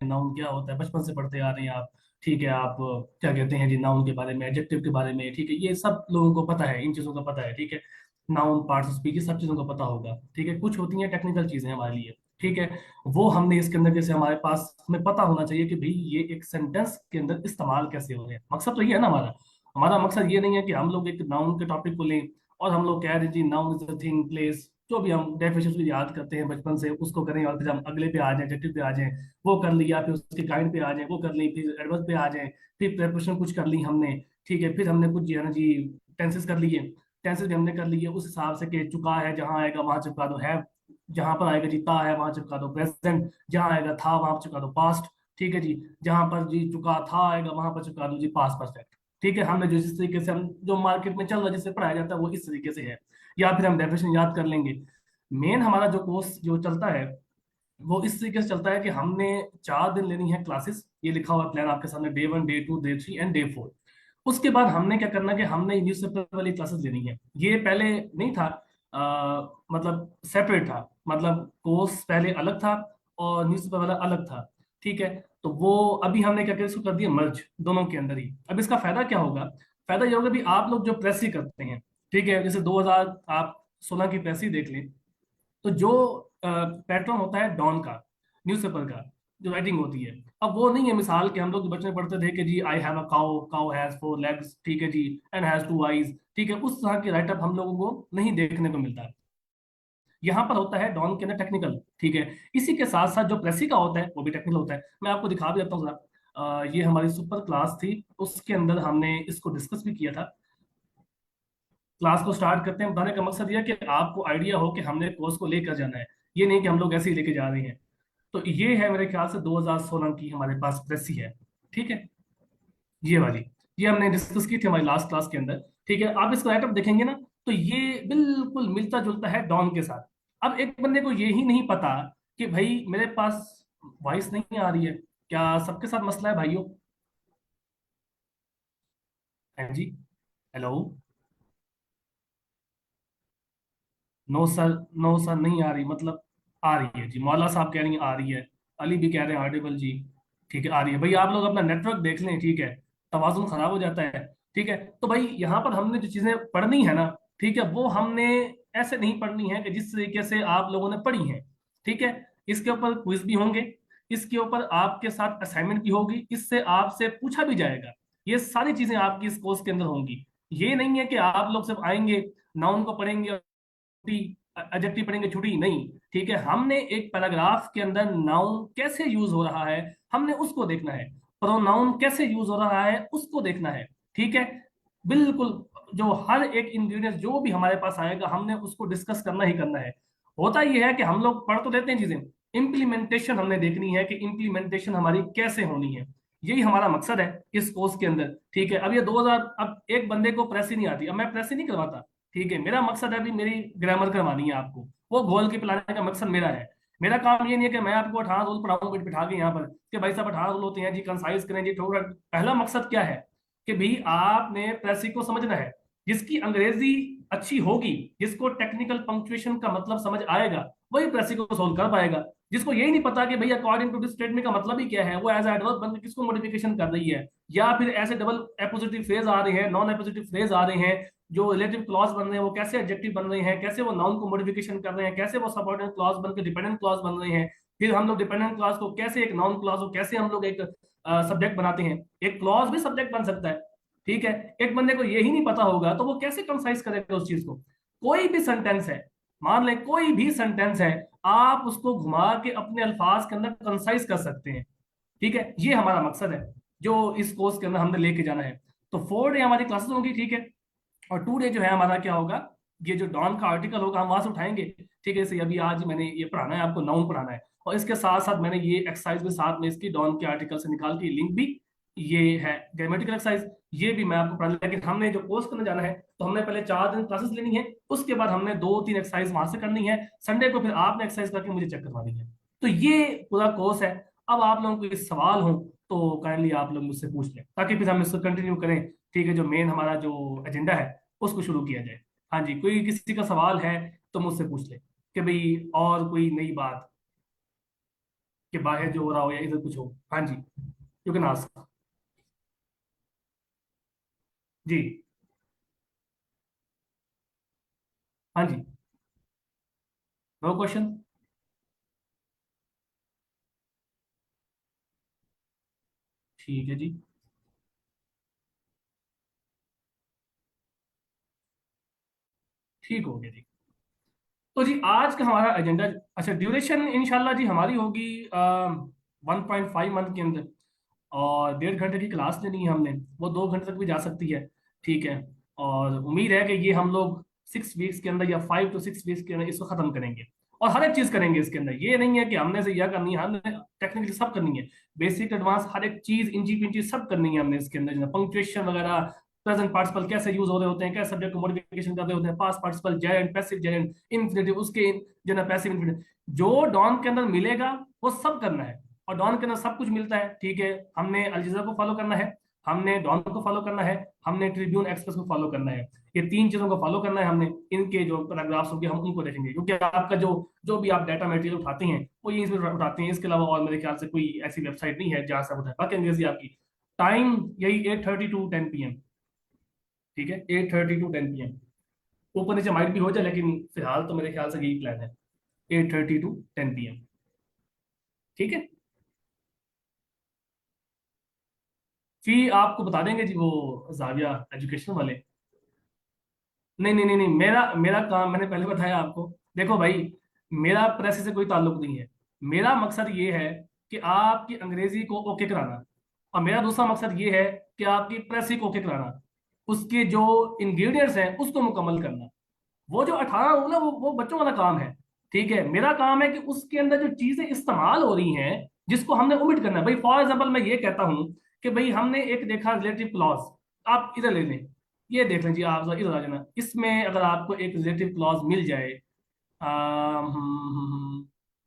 Noun क्या होता है, बचपन से पढ़ते आ रहे हैं आप। ठीक है, आप क्या कहते हैं जी नाउन के बारे में, एडजेक्टिव के बारे में, ठीक है, ये सब लोगों को पता है, इन चीज़ों का पता है, ठीक है। नाउन, पार्ट्स ऑफ स्पीच, ये सब चीज़ों का पता होगा, ठीक है। कुछ होती हैं टेक्निकल चीज़ें हमारे लिए, ठीक है, वो हमने इसके अंदर जैसे हमारे पास हमें पता होना चाहिए कि भाई ये एक सेंटेंस के अंदर इस्तेमाल कैसे हो रहे हैं। मकसद तो ये है ना हमारा। हमारा मकसद ये नहीं है कि हम लोग एक नाउन के टॉपिक को लें और हम लोग कह रहे हैं जी noun is a thing, place, जो भी हम डेफिनेशन याद करते हैं बचपन से उसको करें, और फिर हम अगले पे आ जाए, एडजेक्टिव पे आ जाए, वो कर लिया, फिर उसके काइंड पे आ जाए, वो कर ली, फिर एडवर्ब पे आ जाए, फिर प्रेपोजिशन कुछ कर ली हमने, ठीक है, फिर हमने कुछ जो है ना जी टेंसेस कर लिए, टेंसेस भी हमने कर लिए उस हिसाब से कि चुका है जहां आएगा वहां चिपका दो है, जहां पर आएगा जी ता है वहां चिपका दो प्रेजेंट, जहां आएगा था वहां पर चिपका दो पास्ट, ठीक है जी, जहां पर जी चुका था आएगा वहां पर चिपका दो जी पास्ट परफेक्ट। ठीक है, हमने जो जिस तरीके से हम जो मार्केट में चल रहा है जिससे पढ़ाया जाता है वो इस तरीके से है, या फिर हम डेफिनेशन याद कर लेंगे। मेन हमारा जो कोर्स जो चलता है वो इस तरीके से चलता है कि हमने 4 दिन लेनी है क्लासेस, ये लिखा हुआ प्लान आपके सामने, day 1, day 2, day 3 and day 4। उसके बाद हमने क्या करना है कि हमने न्यूज़पेपर वाली क्लासेस लेनी है। ये पहले नहीं था, मतलब सेपरेट था, मतलब कोर्स पहले अलग था और न्यूज़पेपर वाला अलग था, ठीक है। तो वो अभी हमने क्या किया, इसको कर दिया मर्ज दोनों के अंदर ही। अब इसका फायदा क्या होगा? फायदा ये होगा भी आप लोग जो प्रेस करते हैं, ठीक है, जैसे 2000 आप 16 की प्रेस देख लें, तो जो पैटर्न होता है डॉन का, न्यूज़पेपर का, जो राइटिंग होती है, अब वो नहीं है मिसाल के हम लोग बचपन में पढ़ते थे कि जी I have a cow, cow has 4 legs, ठीक है जी, एंड हैज 2 आईज, ठीक है, उस तरह के राइटअप हम लोगों को नहीं देखने को मिलता है। यहाँ पर होता है डॉन के अंदर टेक्निकल, ठीक है। इसी के साथ साथ जो प्रेसी का होता है वो भी टेक्निकल होता है। मैं आपको दिखा भी देता हूँ जरा। ये हमारी सुपर क्लास थी, उसके अंदर हमने इसको डिस्कस भी किया था। क्लास को स्टार्ट करते हैं, बताने का मकसद यह है कि आपको आइडिया हो कि हमने कोर्स को लेकर जाना है, ये नहीं कि हम लोग ऐसे ही लेके जा रहे हैं। तो ये है मेरे ख्याल से 2016 की हमारे पास प्रेसी है, ठीक है, ये वाली, ये हमने डिस्कस की थी हमारी लास्ट क्लास के अंदर, ठीक है। आप इसका राइटअप देखेंगे ना, तो ये बिल्कुल मिलता जुलता है डॉन के साथ। अब एक बंदे को ये ही नहीं पता कि भाई मेरे पास वॉइस नहीं आ रही है, क्या सबके साथ मसला है भाइयों? हाँ जी, hello, no sir, no sir नहीं आ रही मतलब? आ रही है जी, मौला साहब कह रही हैं आ रही है, अली भी कह रहे हैं ऑडिबल जी, ठीक है आ रही है। भाई आप लोग अपना नेटवर्क देख लें, ठीक है, तवाजुन खराब हो जाता है, ठीक है। तो भाई यहाँ पर हमने जो चीजें पढ़नी है ना, ठीक है, वो हमने ऐसे नहीं पढ़नी है कि जिस तरीके से आप लोगों ने पढ़ी है, ठीक है। इसके ऊपर क्विज भी होंगे, इसके ऊपर आपके साथ असाइनमेंट भी होगी, इससे आपसे पूछा भी जाएगा, ये सारी चीजें आपकी इस कोर्स के अंदर होंगी। ये नहीं है कि आप लोग सिर्फ आएंगे, नाउन को पढ़ेंगे, छुट्टी, एडजेक्टिव पढ़ेंगे छुट्टी नहीं, ठीक है। हमने एक पैराग्राफ के अंदर नाउन कैसे यूज हो रहा है हमने उसको देखना है, प्रोनाउन कैसे यूज हो रहा है उसको देखना है, ठीक है। बिल्कुल, जो हर एक इंग्रेडिएंट जो भी हमारे पास आएगा हमने उसको डिस्कस करना ही करना है। होता यह है कि हम लोग पढ़ तो लेते हैं चीजें, इम्प्लीमेंटेशन हमने देखनी है कि इम्प्लीमेंटेशन हमारी कैसे होनी है। यही हमारा मकसद है इस कोर्स के अंदर, ठीक है। अब ये 2000, अब एक बंदे को प्रेस ही नहीं आती, अब मैं प्रेस ही नहीं करवाता, ठीक है। मेरा मकसद है अभी मेरी ग्रामर करवानी है आपको, वो घोल के पिलाने का मकसद मेरा है। मेरा काम ये नहीं है कि मैं आपको 18 रूल पढ़ाऊं बैठ बिठा के यहाँ पर कि भाई साहब 18 रूल होते हैं जी, कंसाइज करें जी, थोड़ा। पहला मकसद क्या है कि भाई आपने प्रेसी को समझना है, जिसकी अंग्रेजी अच्छी होगी, जिसको टेक्निकल पंक्चुएशन का मतलब समझ आएगा, वही प्रेसी को सोल्व कर पाएगा। जिसको यही नहीं पता कि भाई अकॉर्डिंग टू दिस स्टेटमेंट का मतलब ही क्या है, वो एज एडवर्ब बन के किसको मॉडिफिकेशन कर रही है, या फिर ऐसे डबल एपोजिटिव फ्रेज आ रहे हैं, नॉन एपोजिटिव फ्रेज आ रहे हैं, जो रिलेटिव क्लॉज बन रहे हैं वो कैसे एडजेक्टिव बन रहे हैं, कैसे वो नाउन को मॉडिफिकेशन कर रहे हैं, कैसे वो सबऑर्डिनेट क्लॉज बन के डिपेंडेंट क्लॉज बन रहे हैं, फिर हम लोग डिपेंडेंट क्लॉज को कैसे एक नाउन क्लॉज को कैसे हम लोग एक सब्जेक्ट बनाते हैं। एक क्लॉज भी सब्जेक्ट बन सकता है, ठीक है। एक बंदे को यही नहीं पता होगा तो वो कैसे कंसाइज करेगा उस चीज को? कोई भी सेंटेंस है, मान लें कोई भी सेंटेंस है, आप उसको घुमा के अपने अल्फाज के अंदर कंसाइज कर सकते हैं, ठीक है। ये हमारा मकसद है जो इस कोर्स के अंदर हमने लेके जाना है। तो 4 डे हमारी क्लासेस होंगी, ठीक है, और 2 डे जो है हमारा क्या होगा, ये जो डॉन का आर्टिकल होगा हम वहां से उठाएंगे, ठीक है। जैसे अभी आज मैंने ये पढ़ाना है आपको, नाउन पढ़ाना है, और इसके साथ साथ मैंने ये एक्सरसाइज के साथ में इसकी डॉन के आर्टिकल से निकाल के लिंक भी, ये है ग्रामेटिकल एक्सरसाइज, ये भी मैं आपको पढ़ा। लेकिन हमने जो कोर्स करने जाना है तो हमने पहले 4 दिन क्लासेस लेनी है, उसके बाद हमने 2-3 एक्सरसाइज वहां से करनी है, संडे को फिर आपने एक्सरसाइज करके मुझे चेक करवानी है। तो ये पूरा कोर्स है। अब आप लोगों को कोई सवाल हो तो काइंडली आप लोग मुझसे पूछ लें, ताकि फिर हम इसको कंटिन्यू करें, ठीक है। जो मेन हमारा जो एजेंडा है उसको शुरू किया जाए। हाँ जी, कोई किसी का सवाल है तो मुझसे पूछ ले कि भाई और कोई नई बात, कि बाहर जो हो रहा हो या इधर कुछ हो। हाँ जी, यू कैन आस्क। जी। हाँ जी। No question. ठीक है जी। ठीक हो गया जी। तो जी आज का हमारा एजेंडा, अच्छा ड्यूरेशन इंशाल्लाह जी हमारी होगी 1.5 मंथ के अंदर। और 1.5 घंटे की क्लास लेनी है हमने, वो 2 घंटे तक भी जा सकती है। ठीक है। और उम्मीद है कि ये हम लोग 6 वीक्स के अंदर या 5 to 6 वीक्स के अंदर इसको खत्म करेंगे। और हर एक चीज करेंगे इसके अंदर, ये नहीं है कि हमने से यह करनी है, हमने टेक्निकली सब करनी है। बेसिक एडवांस हर एक चीज इंची पिंची सब करनी है हमने इसके अंदर, पंक्चुएशन वगैरह, प्रेजेंट पार्टिसिपल कैसे यूज हो रहे होते हैं, कैसे सब्जेक्ट को मॉडिफिकेशन कर रहे होते हैं, past participle, gerund, passive gerund, infinitive, उसके जो ना पैसिव इन्फिनेटिव, जो डॉन के अंदर मिलेगा वो सब करना है। और डॉन के अंदर सब कुछ मिलता है। ठीक है। हमने अलजेब्रा को फॉलो करना है, हमने डॉन को फॉलो करना है, हमने ट्रिब्यून एक्सप्रेस को फॉलो करना है। ये तीन चीजों को फॉलो करना है हमने। इनके जो पैराग्राफ्स होंगे हम उनको देखेंगे, क्योंकि आपका जो जो भी आप डाटा मटेरियल उठाते हैं वो यहीं से उठाते हैं। इसके अलावा और मेरे ख्याल से कोई ऐसी वेबसाइट नहीं है जहां से आप उठाए। बाकी अंग्रेजी आपकी टाइम यही 8:30 to 10 PM। ठीक है, 8:30 to 10 PM। ऊपर नीचे माइट भी हो जाए, लेकिन फिलहाल तो मेरे ख्याल से यही प्लान है, 8:30 to 10 PM। ठीक है। फी आपको बता देंगे जी वो जाविया एजुकेशन वाले। नहीं नहीं नहीं नहीं, मेरा मेरा काम मैंने पहले बताया आपको। देखो भाई, मेरा प्रेस से कोई ताल्लुक नहीं है। मेरा मकसद ये है कि आपकी अंग्रेजी को ओके कराना। और मेरा दूसरा मकसद ये है कि आपकी प्रेस को ओके कराना, उसके जो इंग्रेडिएंट्स हैं उसको मुकम्मल करना। वो जो 18 हो ना, वो बच्चों वाला काम है। ठीक है। मेरा काम है कि उसके अंदर जो चीजें इस्तेमाल हो रही हैं जिसको हमने ओमिट करना है। भाई फॉर एग्जाम्पल मैं ये कहता हूं कि भाई हमने एक देखा रिलेटिव क्लॉज, आप इधर ले लें, ये देख लें जी, आप जरा इधर आ जाना। इसमें अगर आपको एक रिलेटिव क्लॉज मिल जाए,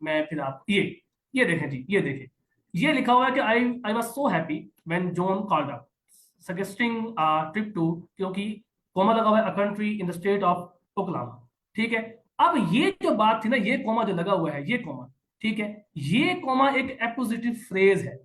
मैं फिर आप ये देखें जी, ये देखें। ये लिखा हुआ है कि I I was so happy when John called up suggesting trip to, क्योंकि कोमा लगा हुआ है, a country in the state of Oklahoma. ठीक है। अब ये जो बात थी ना, ये कोमा जो लगा हुआ है, ये कोमा, ठीक है, ये कोमा एक एपोजिटिव फ्रेज है।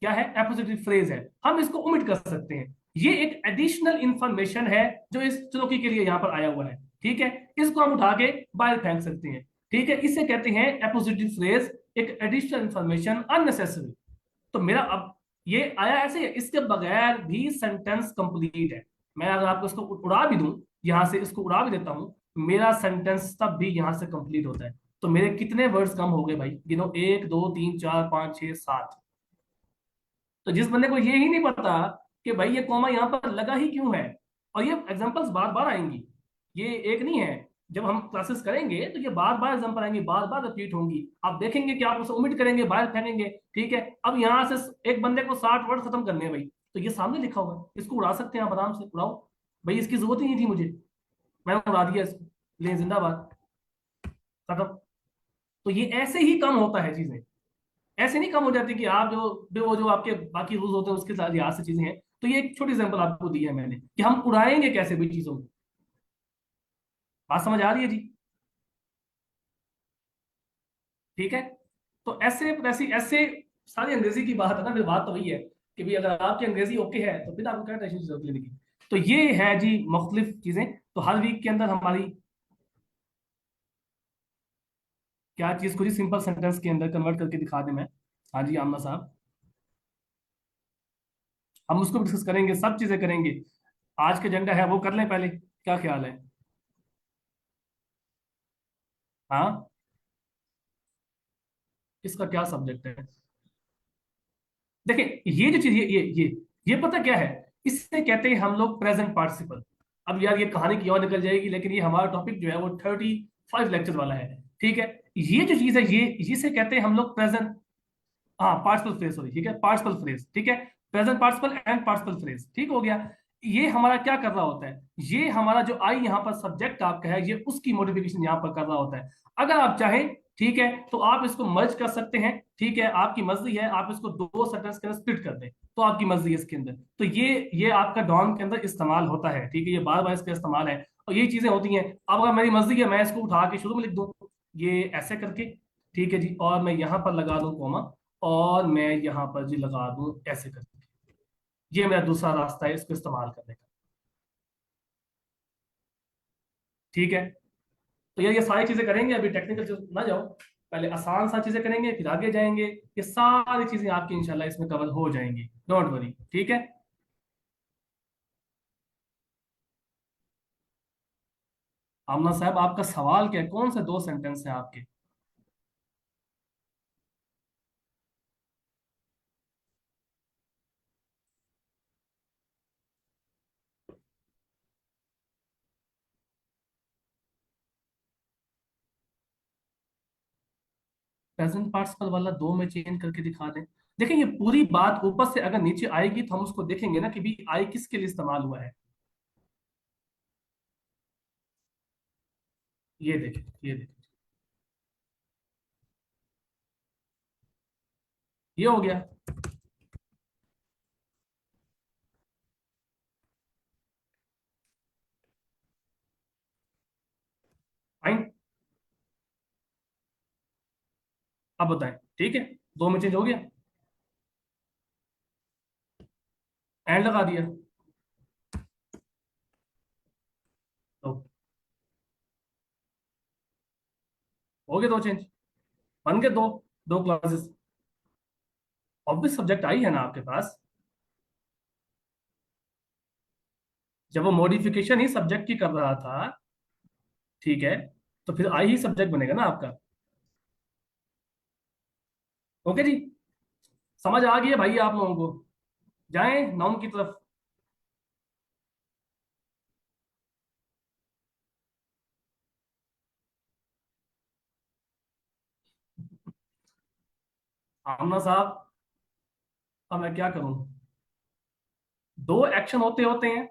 क्या है? एपोजिटिव फ्रेज है। हम इसको ओमिट कर सकते हैं। ये एक एडिशनल इंफॉर्मेशन है जो इस चुनौती के लिए यहां पर आया हुआ है। ठीक है। इसको हम उठा के बाहर फेंक सकते हैं। ठीक है। इसे कहते हैं एपोजिटिव फ्रेज, एक एडिशनल इंफॉर्मेशन अननेसेसरी। तो मेरा अब ये आया ऐसे ही है, इसके बगैर भी सेंटेंस कंप्लीट है। मैं अगर आपको इसको उड़ा भी दूं, यहां से इसको उड़ा भी देता हूं, मेरा सेंटेंस तब भी यहां से कंप्लीट होता है। तो मेरे कितने वर्ड्स कम हो गए भाई? गिनो, 1 2 3 4 5 6 7। तो जिस बंदे को ये ही नहीं पता कि भाई ये कॉमा यहाँ पर लगा ही क्यों है, और ये एग्जांपल्स बार बार आएंगी, ये एक नहीं है। जब हम क्लासेस करेंगे तो ये बार बार एग्जांपल आएंगे, बार बार रिपीट होंगी। आप देखेंगे कि आप उसे उम्मीद करेंगे, बाहर फेंकेंगे। ठीक है। अब यहाँ से एक बंदे को 60 वर्ड खत्म करने हैं भाई, तो ये सामने लिखा हुआ है, इसको उड़ा सकते हैं आप आराम से, उड़ाओ भाई, इसकी जरूरत ही नहीं थी मुझे, मैंने उड़ा दिया इसको, ले जिंदाबाद, खत्म। तो ये ऐसे ही कम होता है चीजें, ऐसे नहीं कम हो जाती कि आप वो जो आपके बाकी रूल्स होते हैं उसके साथ लिहाज से चीजें हैं। तो ये एक छोटी एग्जांपल आपको दी है मैंने कि हम उड़ाएंगे कैसे भी चीजों को। बात समझ आ रही है जी? ठीक है। तो ऐसे ऐसी ऐसे सारी अंग्रेजी की बात है ना, फिर बात तो वही है कि भाई अगर आपकी अंग्रेजी ओके है तो फिर आपको क्या टेंशन की जरूरत लेने की। तो ये है जी मुख्तलिफ चीजें। तो हर वीक के अंदर हमारी क्या चीज को जी सिंपल सेंटेंस के अंदर कन्वर्ट करके दिखा दें मैं। हाँ जी आमना साहब, हम उसको भी डिस्कस करेंगे, सब चीजें करेंगे। आज का एजेंडा है वो कर लें पहले, क्या ख्याल है? हाँ। इसका क्या सब्जेक्ट है? देखिए ये जो चीज, ये पता क्या है, इससे कहते हैं हम लोग प्रेजेंट पार्टिसिपल। अब यार ये कहानी की और निकल जाएगी, लेकिन ये हमारा टॉपिक जो है वो 35 लेक्चर वाला है। ठीक है। ये जो चीज है, ये इसे कहते हैं हम लोग प्रेजेंट, हाँ पार्टिसिपल फ्रेज, सॉरी, ठीक है, पार्टिसिपल फ्रेज। ठीक है। Present participle and participle phrase, ठीक हो गया। ये हमारा क्या कर रहा होता है, ये हमारा जो आई यहाँ पर सब्जेक्ट आपका है, ये उसकी मॉडिफिकेशन यहाँ पर कर रहा होता है। अगर आप चाहें, ठीक है, तो आप इसको मर्ज कर सकते हैं। ठीक है। आपकी मर्जी है, आप इसको दो सेंटेंस के अंदर स्प्लिट कर दें, तो आपकी मर्जी है इसके अंदर। तो ये आपका डॉन के अंदर इस्तेमाल होता है। ठीक है। ये बार बार इसका इस्तेमाल है, और यही चीजें होती हैं। अब अगर मेरी मर्जी है, मैं इसको उठा के शुरू में लिख दूं, ये ऐसे करके, ठीक है जी, और मैं यहाँ पर लगा दूं कॉमा, और मैं यहाँ पर जी लगा दूं ऐसे करके। ये मेरा दूसरा रास्ता है इसको इस्तेमाल करने का। ठीक है। तो ये सारी चीजें करेंगे, अभी टेक्निकल चीज ना जाओ, पहले आसान सा चीजें करेंगे फिर आगे जाएंगे। ये सारी चीजें आपकी इंशाल्लाह इसमें कवर हो जाएंगी, डोंट वरी। ठीक है। आमना साहब आपका सवाल क्या है, कौन से दो सेंटेंस हैं आपके? प्रेजेंट पार्टिसिपल वाला दो में चेंज करके दिखा दें। देखिए ये पूरी बात ऊपर से अगर नीचे आएगी तो हम उसको देखेंगे ना कि भी आई किसके लिए इस्तेमाल हुआ है। ये देखें, ये देखें। ये हो गया। फाइन। अब बताएं। ठीक है, दो में चेंज हो गया। एंड लगा दिया तो हो गए दो चेंज, बन गए दो, दो क्लासेस। ऑब्वियस सब्जेक्ट आई है ना आपके पास। जब वो मॉडिफिकेशन ही सब्जेक्ट की कर रहा था, ठीक है, तो फिर आई ही सब्जेक्ट बनेगा ना आपका। ओके जी। समझ आ गई है भाई आप लोगों को? जाएं नाउन की तरफ। आमना साहब, अब मैं क्या करूं? दो एक्शन होते होते हैं,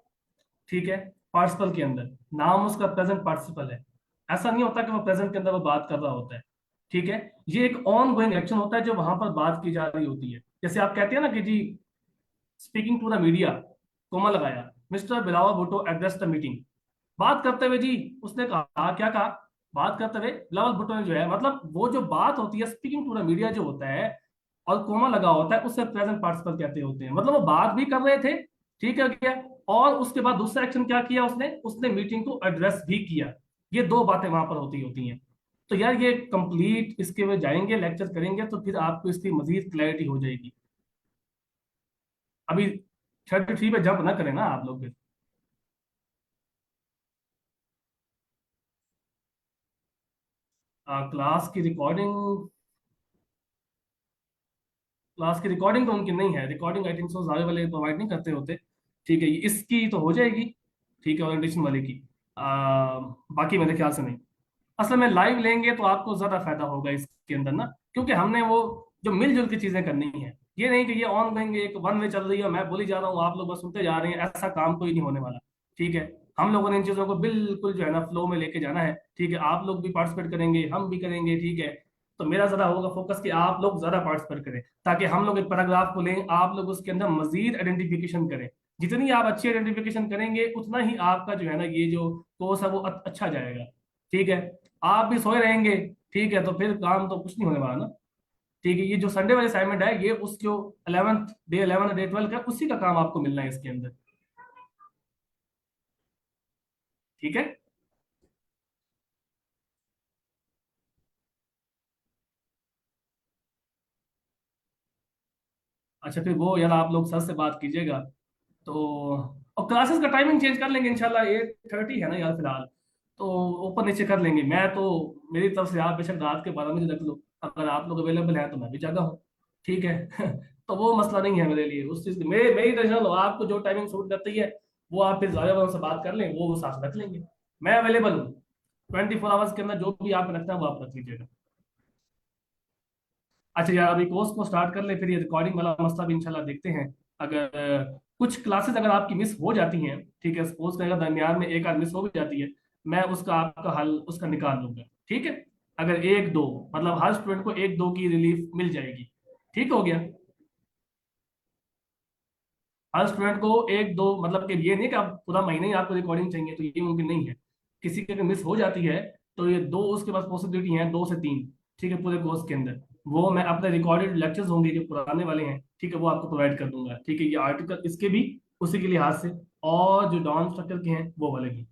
ठीक है, पार्टिसिपल के अंदर। नाम उसका प्रेजेंट पार्टिसिपल है। ऐसा नहीं होता कि वो प्रेजेंट के अंदर वो बात कर रहा होता है। ठीक है। ये एक ऑन गोइंग एक्शन होता है जो वहां पर बात की जा रही होती है। जैसे आप कहते हैं ना कि जी speaking to the media, comma लगाया, mister Bilawal Bhutto address the meeting. बात करते हुए जी उसने कहा, क्या कहा? बात करते हुए बिलावल भुट्टो ने जो है, मतलब वो जो बात होती है स्पीकिंग टू द मीडिया जो होता है और कोमा लगा होता है, उससे प्रेजेंट पार्टिसिपल कहते होते हैं। मतलब वो बात भी कर रहे थे, ठीक है क्या, और उसके बाद दूसरा एक्शन क्या किया उसने, उसने मीटिंग को एड्रेस भी किया। ये दो बातें वहां पर होती होती हैं। तो यार ये कंप्लीट इसके में जाएंगे, लेक्चर करेंगे तो फिर आपको इसकी मजीद क्लैरिटी हो जाएगी। अभी 33 पे जंप ना करें ना आप लोग फिर। क्लास की रिकॉर्डिंग, क्लास की रिकॉर्डिंग तो उनकी नहीं है, रिकॉर्डिंग आई थिंक सो सारे वाले प्रोवाइड नहीं करते होते। ठीक है, इसकी तो हो जाएगी। ठीक है, ओरिएंटेशन वाले की। बाकी मेरे ख्याल से नहीं। असल में लाइव लेंगे तो आपको ज्यादा फायदा होगा इसके अंदर ना, क्योंकि हमने वो जो मिलजुल की चीजें करनी है। ये नहीं कि ये ऑन गोइंग एक वन वे चल रही है, मैं बोली जा रहा हूँ आप लोग बस सुनते जा रहे हैं, ऐसा काम कोई नहीं होने वाला। ठीक है। हम लोगों ने इन चीजों को बिल्कुल जो है ना फ्लो में लेके जाना है। ठीक है, आप लोग भी पार्टिसिपेट करेंगे, हम भी करेंगे। ठीक है। तो मेरा जरा होगा फोकस कि आप लोग ज्यादा पार्टिसिपेट करें, ताकि हम लोग एक पैराग्राफ को लें, आप लोग उसके अंदर मजीद आइडेंटिफिकेशन करें। जितनी आप अच्छी आइडेंटिफिकेशन करेंगे उतना ही आपका जो है ना ये जो कोर्स है वो अच्छा जाएगा। ठीक है। आप भी सोए रहेंगे, ठीक है, तो फिर काम तो कुछ नहीं होने वाला ना। ठीक है, ये जो संडे वाले असाइनमेंट है ये उसको 11th डे 11 डे 12 का उसी का काम आपको मिलना है इसके अंदर। ठीक है। अच्छा फिर वो यार आप लोग सर से बात कीजिएगा। तो और क्लासेस का टाइमिंग चेंज कर लेंगे इंशाल्लाह, 8:30 है ना यार फिलहाल। तो ऊपर नीचे कर लेंगे। मैं तो मेरी तरफ से आप बेशक रात के 12 बजे रख लो, अगर आप लोग अवेलेबल हैं तो मैं भी जागा हूँ। ठीक है। तो वो मसला नहीं है मेरे लिए उस चीज़ की, मेरी मेरी टेंशन लो, आपको जो टाइमिंग सूट करती है वो आप फिर जाया से बात कर लें, वो साथ रख लेंगे। मैं अवेलेबल हूँ 24 आवर्स के अंदर, जो भी आप रखना है वो आप रख लीजिएगा। अच्छा यार अभी कोर्स को स्टार्ट कर ले, फिर ये रिकॉर्डिंग वाला मसला भी इंशाल्लाह देखते हैं। अगर कुछ क्लासेस अगर आपकी मिस हो जाती हैं, ठीक है, सपोज करेगा दरमियान में एक आध मिस हो भी जाती है, मैं उसका आपका हल उसका निकाल लूंगा। ठीक है। अगर एक दो, मतलब हर स्टूडेंट को एक दो की रिलीफ मिल जाएगी। ठीक हो गया। हर स्टूडेंट को एक दो, मतलब कि ये नहीं कि आप पूरा महीने ही आपको रिकॉर्डिंग चाहिए, तो ये मुमकिन नहीं है। किसी की अगर मिस हो जाती है तो ये दो उसके पास पॉसिबिलिटी है, 2 से 3। ठीक है, पूरे कोर्स के अंदर। वो मैं अपने रिकॉर्डेड लेक्चर्स होंगे जो पुराने वाले हैं, ठीक है, वो आपको प्रोवाइड कर दूंगा, ठीक है, ये आर्टिकल इसके भी उसी के लिहाज से, और जो डॉन स्ट्रक्चर के हैं वो वाले भी,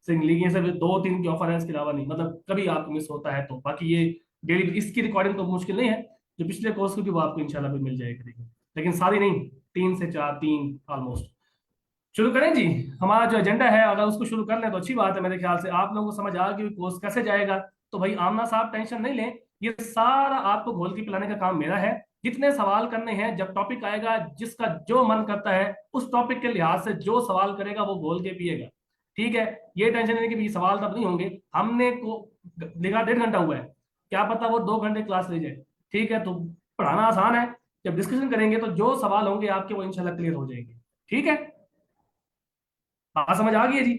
सिंगली ये सब दो तीन के ऑफर है, इसके अलावा नहीं, मतलब कभी आपको मिस होता है तो, बाकी ये डेली इसकी रिकॉर्डिंग तो मुश्किल नहीं है, जो पिछले कोर्स की भी वो आपको इंशाल्लाह भी मिल जाएगी, देखिए, लेकिन सारी नहीं, तीन से चार, तीन ऑलमोस्ट। शुरू करें जी। हमारा जो एजेंडा है अगर उसको शुरू कर लें तो अच्छी बात है, मेरे ख्याल से आप लोगों को समझ आ गई कोर्स कैसे जाएगा। तो भाई आमना साहब टेंशन नहीं लें, ये सारा आपको घोल के पिलाने का काम मेरा है। जितने सवाल करने हैं, जब टॉपिक आएगा जिसका जो मन करता है उस टॉपिक के लिहाज से जो सवाल करेगा वो घोल के पिएगा, ठीक है। ये टेंशन नहीं कि भाई सवाल तब नहीं होंगे, हमने को देखा 1.5 घंटा हुआ है, क्या पता वो 2 घंटे क्लास ले जाए, ठीक है। तो पढ़ाना आसान है, जब डिस्कशन करेंगे तो जो सवाल होंगे आपके वो इंशाल्लाह क्लियर हो जाएंगे, ठीक है। बात समझ आ गई है जी।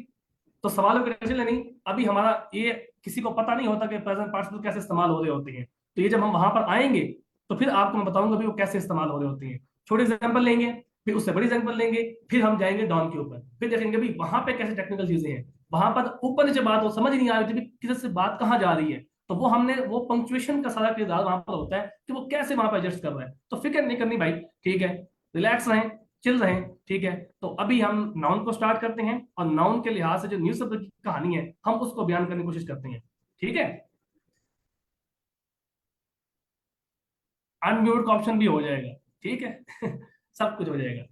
तो सवालों की टेंशन लेनी। अभी हमारा ये किसी को पता नहीं होता कि प्रेजेंट पार्टिसिपल कैसे इस्तेमाल हो रहे होते हैं, तो ये जब हम वहां पर आएंगे तो फिर आपको मैं बताऊंगा भी वो कैसे इस्तेमाल हो रहे होते हैं। छोटे एग्जाम्पल लेंगे, फिर उससे बड़ी एग्जाम्पल लेंगे, फिर हम जाएंगे डाउन के ऊपर, फिर देखेंगे भी वहां पे कैसे टेक्निकल चीजें हैं। वहां पर ऊपर नीचे बात हो समझ नहीं आ रही थी किसी से बात कहाँ जा रही है, तो वो हमने वो पंक्चुएशन का सारा किरदार वहां पर होता है कि वो कैसे वहां पर एडजस्ट कर रहा है, तो फिक्र नहीं करनी भाई, ठीक है। रिलैक्स रहें, चिल रहें, ठीक है। तो अभी हम नाउन को स्टार्ट करते हैं, और नाउन के लिहाज से जो न्यूज शब्द की कहानी है हम उसको बयान करने की कोशिश करते हैं, ठीक है। अनम्यूट का ऑप्शन भी हो जाएगा, ठीक है। सब कुछ हो जाएगा।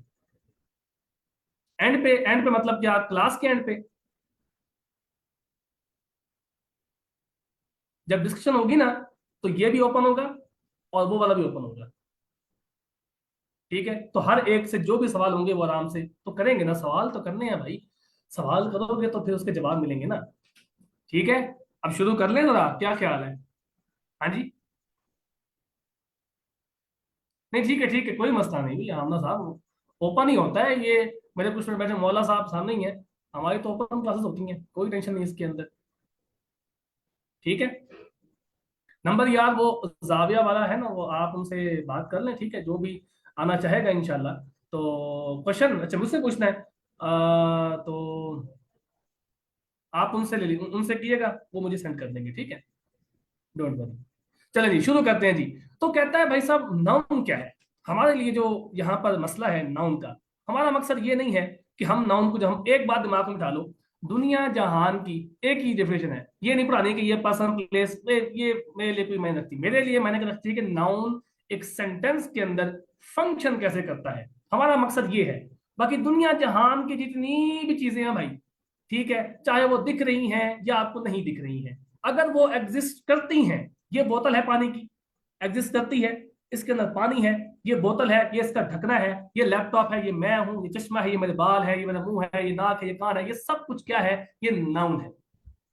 एंड पे मतलब क्या, क्लास के एंड पे जब डिस्कशन होगी ना, तो ये भी ओपन होगा और वो वाला भी ओपन होगा, ठीक है। तो हर एक से जो भी सवाल होंगे वो आराम से तो करेंगे ना, सवाल तो करने हैं भाई, सवाल करोगे तो फिर उसके जवाब मिलेंगे ना, ठीक है। अब शुरू कर लें जरा, क्या ख्याल है। हाँ जी। नहीं ठीक है, ठीक है, कोई मसला नहीं भैया, आमना साहब ओपन ही होता है ये। मेरे कुछ मिनट बैठे मौला साहब सामने ही है, हमारी तो ओपन क्लासेस होती हैं, कोई टेंशन नहीं इसके अंदर, ठीक है। नंबर यार वो जाविया वाला है ना, वो आप उनसे बात कर लें, ठीक है, जो भी आना चाहेगा इंशाल्लाह। तो क्वेश्चन अच्छा मुझसे पूछना है, तो आप उनसे ले लीजिए, उनसे कीजिएगा, वो मुझे सेंड कर देंगे, ठीक है, डोंट वरी। चलिए जी शुरू करते हैं जी। तो कहता है भाई साहब नाउन क्या है। हमारे लिए जो यहाँ पर मसला है नाउन का, हमारा मकसद ये नहीं है कि हम नाउन को, जब हम एक बात दिमाग में डालो, दुनिया जहान की एक ही डेफिनेशन है, ये नहीं पढ़ानी कि ये पर्सन प्लेस, ये मेरे लिए कोई मायने रखती, मेरे लिए मायने रखती है कि नाउन एक सेंटेंस के अंदर फंक्शन कैसे करता है, हमारा मकसद ये है। बाकी दुनिया जहान की जितनी भी चीजें हैं भाई, ठीक है, चाहे वो दिख रही हैं या आपको नहीं दिख रही हैं, अगर वो एग्जिस्ट करती हैं, ये बोतल है पानी की, एग्जिस्ट करती है, इसके अंदर पानी है, ये बोतल है, ये इसका ढकना है, ये लैपटॉप है, ये मैं हूं, ये चश्मा है, ये मेरे बाल है, ये मेरा मुंह है, ये नाक है, ये कान है, ये सब कुछ क्या है, ये नाउन है।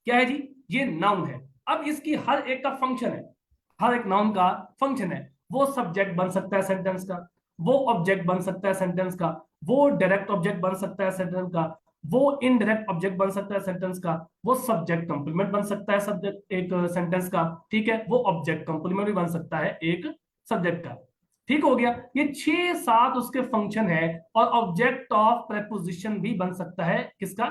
क्या है जी, ये नाउन है। अब इसकी हर एक का फंक्शन है, हर एक नाउन का फंक्शन है। वो सब्जेक्ट बन सकता है सेंटेंस का, वो ऑब्जेक्ट बन सकता है सेंटेंस का, वो डायरेक्ट ऑब्जेक्ट बन सकता है सेंटेंस का, वो इनडायरेक्ट ऑब्जेक्ट बन सकता है सेंटेंस का, वो सब्जेक्ट कंप्लीमेंट बन सकता है सब्जेक्ट एक सेंटेंस का, ठीक है, वो ऑब्जेक्ट कंप्लीमेंट भी बन सकता है एक सब्जेक्ट का, ठीक हो गया। ये 6-7 उसके फंक्शन है। और ऑब्जेक्ट ऑफ प्रेपोजिशन भी बन सकता है, किसका,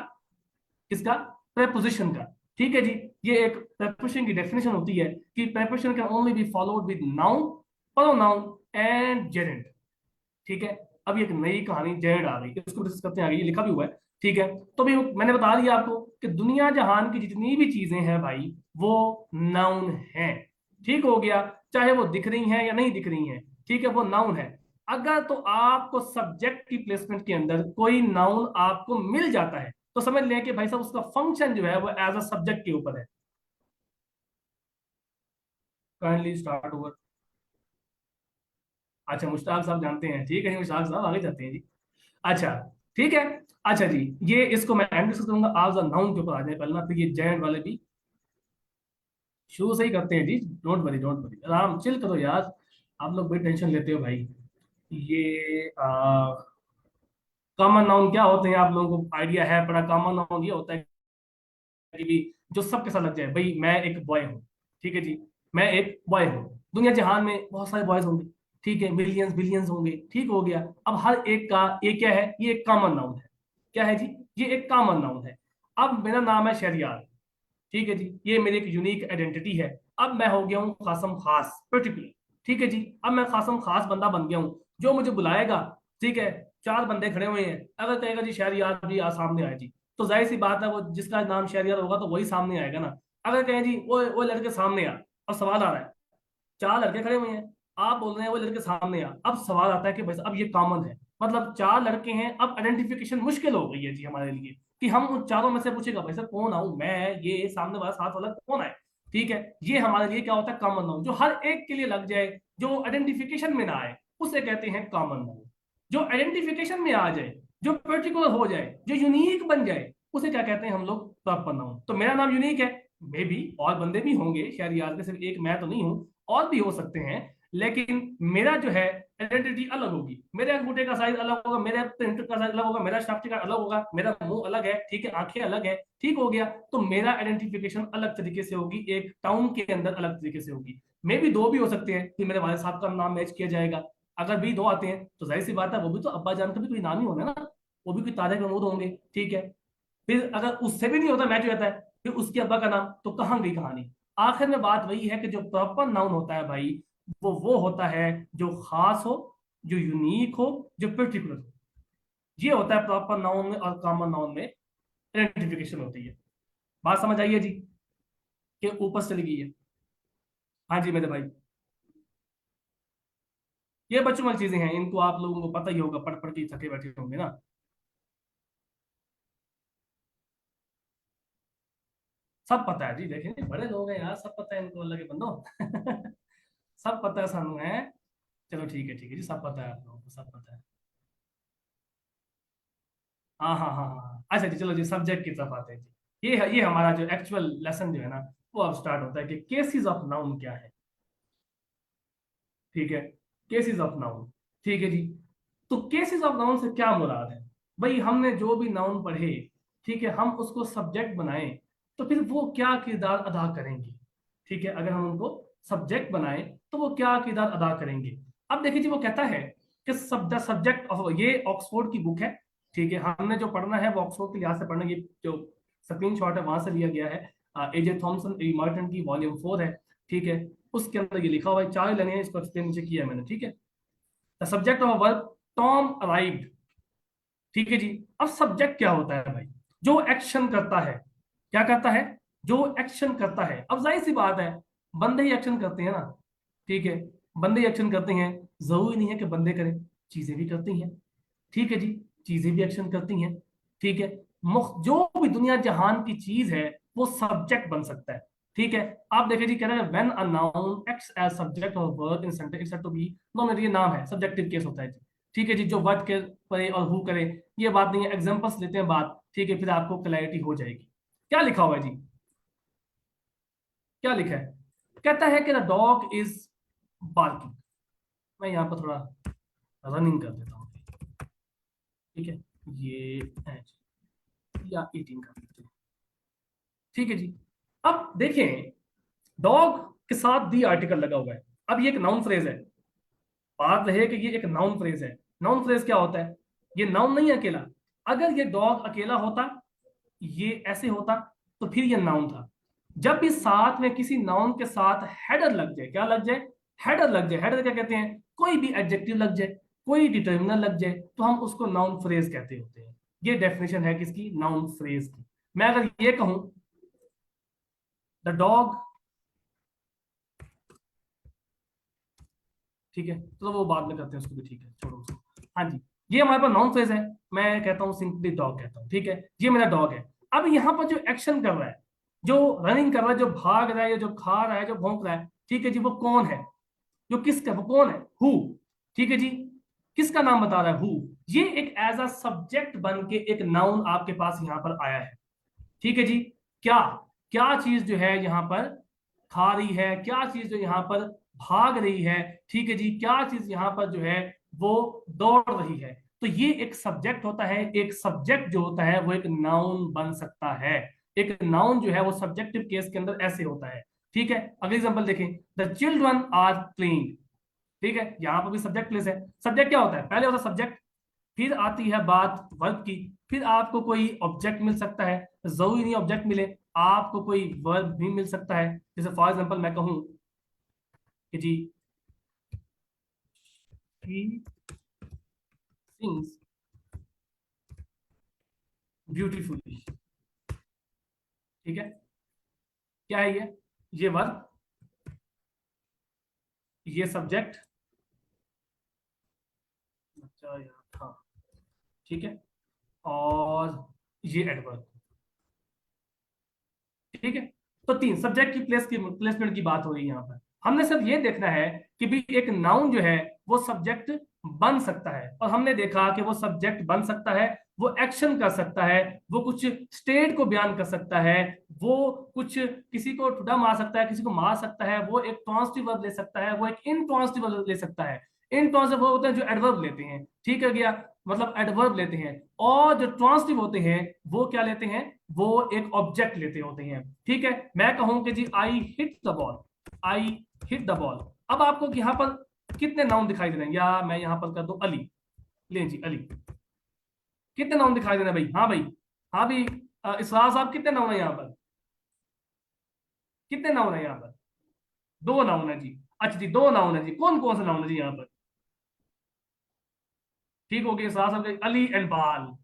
किसका, प्रेपोजिशन का, ठीक है जी। ये एक प्रेपोजिशन की डेफिनेशन होती है कि preposition can only be followed with noun, pronoun and Geraint, ठीक है। अब ये एक नई कहानी जेरेंट आ गई, इसको डिस्कस करते हैं आगे, ये लिखा भी हुआ है, ठीक है। तो भी मैंने बता दिया आपको कि दुनिया जहान की जितनी भी चीजें हैं भाई वो नाउन है, ठीक हो गया। चाहे वो दिख रही हैं या नहीं दिख रही हैं, ठीक है, वो नाउन है। अगर तो आपको सब्जेक्ट की प्लेसमेंट के अंदर कोई नाउन आपको मिल जाता है तो समझ लें कि भाई साहब उसका फंक्शन जो है वो एज अ सब्जेक्ट के ऊपर है। Kindly start over. अच्छा मुश्ताक साहब जानते हैं, ठीक है जी, मुश्ताक साहब आगे जाते हैं जी। अच्छा ठीक है। अच्छा जी, ये इसको मैं एंड डिस्कस करूंगा, आज नाउन के ऊपर आ जाए पहले ना, फिर ये जैन वाले भी शुरू से ही करते हैं जी। डोंट वरी, डोंट वरी, आराम चिल करो यार, आप लोग बड़ी टेंशन लेते हो भाई। ये कॉमन नाउन क्या होते हैं आप लोगों को आइडिया है, बड़ा कॉमन नाउन ये होता है कि भी जो सबके साथ लग जाए, भाई मैं एक बॉय हूँ, ठीक है जी, मैं एक बॉय हूँ, दुनिया जहान में बहुत सारे बॉयज होंगे, ठीक है, मिलियंस बिलियंस होंगे, ठीक हो गया। अब हर एक का ये क्या है, ये एक कॉमन नाउन है, क्या है जी, ये एक कॉमन नाउन है। अब मेरा नाम है शहरियार, ठीक है जी, ये मेरी एक यूनिक आइडेंटिटी है। अब मैं हो गया हूँ खासम खास पर्टिकुलर, ठीक है जी। अब मैं खासम खास बंदा बन गया हूँ, जो मुझे बुलाएगा, ठीक है, चार बंदे खड़े हुए हैं, अगर कहेगा जी शहरियार भी आ सामने आए जी, तो जाहिर सी बात है वो जिसका नाम शहरियार होगा तो वही सामने आएगा ना। अगर कहें जी वो लड़के सामने आ, अब सवाल आ रहा है, चार लड़के खड़े हुए हैं, आप बोल रहे हैं वो लड़के सामने आ, अब सवाल आता है कि भाई अब ये कॉमन है, मतलब चार लड़के हैं, अब आइडेंटिफिकेशन मुश्किल हो गई है जी हमारे लिए, कि हम उन चारों में से पूछेगा भाई सर कौन आऊं मैं, ये सामने वाला साथ वाला कौन है। ठीक है, ये हमारे लिए क्या होता है, कॉमन नाउन, जो हर एक के लिए लग जाए, जो आइडेंटिफिकेशन में ना आए, उसे कहते हैं कॉमन नाउन। जो आइडेंटिफिकेशन में आ जाए, जो पर्टिकुलर हो जाए, जो यूनिक बन जाए, उसे क्या कहते हैं हम लोग, प्रॉपर नाउन। तो मेरा नाम यूनिक है, मे भी और बंदे भी होंगे शायद, यार के सिर्फ एक मैं तो नहीं हूं, और भी हो सकते हैं, लेकिन मेरा जो है आइडेंटिटी अलग होगी, मेरे अंगूठे का साइज अलग होगा, मेरे प्रिंटर का साइज अलग होगा, मेरा शाफ्ट का अलग होगा, मेरा मुंह अलग है, ठीक है, आंखें अलग है, ठीक हो गया। तो मेरा आइडेंटिफिकेशन अलग तरीके से होगी, एक टाउन के अंदर अलग तरीके से होगी। मे भी दो भी हो सकते हैं कि मेरे वाले साहब का नाम मैच किया जाएगा, अगर भी दो आते हैं तो जाहिर सी बात है वो भी तो अब्बा जान का भी कोई नाम ही होना ना, वो भी कोई तारिक महमूद होंगे, ठीक है। फिर अगर उससे भी नहीं होता, मैच हो जाता है, फिर उसके अब्बा का नाम, तो कहाँ गई कहानी। आखिर में बात वही है कि जो प्रॉपर नाउन होता है भाई, वो होता है जो खास हो, जो यूनिक हो, जो पर्टिकुलर हो। ये होता है प्रॉपर नाउन में और कॉमन नाउन में आइडेंटिफिकेशन होती है। बात समझ आई है जी, कि ऊपर से चली गई है। हाँ जी मेरे भाई, ये बच्चों वाली चीजें हैं, इनको आप लोगों को पता ही होगा, पढ़ पढ़ के थके बैठे होंगे ना। सब पता है जी, देखें बड़े लोग हैं यार, सब पता है इनको, अल्लाह के बंदो सब पता है सानू है। चलो ठीक है जी, सब पता है आप लोगों को, सब पता है। हाँ हाँ हाँ हाँ हाँ। अच्छा जी, चलो जी सब्जेक्ट की तरफ आते हैं जी। ये हमारा जो एक्चुअल लेसन जो है ना, वो अब स्टार्ट होता है कि केसेस ऑफ नाउन क्या है। ठीक है, केसेस ऑफ नाउन, ठीक है जी। तो केसेस ऑफ नाउन से क्या मुराद है, भाई हमने जो भी नाउन पढ़े, ठीक है, हम उसको सब्जेक्ट बनाएं, तो फिर वो क्या किरदार अदा करेंगे। ठीक है, अगर हम उनको सब्जेक्ट बनाएं तो वो क्या किरदार अदा करेंगे। अब देखिए जी, वो कहता है कि सब द सब्जेक्ट ऑफ, ये ऑक्सफोर्ड की बुक है, ठीक है, हमने जो पढ़ना है वो ऑक्सफोर्ड के लिहाज से पढ़ना है, ये जो स्क्रीन शॉट है वहां से लिया गया है, एजे थॉमसन ए मार्टिन की वॉल्यूम 4 है, ठीक है। उसके अंदर ये लिखा हुआ है, चार लाइनें हैं, इसको एक्सप्लेन नीचे किया है मैंने, ठीक है। The subject of verb, Tom arrived, ठीक है जी। अब सब्जेक्ट क्या होता है भाई, जो एक्शन करता है, क्या करता है, जो एक्शन करता है। अब जाहिर सी बात है, बंदे ही एक्शन करते हैं ना, ठीक है, बंदे ही एक्शन करते हैं, जरूरी नहीं है कि बंदे करें, चीजें भी करती हैं, ठीक है जी, चीजें भी एक्शन करती हैं, ठीक है। जो भी दुनिया जहान की चीज है वो सब्जेक्ट बन सकता है, ठीक है। आप देखिए जी, कह रहे हैं when a noun acts as subject of verb in sentence it's to be nominate, ये नाम है, सब्जेक्टिव केस होता है जी, ठीक है जी, जो वर्ड के करे और हु करे, ये बात नहीं है, एग्जांपल्स लेते हैं बात, ठीक है, फिर आपको क्लैरिटी हो जाएगी। क्या लिखा हुआ है जी, क्या लिखा है, कहता है कि द डॉग इज बार्किंग। मैं यहाँ पर थोड़ा रनिंग कर देता हूँ, ठीक है, ये है या ईटिंग कर देते हैं, ठीक है जी। अब देखें, डॉग के साथ दी आर्टिकल लगा हुआ है, अब ये एक नाउन फ्रेज है, बात रहे कि ये एक नाउन फ्रेज है। नाउन फ्रेज क्या होता है, ये नाउन नहीं है अकेला, अगर ये डॉग अकेला होता, ये ऐसे होता, तो फिर ये नाउन था। जब भी साथ में किसी नाउन के साथ हेडर लग जाए, क्या लग जाए, हेडर लग जाए, हेडर क्या कहते हैं, कोई भी एडजेक्टिव लग जाए, कोई डिटर्मिनर लग जाए, तो हम उसको नाउन फ्रेज कहते होते हैं। ये डेफिनेशन है किसकी, नाउन फ्रेज की। मैं अगर ये कहूं, द डॉग, ठीक है, तो वो बाद में करते हैं उसको भी, ठीक है, छोड़ो उसको। हाँ जी, ये हमारे पास नाउन फ्रेज है, मैं कहता हूँ सिंपली डॉग कहता हूँ, ठीक है, ये मेरा डॉग है। अब यहाँ पर जो एक्शन कर रहा है, जो रनिंग कर रहा है, जो भाग रहा है, जो खा रहा है, जो भौंक रहा है, ठीक है जी, वो कौन है, जो किसका, वो कौन है, हु, ठीक है जी, किसका नाम बता रहा है, हु। ये एक एज अ सब्जेक्ट बन के एक नाउन आपके पास यहाँ पर आया है, ठीक है जी। क्या, क्या चीज जो है यहाँ पर खा रही है, क्या चीज जो यहाँ पर भाग रही है, ठीक है जी, क्या चीज यहाँ पर जो है वो दौड़ रही है। तो ये एक सब्जेक्ट होता है, एक सब्जेक्ट जो होता है वो एक नाउन बन सकता है। एक नाउन जो है वो सब्जेक्टिव केस के अंदर ऐसे होता है, ठीक है। अगले एग्जांपल देखें, द चिल्ड्रन आर प्लेइंग, ठीक है, यहां पर भी सब्जेक्ट प्लेस है। सब्जेक्ट क्या होता है, पहले होता है सब्जेक्ट, फिर आती है बात वर्ब की, फिर आपको कोई ऑब्जेक्ट मिल सकता है, जरूरी नहीं ऑब्जेक्ट मिले, आपको कोई वर्ब भी मिल सकता है। जैसे फॉर एग्जांपल मैं कहूं कि जी ही सिंग्स ब्यूटीफुली। ठीक है, क्या है ये वर्ब, ये सब्जेक्ट, अच्छा यार हाँ, ठीक है, और ये एडवर्ब। ठीक है, तो तीन सब्जेक्ट की प्लेसमेंट की बात हो रही है यहाँ पर। हमने सिर्फ ये देखना है कि भी एक नाउन जो है वो सब्जेक्ट बन सकता है, और हमने देखा कि वो सब्जेक्ट बन सकता है, वो एक्शन कर सकता है, वो कुछ स्टेट को बयान कर सकता है, वो कुछ किसी को ठुड्डा मार सकता है, किसी को मार सकता है, वो एक ट्रांसिटिव वर्ब ले सकता है, वो एक इनट्रांसिटिव वर्ब ले सकता है। इनट्रांसिटिव वर्ब होते हैं जो एडवर्ब लेते हैं, ठीक है गया, मतलब एडवर्ब लेते हैं। और जो ट्रांसिटिव होते हैं वो क्या लेते हैं, वो एक ऑब्जेक्ट लेते होते हैं। ठीक है, मैं कहूं कि जी I hit the ball, I hit the ball. अब आपको यहाँ पर कितने नाउन दिखाई दे रहे हैं, या मैं यहाँ पर कर दूं अली, ले जी अली, कितने नाउन दिखाई दे रहे हैं भाई, हाँ भाई, हाँ भाई, इसरार साहब कितने नाउन है यहाँ पर, कितने नाउन है यहाँ पर, दो नाउन है जी। अच्छा जी, दो नाउन है जी, कौन कौन से नाउन है जी यहाँ पर, ठीक हो गया, इसरार साहब के अली एंड बाल।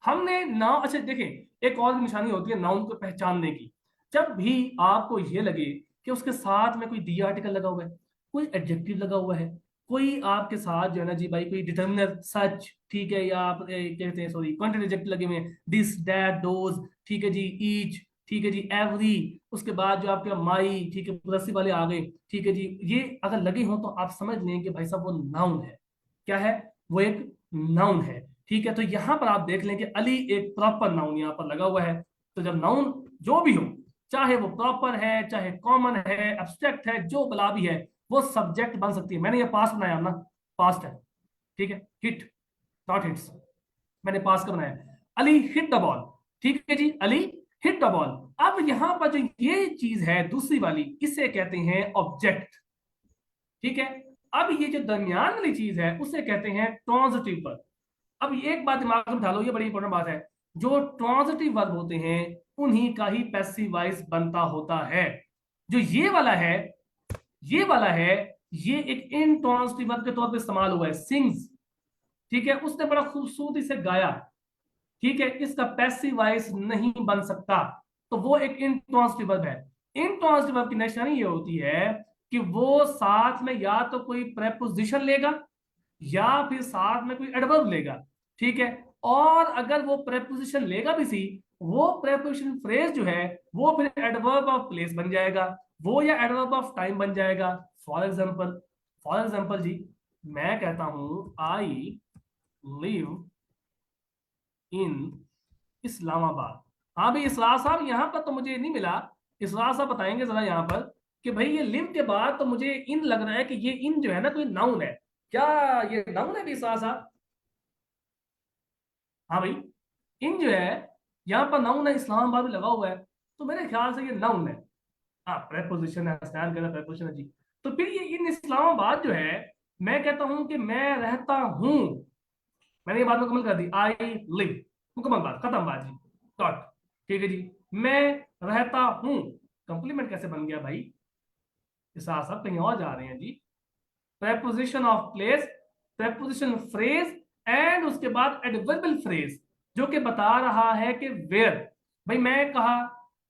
हमने नाउन, अच्छा देखिए एक और भी निशानी होती है नाउन को पहचानने की। जब भी आपको ये लगे कि उसके साथ में कोई दी आर्टिकल लगा हुआ है, कोई एडजेक्टिव लगा हुआ है, कोई आपके साथ जो है ना जी भाई कोई डिटर्मिनर सच, ठीक है, या आप कहते हैं सॉरी कॉन्ट्रेक्ट एडजेक्टिव लगे हुए हैं, दिस दैट दोज, ठीक है जी, ईच, ठीक है जी, एवरी, उसके बाद जो आपके माई, ठीक है, प्लसिव वाले आ गए, ठीक है जी, ये अगर लगे हो तो आप समझ लें कि भाई साहब वो नाउन है। क्या है, वो एक नाउन है। ठीक है, तो यहां पर आप देख लें कि अली एक प्रॉपर नाउन यहां पर लगा हुआ है। तो जब नाउन जो भी हो, चाहे वो प्रॉपर है, चाहे कॉमन है, एब्स्ट्रैक्ट है, जो बला भी है, वो सब्जेक्ट बन सकती है। मैंने ये पास्ट बनाया ना, पास्ट है, ठीक है, हिट नॉट हिट्स, मैंने पास का बनाया, अली हिट द बॉल। ठीक है जी, अली हिट द बॉल। अब यहां पर जो ये चीज है दूसरी वाली, इसे कहते हैं ऑब्जेक्ट। ठीक है, अब ये जो दरमियान वाली चीज है उसे कहते हैं ट्रांजिटिव वर्ब। अब ये एक बात दिमाग में उठा लो, ये बड़ी इंपॉर्टेंट बात है, जो ट्रांजिटिव वर्ब होते हैं उन्हीं का ही पैसिव वॉइस बनता होता है। जो ये वाला है, ये वाला है, ये एक इनट्रांजिटिव वर्ब के तौर पे इस्तेमाल हुआ है, सिंग्स। ठीक है, उसने बड़ा खूबसूरती से गाया, ठीक है, इसका पैसिव वॉइस नहीं बन सकता, तो वो एक इनट्रांजिटिव वर्ब है। इनट्रांजिटिव वर्ब की निशानी ये होती है कि वो साथ में या तो कोई प्रेपोजिशन लेगा, या फिर साथ में कोई एडवर्ब लेगा। ठीक है, और अगर वो प्रेपोजिशन लेगा भी सी, वो प्रेपोजिशन फ्रेज जो है वो फिर एडवर्ब ऑफ प्लेस बन जाएगा, वो या एडवर्ब ऑफ टाइम बन जाएगा। फॉर एग्जांपल जी, मैं कहता हूं आई लिव इन इस्लामाबाद। हाँ भाई इसरार साहब, यहाँ पर तो मुझे नहीं मिला, इसरार साहब बताएंगे जरा यहाँ पर कि भाई ये लिव के बाद तो मुझे इन लग रहा है कि ये इन जो है ना कोई नाउन है, क्या ये नाउन है भी इसरार साहब? हाँ भाई, इन जो है यहाँ पर नाउन है, इस्लामाबाद में लगा हुआ है, तो मेरे ख्याल से ये नाउन है। हाँ प्रेपोजिशन है, स्टैंड का प्रेपोजिशन है जी। तो फिर ये इन इस्लामाबाद जो है, मैं कहता हूं कि मैं रहता हूं, मैंने ये बात मुकम्मल कर दी, आई लिव, मुकम्मल बात, खत्म बात जी, डॉट। ठीक है जी, मैं रहता हूं, कंप्लीमेंट कैसे बन गया भाई, इस साहब कहीं और जा रहे हैं जी। preposition of place, preposition phrase, and उसके बाद एडवर्बल फ्रेज, जो कि बता रहा है कि वेयर। भाई मैं कहा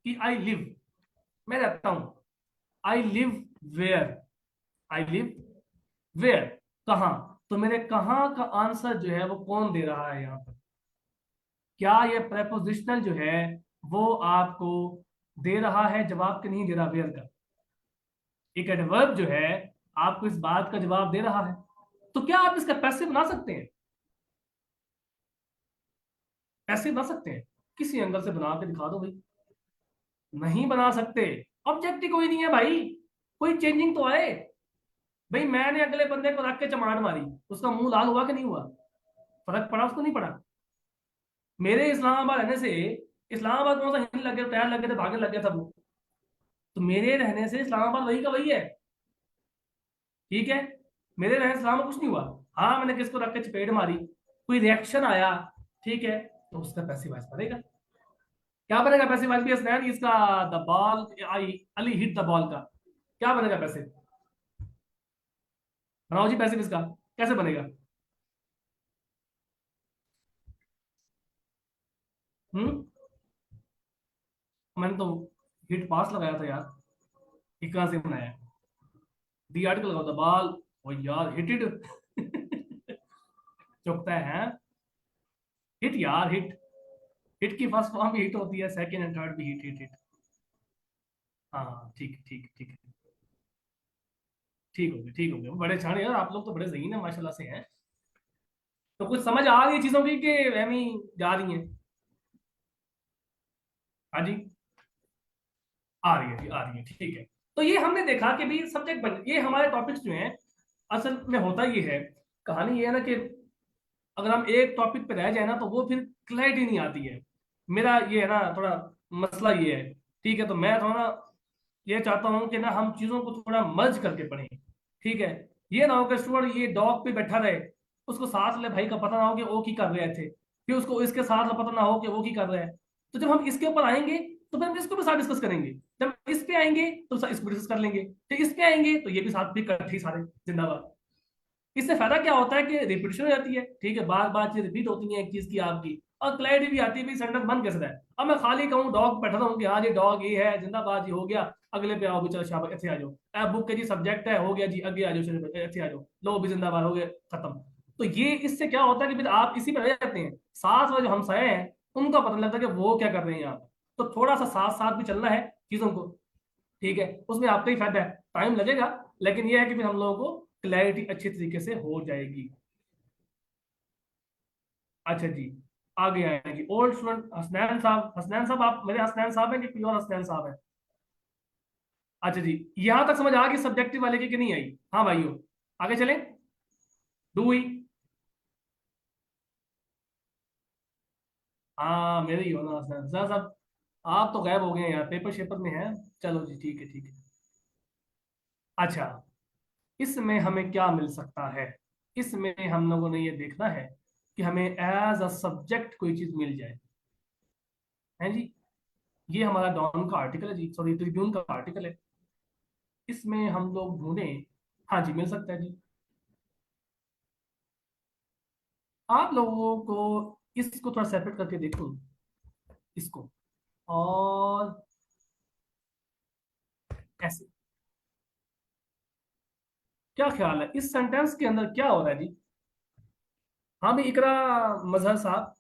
कि आई लिव, मैं रहता हूं, I live where, I live where, कहां, तो मेरे कहां का आंसर जो है वो कौन दे रहा है यहाँ पर, क्या ये प्रेपोजिशनल जो है वो आपको दे रहा है जवाब के नहीं दे रहा वेयर का? एक एडवर्ब जो है आपको इस बात का जवाब दे रहा है, तो क्या आप इसका पैसिव बना सकते हैं? पैसिव बना सकते हैं, किसी एंगल से बना के दिखा दो भाई। नहीं बना सकते, ऑब्जेक्ट ही कोई नहीं है भाई, कोई चेंजिंग तो आए। भाई मैंने अगले बंदे को रख के चमाट मारी, उसका मुंह लाल हुआ कि नहीं हुआ, फर्क पड़ा उसको नहीं पड़ा? मेरे इस्लामाबाद रहने से, इस्लामाबाद कौन सा हिल लग गया, टायर लग गए थे, भागने लग गया था वो, तो मेरे रहने से इस्लामाबाद वही का वही है। ठीक है, मेरे रहने से इस्लामाबाद कुछ नहीं हुआ। हाँ मैंने किसको रख के चपेट मारी, कोई रिएक्शन आया, ठीक है, तो उसका पैसिव वॉइस बनेगा। क्या बनेगा पैसिव वॉइस भी हसनैन इसका, the ball, I Ali hit the ball का क्या बनेगा पैसिव, बनाओ जी पैसिव इसका। कैसे बनेगा? हम्म। मैंने तो हिट पास लगाया था यार। ये कहाँ से बनाया? दी आर्टिकल लगाओ था बाल। ओ यार हिटेड। चुकता है। हिट यार, हिट। हिट की फर्स्ट फॉर्म भी हिट होती है, सेकंड एंड थर्ड भी हिट हिट हिट। हाँ ठीक ठीक ठीक है। ठीक हो गया, ठीक हो गया। बड़े छाने यार, आप लोग तो बड़े जहीन है माशाल्लाह से हैं। तो कुछ समझ आ रही है चीजों की कि वहमी जा रही है? हाँ जी। आ रही है जी, आ रही है, ठीक है। तो ये हमने देखा कि भी सब्जेक्ट बन, ये हमारे टॉपिक्स जो हैं, असल में होता ये है, कहानी ये है ना कि अगर हम एक टॉपिक पे रह जाए ना तो वो फिर क्लैरिटी नहीं आती है। मेरा ये है ना थोड़ा मसला ये है। ठीक है, तो मैं थोड़ा ना ये चाहता हूँ कि ना हम चीजों को थोड़ा मर्ज करके पढ़ें। ठीक है। ये ना हो कि स्टूडेंट ये डॉग पे बैठा रहे, उसको साथ ले भाई का पता ना हो कि वो की कर रहे थे, फिर उसको इसके साथ पता ना हो कि वो की कर रहे हैं। तो जब हम इसके ऊपर आएंगे तो फिर हम इसको भी साथ डिस्कस करेंगे। जब इस पे आएंगे तो इसको डिस्कस कर लेंगे, फिर इस पे आएंगे तो ये भी साथ भी इकट्ठे ही सारे जिंदाबाद। इससे फायदा क्या होता है कि रिपीटेशन हो जाती है। ठीक है, बार बार चीज रिपीट होती है एक चीज की आपकी, और क्लैरिटी भी आती है भाई सेंटेंस बन कैसे रहा है। अब मैं खाली कहूँ डॉग बैठा हूँ कि हाँ जी डॉग ये है जिंदाबाद, ये हो गया, अगले पे आओ भी, चलो शाबाश अच्छे आ जाओ, बुक के जी सब्जेक्ट है हो गया जी, अगले आ जाओ, चलो अच्छे आ जाओ, लो भी जिंदाबाद, हो गया खत्म। तो ये इससे क्या होता है कि फिर आप इसी पर रह जाते हैं। साथ वाले जो हमसाए हैं उनका पता नहीं लगता कि वो क्या कर रहे हैं यहाँ पर। तो थोड़ा सा साथ साथ भी चलना है चीजों को। ठीक है, उसमें आपका ही फायदा है। टाइम लगेगा, लेकिन यह है कि फिर हम लोगों को क्लैरिटी अच्छी तरीके से हो जाएगी। अच्छा जी। आगे आएंगे ओल्ड स्टूडेंट हसनैन साहब। हसनैन साहब, आप मेरे हसनैन साहब हैं कि कोई और हसनैन साहब है? अच्छा जी। यहां तक समझ आ गई सब्जेक्टिव वाले की कि नहीं आई? हाँ भाइयों, आगे चलें। डू हुई। हाँ मेरे ही हो ना हसनैन साहब साहब। आप तो गायब हो गए हैं यार, पेपर शेपर में हैं। चलो जी, ठीक है ठीक है। अच्छा, इसमें हमें क्या मिल सकता है? इसमें हम लोगों ने ये देखना है कि हमें एज अ सब्जेक्ट कोई चीज मिल जाए। है जी। ये हमारा डॉन का आर्टिकल है जी, सॉरी ट्रिब्यून का आर्टिकल है। इसमें हम लोग ढूंढें। हाँ जी, मिल सकता है जी। आप लोगों को इसको थोड़ा सेपरेट करके देखूं, इसको, और ऐसे। क्या ख्याल है इस सेंटेंस के अंदर क्या हो रहा है जी? हाँ भाई इकरा मजहर साहब,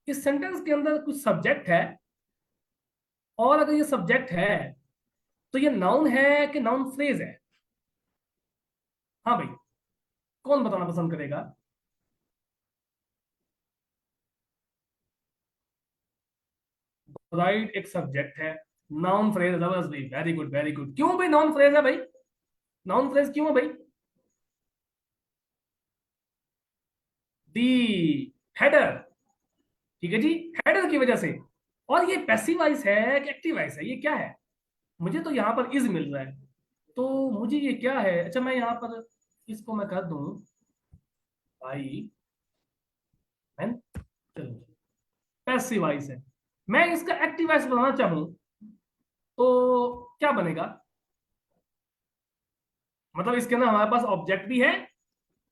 इस सेंटेंस के अंदर कुछ सब्जेक्ट है, और अगर ये सब्जेक्ट है तो ये नाउन है कि नाउन फ्रेज है? हाँ भाई, कौन बताना पसंद करेगा? राइट, एक सब्जेक्ट है। नाउन फ्रेज, जबरदस्त भाई, वेरी गुड वेरी गुड। क्यों भाई नाउन फ्रेज है भाई? नाउन फ्रेज क्यों है भाई? दी हेडर। ठीक है जी, हेडर की वजह से। और ये पैसिव वॉइस है कि एक्टिव वॉइस है, ये क्या है? मुझे तो यहाँ पर इज मिल रहा है। तो मुझे ये क्या है? अच्छा मैं यहाँ पर इसको मैं कर दूं भाई, मैं, चलो, पैसिव वॉइस है। मैं इसका एक्टिव वॉइस बनाना चाहूँ तो क्या बनेगा? मतलब इसके अंदर हमारे पास ऑब्जेक्ट भी है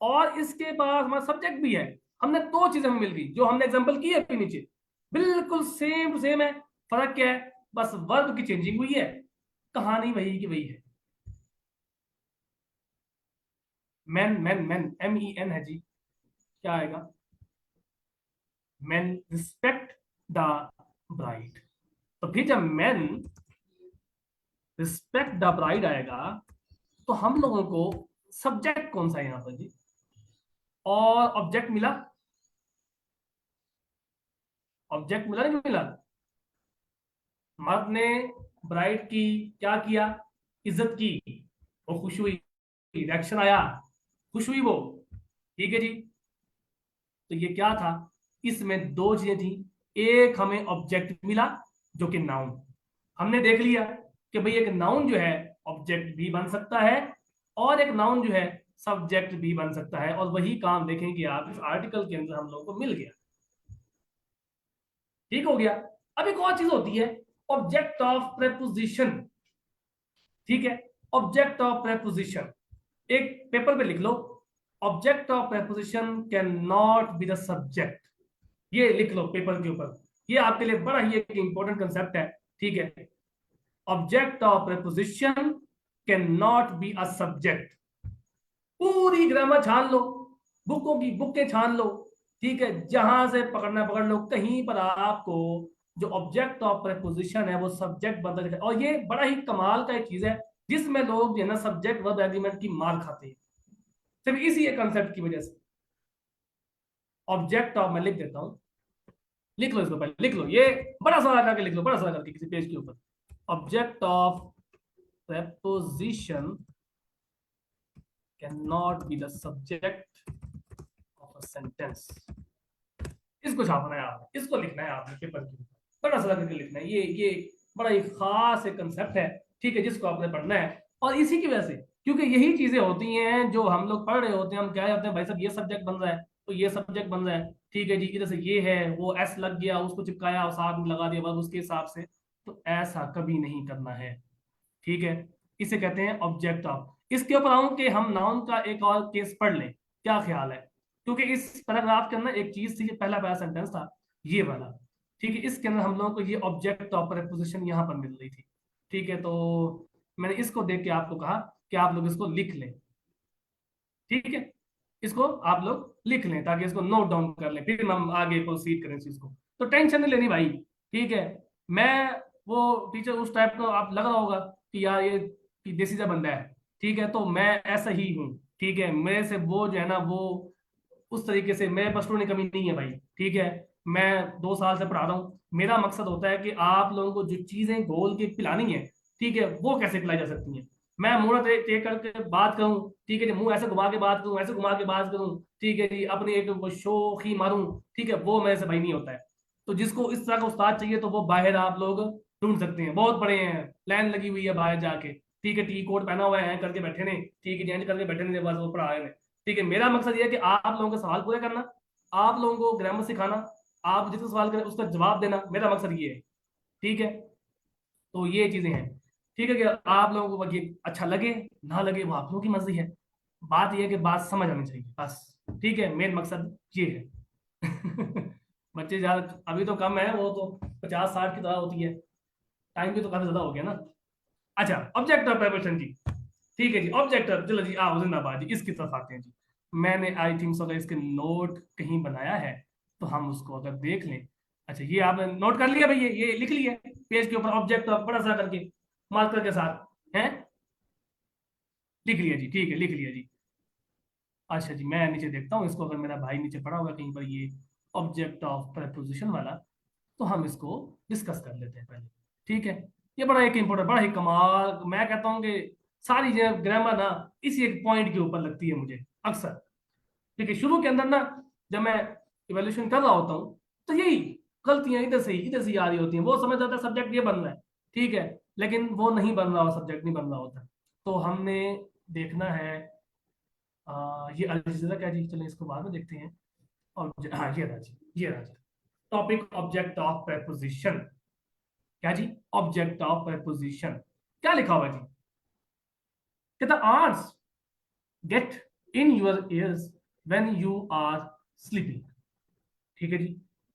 और इसके पास हमारा सब्जेक्ट भी है। हमने दो चीजें हमें मिल गई जो हमने एग्जांपल की है अभी नीचे। बिल्कुल सेम टू सेम है। फर्क क्या है? बस वर्ब की चेंजिंग हुई है, कहानी वही की वही है। मैन मैन मैन, MEN है जी। क्या आएगा? Man respect the bride. तो फिर जब मैन रिस्पेक्ट द ब्राइड आएगा तो हम लोगों को सब्जेक्ट कौन सा है यहाँ पर जी? और ऑब्जेक्ट मिला? ऑब्जेक्ट मिला नहीं मिला? मर्द ने ब्राइड की क्या किया? इज्जत की। वो खुश हुई, रिएक्शन आया, खुश हुई वो। ठीक है जी। तो ये क्या था? इसमें दो चीजें थी। एक हमें ऑब्जेक्ट मिला जो कि नाउन। हमने देख लिया कि भाई एक नाउन जो है ऑब्जेक्ट भी बन सकता है, और एक नाउन जो है सब्जेक्ट भी बन सकता है। और वही काम देखेंगे आप इस आर्टिकल के अंदर हम लोगों को मिल गया। ठीक हो गया। अब एक और चीज होती है, ऑब्जेक्ट ऑफ प्रेपोजिशन। ठीक है, ऑब्जेक्ट ऑफ प्रेपोजिशन एक पेपर पे लिख लो। Object of preposition can not be the subject. ये लिख लो पेपर के ऊपर, ये आपके लिए बड़ा ही एक इंपॉर्टेंट कंसेप्ट है, ठीक है। Object of preposition can not be a subject. पूरी ग्रामर छान लो, बुकों की बुकें छान लो, ठीक है, जहां से पकड़ना पकड़ लो, कहीं पर आपको जो ऑब्जेक्ट ऑफ प्रेपोजिशन है वो सब्जेक्ट बनता दिखा। और ये बड़ा ही कमाल का एक चीज है जिसमें लोग जो है ना सब्जेक्ट वर्ब एग्रीमेंट की मार खाते हैं, सिर्फ इसी एक कंसेप्ट की वजह से। ऑब्जेक्ट ऑफ, मैं लिख देता हूं, लिख लो इसको, पहले लिख लो, ये बड़ा सारा करके लिख लो, बड़ा सारा करके किसी पेज के ऊपर। Object of preposition can not be the subject of a sentence. इसको छापना है आपने, इसको लिखना है आपने पेपर के ऊपर, बड़ा सारा करके लिखना है। ये बड़ा ही खास एक कंसेप्ट है, ठीक है, जिसको आपने पढ़ना है। और इसी की वजह से, क्योंकि यही चीजें होती हैं जो हम लोग पढ़ रहे होते हैं, हम क्या होते हैं भाई साहब, ये सब्जेक्ट बन रहा है तो ये सब्जेक्ट बन रहा है, ठीक है जी, इधर से ये है, वो एस लग गया, उसको चिपकाया और साथ में लगा दिया बस उसके हिसाब से। तो ऐसा कभी नहीं करना है, ठीक है। इसे कहते हैं ऑब्जेक्ट ऑफ। इसके ऊपर आऊं कि हम नाउन का एक और केस पढ़ लें, क्या ख्याल है? क्योंकि इस पैराग्राफ के अंदर एक चीज थी, पहला पहला सेंटेंस था ये वाला, ठीक है, इसके अंदर हम लोगों को ये ऑब्जेक्ट ऑफ प्रेपोजिशन यहां पर मिल रही थी, ठीक है। तो मैंने इसको देख के आपको कहा कि आप लोग इसको लिख लें, ठीक है, इसको आप लोग लिख लें ताकि इसको नोट डाउन कर लें, फिर हम आगे प्रोसीड करें इस चीज को। तो टेंशन नहीं लेनी भाई, ठीक है। मैं वो टीचर उस टाइप का आप लग रहा होगा कि यार ये कि देसी सा बंदा है, ठीक है, तो मैं ऐसा ही हूँ, ठीक है। मेरे से वो जो है ना वो उस तरीके से, मेरे पास थोड़ी कमी नहीं है भाई, ठीक है। मैं 2 साल से पढ़ा रहा हूँ, मेरा मकसद होता है कि आप लोगों को जो चीजें घोल के पिलानी है, ठीक है, वो कैसे पिलाई जा सकती हैं। मैं मुंह टेक करके बात करूं, ठीक है जी, मुंह ऐसे घुमा के बात करूं, ऐसे घुमा के बात करूं, ठीक है जी, अपनी एक वो शोखी मारूं, ठीक है, वो मेरे से भाई नहीं होता है। तो जिसको इस तरह का उस्ताद चाहिए तो वो बाहर आप लोग ढूंढ सकते हैं, बहुत बड़े हैं, लाइन लगी हुई है बाहर जाके, ठीक है, टी कोट पहना हुआ है करके बैठे ने, ठीक है, जेंट करके बैठे ने, बस वो पढ़ा रहे हैं, ठीक है। मेरा मकसद ये है कि आप लोगों के सवाल पूरे करना, आप लोगों को ग्रामर सिखाना, आप जितना सवाल करें उसका जवाब देना, मेरा मकसद ये है, ठीक है। तो ये चीजें हैं, ठीक है, कि आप लोगों को ये अच्छा लगे ना लगे वो आप लोगों की मर्जी है, बात ये है कि बात समझ आनी चाहिए बस, ठीक है, मेन मकसद ये है। बच्चे ज्यादा अभी तो कम है, वो तो 50-60 की तरह होती है, टाइम भी तो काफी ज्यादा हो गया ना। अच्छा, ऑब्जेक्ट ऑफ प्रिपरेशन जी, ठीक है जी, ऑब्जेक्ट ऑफ, चलो जी आओ जिंदाबाद जी, इसकी तरफ आते हैं जी। मैंने आई थिंक सो अगर इसके नोट कहीं बनाया है तो हम उसको अगर देख लें। अच्छा, ये आपने नोट कर लिया भाई, ये लिख लिया पेज के ऊपर, ऑब्जेक्ट ऑफ बड़ा सा करके मार्कर के साथ है, लिख लिया जी, ठीक है, लिख लिया जी। अच्छा जी, मैं नीचे देखता हूँ इसको, अगर मेरा भाई नीचे पढ़ा होगा कहीं पर ये ऑब्जेक्ट ऑफ प्रपोजिशन वाला, तो हम इसको डिस्कस कर लेते हैं पहले, ठीक है। ये बड़ा एक इंपॉर्टेंट, बड़ा ही कमाल, मैं कहता हूँ कि सारी जो ग्रामर ना इसी एक पॉइंट के ऊपर लगती है मुझे अक्सर, ठीक है। शुरू के अंदर ना जब मैं इवेल्यूशन कर रहा होता हूँ तो यही गलतियां इधर से ही आ रही होती हैं, वो समझ आता है सब्जेक्ट ये बन रहा है, ठीक है, लेकिन वो नहीं बन रहा, सब्जेक्ट नहीं बन रहा होता। तो हमने देखना है ये अलजेब्रा क्या जी, चलिए इसको बाद में देखते हैं। और हाँ, ये रहा जी, ये रहा जी, टॉपिक ऑब्जेक्ट ऑफ प्रेपोजिशन। क्या जी? ऑब्जेक्ट ऑफ प्रेपोजिशन, क्या लिखा हुआ है जी? कहता आर्स get in your ears when you are sleeping, ठीक है जी।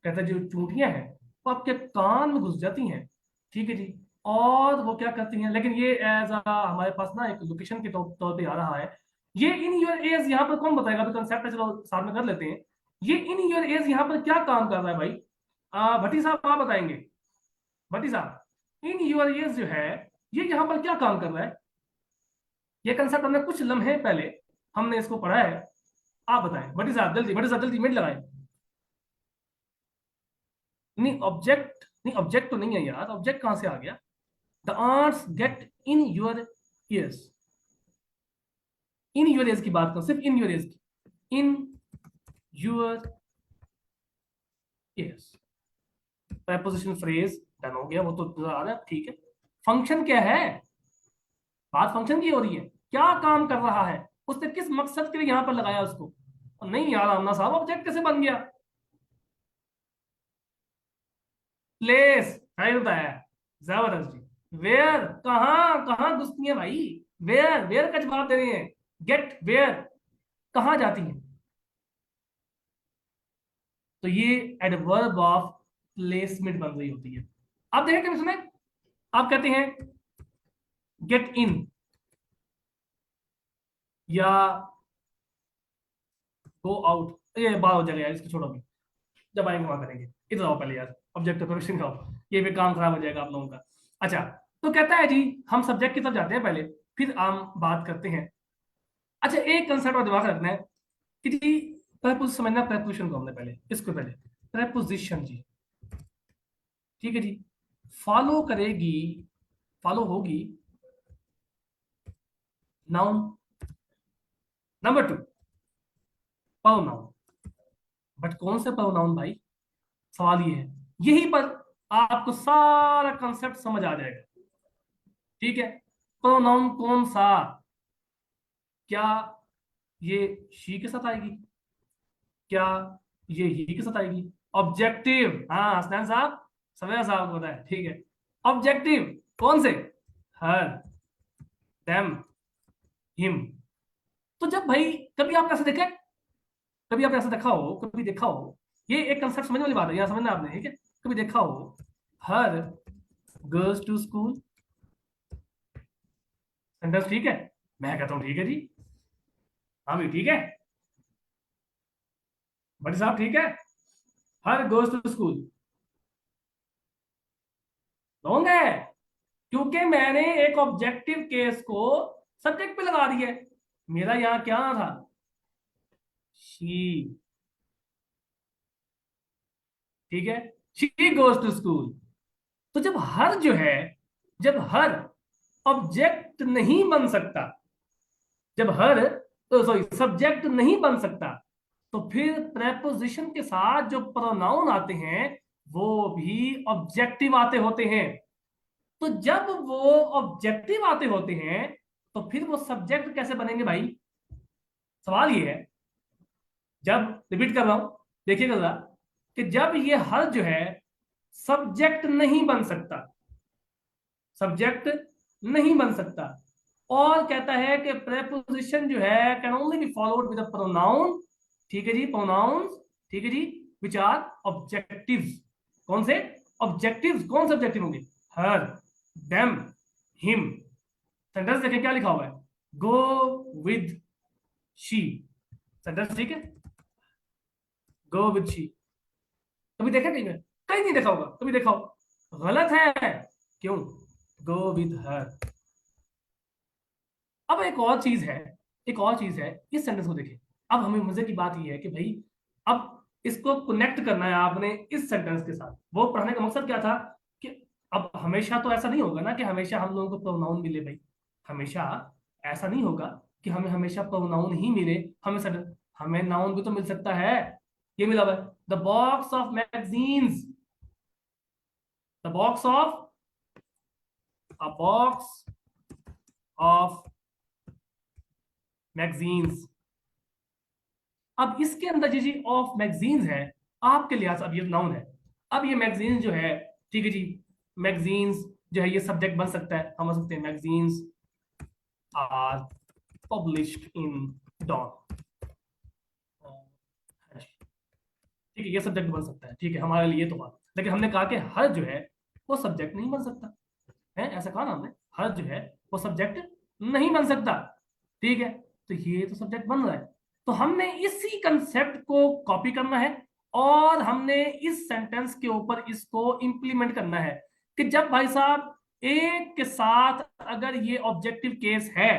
कहता है जो चूंटियां हैं वो आपके कान में घुस जाती हैं, ठीक है जी। और वो क्या करती हैं, लेकिन ये एज हमारे पास ना एक लोकेशन के तौर पे आ रहा है। ये इन योर एज यहाँ पर कौन बताएगा, अभी कंसेप्ट है, चलो साथ में कर लेते हैं। ये इन योर एज यहाँ पर क्या काम कर रहा है भाई? भट्टी साहब आप बताएंगे, भट्टी साहब, इन योर एज जो है ये यहाँ पर क्या काम कर रहा है? ये कंसेप्ट हमने कुछ लम्हे पहले हमने इसको पढ़ा है, आप बताएं भट्टी साहब, जल्दी भट्टी साहब, जल्दी मिनट लगाएं। नहीं ऑब्जेक्ट, नहीं ऑब्जेक्ट तो नहीं है यार, ऑब्जेक्ट कहां से आ गया? The arts gate in your years, in your years की बात करो, सिर्फ इन योर ईयर्स की, इन your years. preposition phrase done हो गया, वो तो नजर आ रहा है, ठीक है। फंक्शन क्या है? बात फंक्शन की हो रही है, क्या काम कर रहा है, उसने किस मकसद के लिए यहां पर लगाया उसको। और नहीं यार आमना साहब, ऑब्जेक्ट कैसे बन गया? प्लेस, सही बताया, जबरदस्त जी। वेयर, कहां कहां घुसती है भाई? वेयर, वेयर का जवाब दे रहे हैं, गेट वेयर, कहाँ जाती हैं? तो ये एडवर्ब ऑफ प्लेसमेंट बन रही होती है। अब देखें कभी सुने, आप कहते हैं गेट इन या गो आउट, ये बात हो जाएगा यार, इसको छोड़ो अभी, जब आएंगे वहां करेंगे। इधर आओ पहले यार, ऑब्जेक्ट प्रोडक्शन का आओ, ये भी काम खराब हो जाएगा आप लोगों का। अच्छा, तो कहता है जी हम सब्जेक्ट की तरफ जाते हैं पहले, फिर हम बात करते हैं। अच्छा, एक कंसेप्ट और दिमाग रखना है कि जी प्रपोज समझना, प्रपोजिशन को हमने पहले, इसको पहले प्रपोजिशन जी, ठीक है जी, फॉलो करेगी, फॉलो होगी noun, number two pronoun. But कौन से प्रोनाउन भाई, सवाल ये है, यहीं पर आपको सारा कंसेप्ट समझ आ जाएगा। ठीक है, प्रोनाउन कौन सा, क्या ये शी के साथ आएगी, क्या ये ही के साथ आएगी? ऑब्जेक्टिव, हाँ हसनैन साहब, सवेरा साहब को पता है, ठीक है। ऑब्जेक्टिव कौन से, हर, देम, हिम। तो जब भाई कभी आपने ऐसा देखा है, कभी आपने ऐसा देखा हो, कभी देखा हो, ये एक कंसेप्ट समझने वाली बात है, यहाँ समझना आपने, ठीक है। कभी देखा हो हर गर्ल्स टू स्कूल, सेंटेंस ठीक है, मैं कहता हूँ ठीक है जी, हाँ भी ठीक है, बड़ी साहब ठीक है, हर गोज टू स्कूल रॉन्ग है, क्योंकि मैंने एक ऑब्जेक्टिव केस को सब्जेक्ट पे लगा दिया है। मेरा यहां क्या था, शी, ठीक है, शी गोज टू स्कूल। तो जब हर जो है, जब हर ऑब्जेक्ट नहीं बन सकता, जब हर सॉरी सब्जेक्ट नहीं बन सकता, तो फिर प्रेपोजिशन के साथ जो प्रोनाउन आते हैं वो भी ऑब्जेक्टिव आते होते हैं। तो जब वो ऑब्जेक्टिव आते होते हैं, तो फिर वो सब्जेक्ट कैसे बनेंगे भाई? सवाल ये है, जब, रिपीट कर रहा हूं, देखिएगा जरा, कि जब ये हर जो है सब्जेक्ट नहीं बन सकता, सब्जेक्ट नहीं बन सकता, और कहता है कि प्रेपोजिशन जो है can only be followed with pronoun, ठीक है जी, प्रोनाउंस, ठीक है जी, विच आर ऑब्जेक्टिव्स। कौन से ऑब्जेक्टिव्स, कौन से ऑब्जेक्टिव होंगे, हर, देम, हिम। सेंटेंस देखें क्या लिखा हुआ है, गो विद शी, सेंटेंस ठीक है, गो विद शी। कभी देखा कहीं में, कहीं नहीं देखा होगा, कभी देखा हो, गलत है। क्यों, गो विद हर। अब एक और चीज है, एक और चीज है, इस सेंटेंस को देखिए। अब हमें मजे की बात यह है कि भाई अब इसको कनेक्ट करना है आपने इस सेंटेंस के साथ। वो पढ़ने का मकसद क्या था कि अब हमेशा तो ऐसा नहीं होगा ना कि हमेशा हम लोगों को प्रोनाउन मिले भाई, हमेशा ऐसा नहीं होगा कि हमें हमेशा प्रोनाउन ही मिले, हमें हमें नाउन भी तो मिल सकता है। ये मिला हुआ है, the box of magazines, the box of, a box of magazines. अब इसके अंदर जी जी ऑफ मैगजीन्स है, आपके लिहाज से अब ये नाउन है। अब ये मैगजीन्स जो है, ठीक है जी, मैगजीन्स जो है ये सब्जेक्ट बन सकता है, हम बोल सकते हैं magazines are published in Dawn, ठीक है, ये सब्जेक्ट बन सकता है, ठीक है हमारे लिए तो बात। लेकिन हमने कहा कि हर जो है वो सब्जेक्ट नहीं बन सकता है, ऐसा कहा ना हमने, हर जो है वो सब्जेक्ट नहीं बन सकता, ठीक है। तो ये तो सब्जेक्ट बन रहा है, तो हमने इसी कंसेप्ट को कॉपी करना है, और हमने इस सेंटेंस के ऊपर इसको इंप्लीमेंट करना है कि जब भाई साहब एक के साथ अगर ये ऑब्जेक्टिव केस है,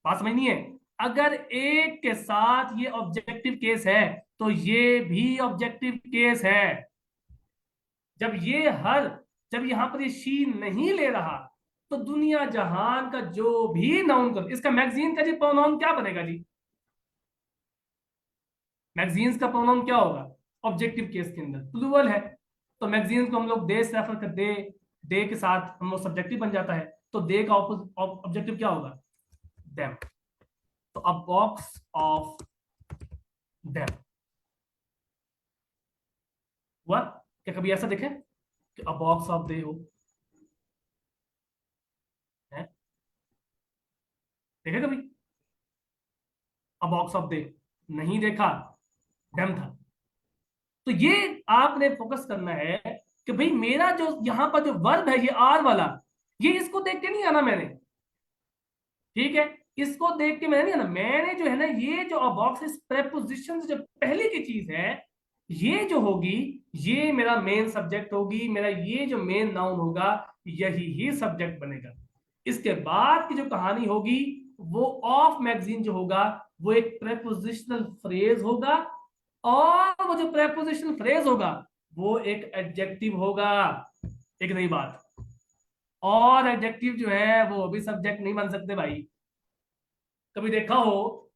बात समझनी है, अगर एक के साथ ये ऑब्जेक्टिव केस है तो ये भी ऑब्जेक्टिव केस है। जब ये हर, जब यहां पर ये शी नहीं ले रहा, तो दुनिया जहान का जो भी नाउन कर, इसका मैगजीन का जी प्रोनाउन क्या बनेगा जी, मैगजीन्स का प्रोनाउन क्या होगा ऑब्जेक्टिव केस के अंदर, प्लूरल है। तो मैगजीन्स को हम लोग दे से रेफर कर, दे के साथ हम लोग सब्जेक्टिव बन जाता है, तो दे का ऑब्जेक्टिव क्या होगा, देम। तो अ बॉक्स ऑफ देम हुआ। क्या कभी ऐसा देखे कि अ बॉक्स ऑफ दे हो, है, देखे कभी, अ बॉक्स ऑफ दे, नहीं देखा, डम था। तो ये आपने फोकस करना है कि भाई मेरा जो यहां पर जो वर्ब है ये आर वाला, ये इसको देख के नहीं आना मैंने, ठीक है। इसको देख के मैंने नहीं आना, मैंने जो है ना ये जो अबॉक्स इस प्रेपोजिशन से जो पहले की चीज है, ये जो होगी ये मेरा मेन सब्जेक्ट होगी, मेरा ये जो मेन नाउन होगा यही ही सब्जेक्ट बनेगा। इसके बाद की जो कहानी होगी वो ऑफ मैगजीन जो होगा वो एक प्रेपोजिशनल फ्रेज होगा, और वो जो प्रेपोजिशनल फ्रेज होगा वो एक एडजेक्टिव होगा। एक नई बात, और एडजेक्टिव जो है वो भी सब्जेक्ट नहीं बन सकते भाई। कभी देखा हो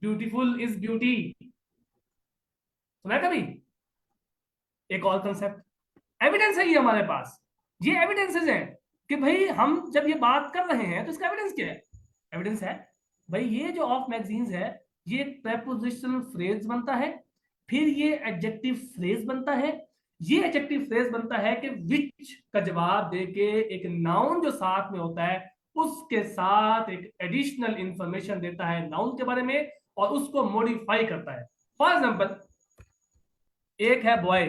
ब्यूटीफुल इज ब्यूटी, सुना है कभी? एक और कंसेप्ट, एविडेंस है ये हमारे पास, ये एविडेंसेस है कि भाई हम जब ये बात कर रहे हैं तो इसका एविडेंस क्या है? एविडेंस है भाई ये जो ऑफ मैगजीन्स है ये एक प्रेपोजिशनल फ्रेज बनता है, फिर ये एडजेक्टिव फ्रेज बनता है, ये एडजेक्टिव फ्रेज बनता है कि विच का जवाब देके एक नाउन जो साथ में होता है उसके साथ एक एडिशनल इंफॉर्मेशन देता है नाउन के बारे में और उसको मॉडिफाई करता है। फॉर एग्जाम्पल, एक है बॉय,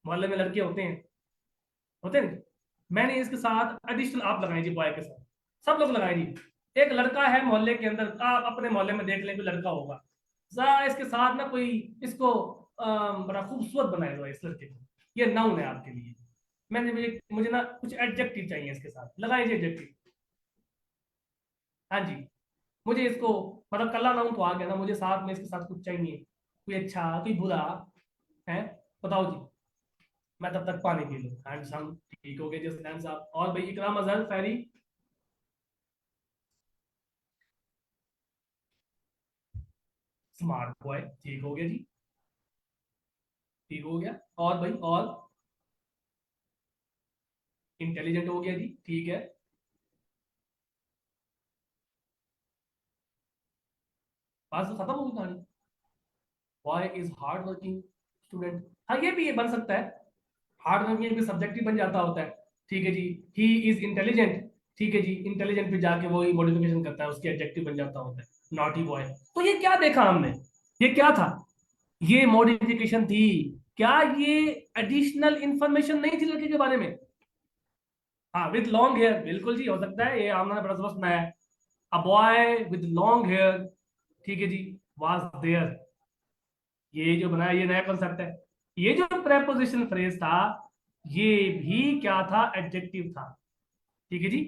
मोहल्ले में लड़के होते नहीं, मैंने इसके साथ एडिशनल आप लगाए जी, बॉय के साथ सब लोग लगाए जी। एक लड़का है मोहल्ले के अंदर, आप अपने मोहल्ले में देख लें कोई लड़का होगा, जरा इसके साथ ना कोई इसको बड़ा खूबसूरत बनाए दो इस लड़के को, ये नाउन है आपके लिए। मुझे ना कुछ एडजेक्टिव चाहिए इसके साथ, लगाए जी एडजेक्टिव। हाँ जी, मुझे इसको मतलब कल्ला नाउन तो आ गया ना, मुझे साथ में इसके साथ कुछ चाहिए, कोई अच्छा कोई बुरा है, बताओ जी। मैं तब तक पानी पी लूं, हैंडसम ठीक हो गए जस्ट हैंड्स अप। और भाई इकराम अजहर फैरी, स्मार्ट बॉय ठीक हो गया जी, ठीक हो गया। और भाई और इंटेलिजेंट हो गया जी, ठीक है। बात तो खत्म होगी कहानी। Boy is hard working student, हाँ ये भी ये बन सकता है, हार्ड वर्किंग भी सब्जेक्टिव बन जाता होता है, ठीक है जी। ही इज इंटेलिजेंट, ठीक है जी, इंटेलिजेंट पे जाके वो मॉडिफिकेशन करता है, उसके एडजेक्टिव बन जाता होता है नॉटी बॉय। तो ये क्या देखा हमने, ये क्या था? ये मॉडिफिकेशन थी। क्या ये एडिशनल इंफॉर्मेशन नहीं थी लड़के के बारे में? हाँ, विद लॉन्ग हेयर, बिल्कुल जी हो सकता है, ये आमना ने बड़ा स्पष्ट बनाया है। A boy with long hair, ठीक है जी, वाज देयर, ये जो बनाया ये नया कॉन्सेप्ट है। ये जो प्रेपोजिशन फ्रेज था ये भी क्या था? एडजेक्टिव था, ठीक है जी।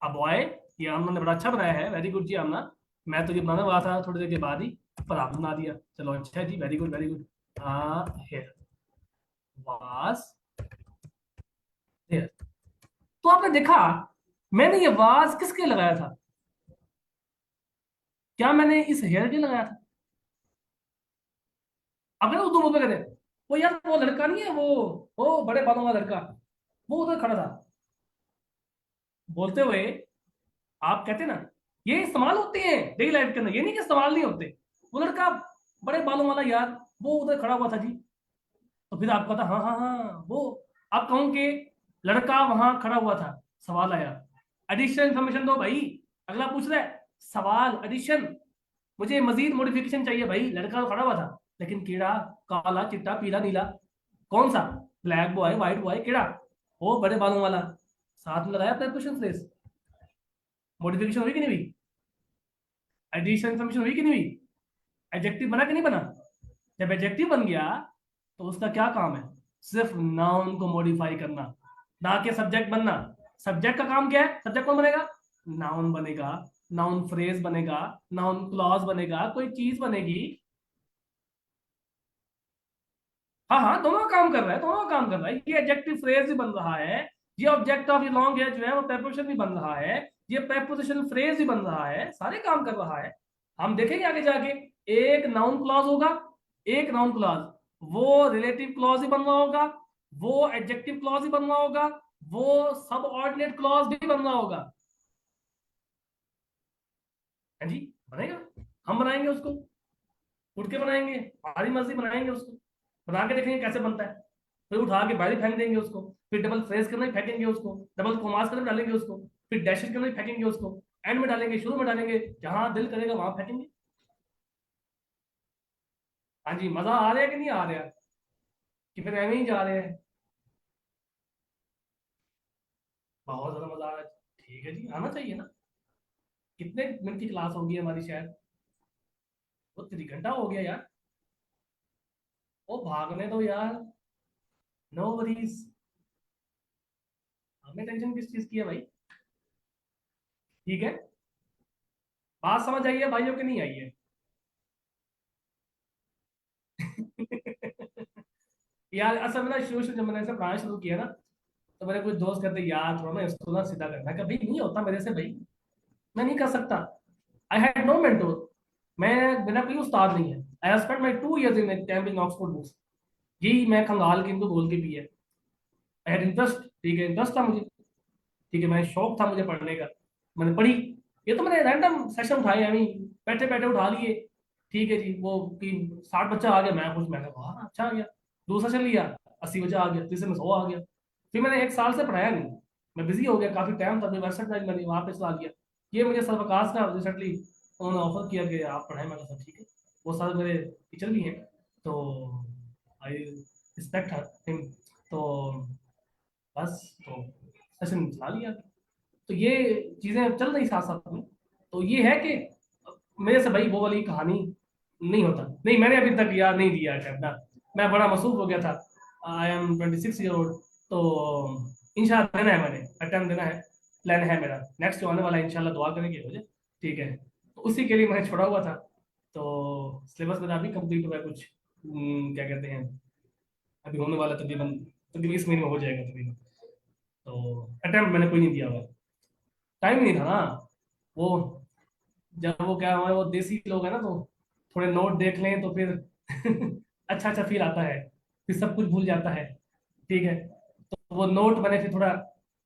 अ बॉय, ये आमना ने बड़ा अच्छा बनाया है, वेरी गुड जी आमना। मैं तो ये बनाने वाला था थोड़ी देर के बाद ही, पर आपने बना दिया, चलो अच्छा है जी, वेरी गुड वेरी गुड। हाँ, हेयर वाज देयर। तो आपने देखा मैंने ये वाज किसके लगाया था? क्या मैंने इस हेयर के लगाया था? अगर उर्दू बोलते कहते वो यार वो लड़का नहीं है वो बड़े बालों वाला लड़का, वो उधर खड़ा था बोलते हुए, आप कहते ना ये इस्तेमाल होते हैं डेली लाइफ के अंदर, ये नहीं कि इस्तेमाल नहीं होते। वो लड़का बड़े बालों वाला यार वो उधर खड़ा हुआ था जी। तो फिर आपको था हाँ हाँ हाँ वो, आप कहूं कि लड़का वहां खड़ा हुआ था, सवाल आया, एडिशनल इंफॉर्मेशन दो भाई। अगला पूछ रहा है सवाल एडिशन, मुझे मजीद मॉडिफिकेशन चाहिए भाई। लड़का तो खड़ा हुआ था लेकिन कीड़ा, काला चिट्टा पीला नीला, कौन सा? ब्लैक बॉय व्हाइट बॉय कीड़ा, वो बड़े बालों वाला, साथ में लगाया प्रेपोजिशन फ्रेज। मॉडिफिकेशन हुई कि नहीं हुई? एडिशन इन्फॉर्मेशन हुई कि नहीं हुई? एडजेक्टिव बना कि नहीं बना? जब एडजेक्टिव बन गया तो उसका क्या काम है? सिर्फ नाउन को मॉडिफाई करना, ना कि सब्जेक्ट बनना। सब्जेक्ट का काम क्या है? सब्जेक्ट कौन बनेगा? नाउन बनेगा, नाउन फ्रेज बनेगा, नाउन क्लॉज बनेगा, कोई चीज बनेगी। हाँ हाँ, दोनों काम कर रहा है, दोनों काम कर रहा है। ये एडजेक्टिव फ्रेज भी बन रहा है, ये ऑब्जेक्ट ऑफ लॉन्ग है जो है वो preposition भी बन रहा है, ये preposition फ्रेज भी बन रहा है, सारे काम कर रहा है। हम देखेंगे आगे जाके एक नाउन क्लॉज होगा, एक नाउन क्लॉज, वो रिलेटिव क्लॉज ही बन रहा होगा, वो एडजेक्टिव क्लॉज ही बन रहा होगा, वो सब ऑर्डिनेट क्लॉज भी बन रहा होगा। हाँ जी, बनेगा, हम बनाएंगे उसको, उठ के बनाएंगे, हमारी मर्जी बनाएंगे उसको, बना के देखेंगे कैसे बनता है। फिर उठा के बाहर ही फेंक देंगे उसको, फिर डबल फ्रेज करना ही फेंकेंगे उसको, डबल कोमास करना डालेंगे उसको, फिर डैशेज करना ही फेंकेंगे उसको, एंड में डालेंगे, शुरू में डालेंगे, जहां दिल करेगा वहां फेंकेंगे। हाँ जी, मजा आ रहा है कि नहीं आ रहा, कि फिर एवं ही जा रहे हैं? बहुत ज्यादा मजा आ रहा है। ठीक है जी, आना चाहिए ना। कितने मिनट की क्लास होगी हमारी शायद? वो 3 घंटा हो गया यार। वो भागने दो यार। No worries. हमें टेंशन किस चीज की है भाई? ठीक है। बात समझ आई है भाइयों की नहीं आई है? यार असल में ना, शुरू शुरू जब मैंने ऐसे पढ़ाना शुरू किया ना, तो मेरे कुछ दोस्त कहते यार थोड़ा ना इसको ना सीधा करना है, कभी नहीं होता मेरे से भाई। मैं नहीं कर सकता। I had no mentor. मैं मेरा कोई उस्ताद नहीं है। I have spent my 2 years in camping Oxford books. यही मैं खंगाल के इनको बोल के भी है। आई हैड इंटरेस्ट, ठीक है, इंटरेस्ट था मुझे। ठीक है, मैं शौक था मुझे पढ़ने का। मैंने पढ़ी। ये तो मैंने रैंडम सेशन उठाए, अभी बैठे बैठे उठा लिए। ठीक है जी, वो कि 60 बच्चा आ गया, मैं खुश, मैंने कहा वाह अच्छा आ गया। दूसरा सेशन लिया, 80 बच्चा आ गया, तीसरे में 100 आ गया। फिर मैंने 1 साल से पढ़ाया नहीं। मैं बिजी हो गया, काफी टाइम था, वेबसाइट मैंने वहां पे चला लिया। ये मुझे सर्वकाश का रिसेंटली उन्होंने ऑफर किया कि आप पढ़ाएं, मैंने कहा ठीक है। वो सारे मेरे टीचर भी हैं, तो आई रिस्पेक्ट हिम। तो बस, तो सेशन चला लिया। तो ये चीजें चल रही साथ साथ में। तो ये है कि मेरे से भाई वो वाली कहानी नहीं होता। नहीं, मैंने अभी तक यार नहीं दिया अटेम्प्ट ना। मैं बड़ा मसरूफ हो गया था। I am 26 year old. तो इंशाल्लाह देना है, मैंने अटेम्प्ट देना है। प्लान है मेरा नेक्स्ट जो आने वाला है, इंशाल्लाह दुआ करेंगे मुझे। ठीक है, तो उसी के लिए मैंने छोड़ा हुआ था। तो सिलेबस मेरा अभी कंप्लीट हुआ है कुछ। क्या कहते हैं, अभी होने वाला तकरीबन, तकरीबन इस महीने में हो जाएगा तकरीबन। तो अटेम्प्ट मैंने कोई नहीं दिया हुआ। टाइम नहीं था ना। वो जब वो क्या हमारे वो देसी लोग हैं ना, तो थोड़े नोट देख लें तो फिर अच्छा अच्छा फील आता है। फिर सब कुछ भूल जाता है। ठीक है। तो वो नोट मैंने फिर थोड़ा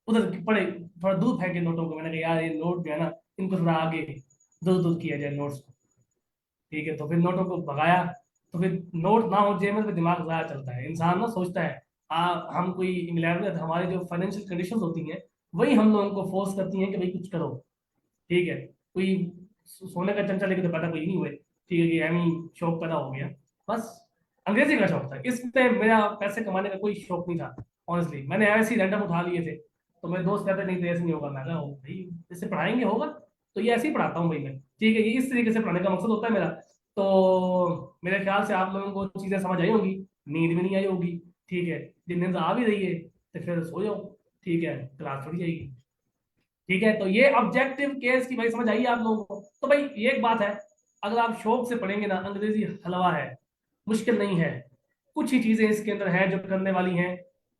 उधर पड़े, थोड़ा दूर फेंके नोटों को। मैंने कहा यार ये नोट जो है ना, इनको थोड़ा आगे दूर दूर किया जाए नोट्स को। ठीक है, तो फिर नोटों को भगाया। तो फिर नोट ना हो जेब में तो फिर दिमाग ज़्यादा चलता है, इंसान ना सोचता है। हम कोई इंग्लैंड में हमारी जो फाइनेंशियल कंडीशंस होती हैं, वही हम लोगों को फोर्स करती हैं कि भाई कुछ करो। ठीक है। कोई सोने का चमचा लेके तो पैदा कोई नहीं हुए। ठीक है, कि एम ही शौक पैदा हो गया। बस अंग्रेजी का शौक था, इसमें मेरा पैसे कमाने का कोई शौक नहीं था। ऑनेस्टली मैंने ऐसे ही रैंडम उठा लिए थे। तो मेरे दोस्त कहते नहीं तो ऐसे नहीं होगा, मैं कहा "ओ भाई, जैसे पढ़ाएंगे होगा। तो ये ऐसे ही पढ़ाता हूँ भाई मैं। ठीक है, ये इस तरीके से पढ़ाने का मकसद होता है मेरा। तो मेरे ख्याल से आप लोगों को चीजें समझ आई होंगी। नींद भी नहीं आई होगी। ठीक है। जिन नींद आ भी रही है तो फिर सो जाओ। ठीक है, क्लास थोड़ी जाएगी। ठीक है, तो ये ऑब्जेक्टिव केस की भाई समझ आई आप लोगों को? तो भाई ये एक बात है, अगर आप शौक से पढ़ेंगे ना, अंग्रेजी हलवा है, मुश्किल नहीं है। कुछ ही चीजें इसके अंदर हैं जो करने वाली हैं।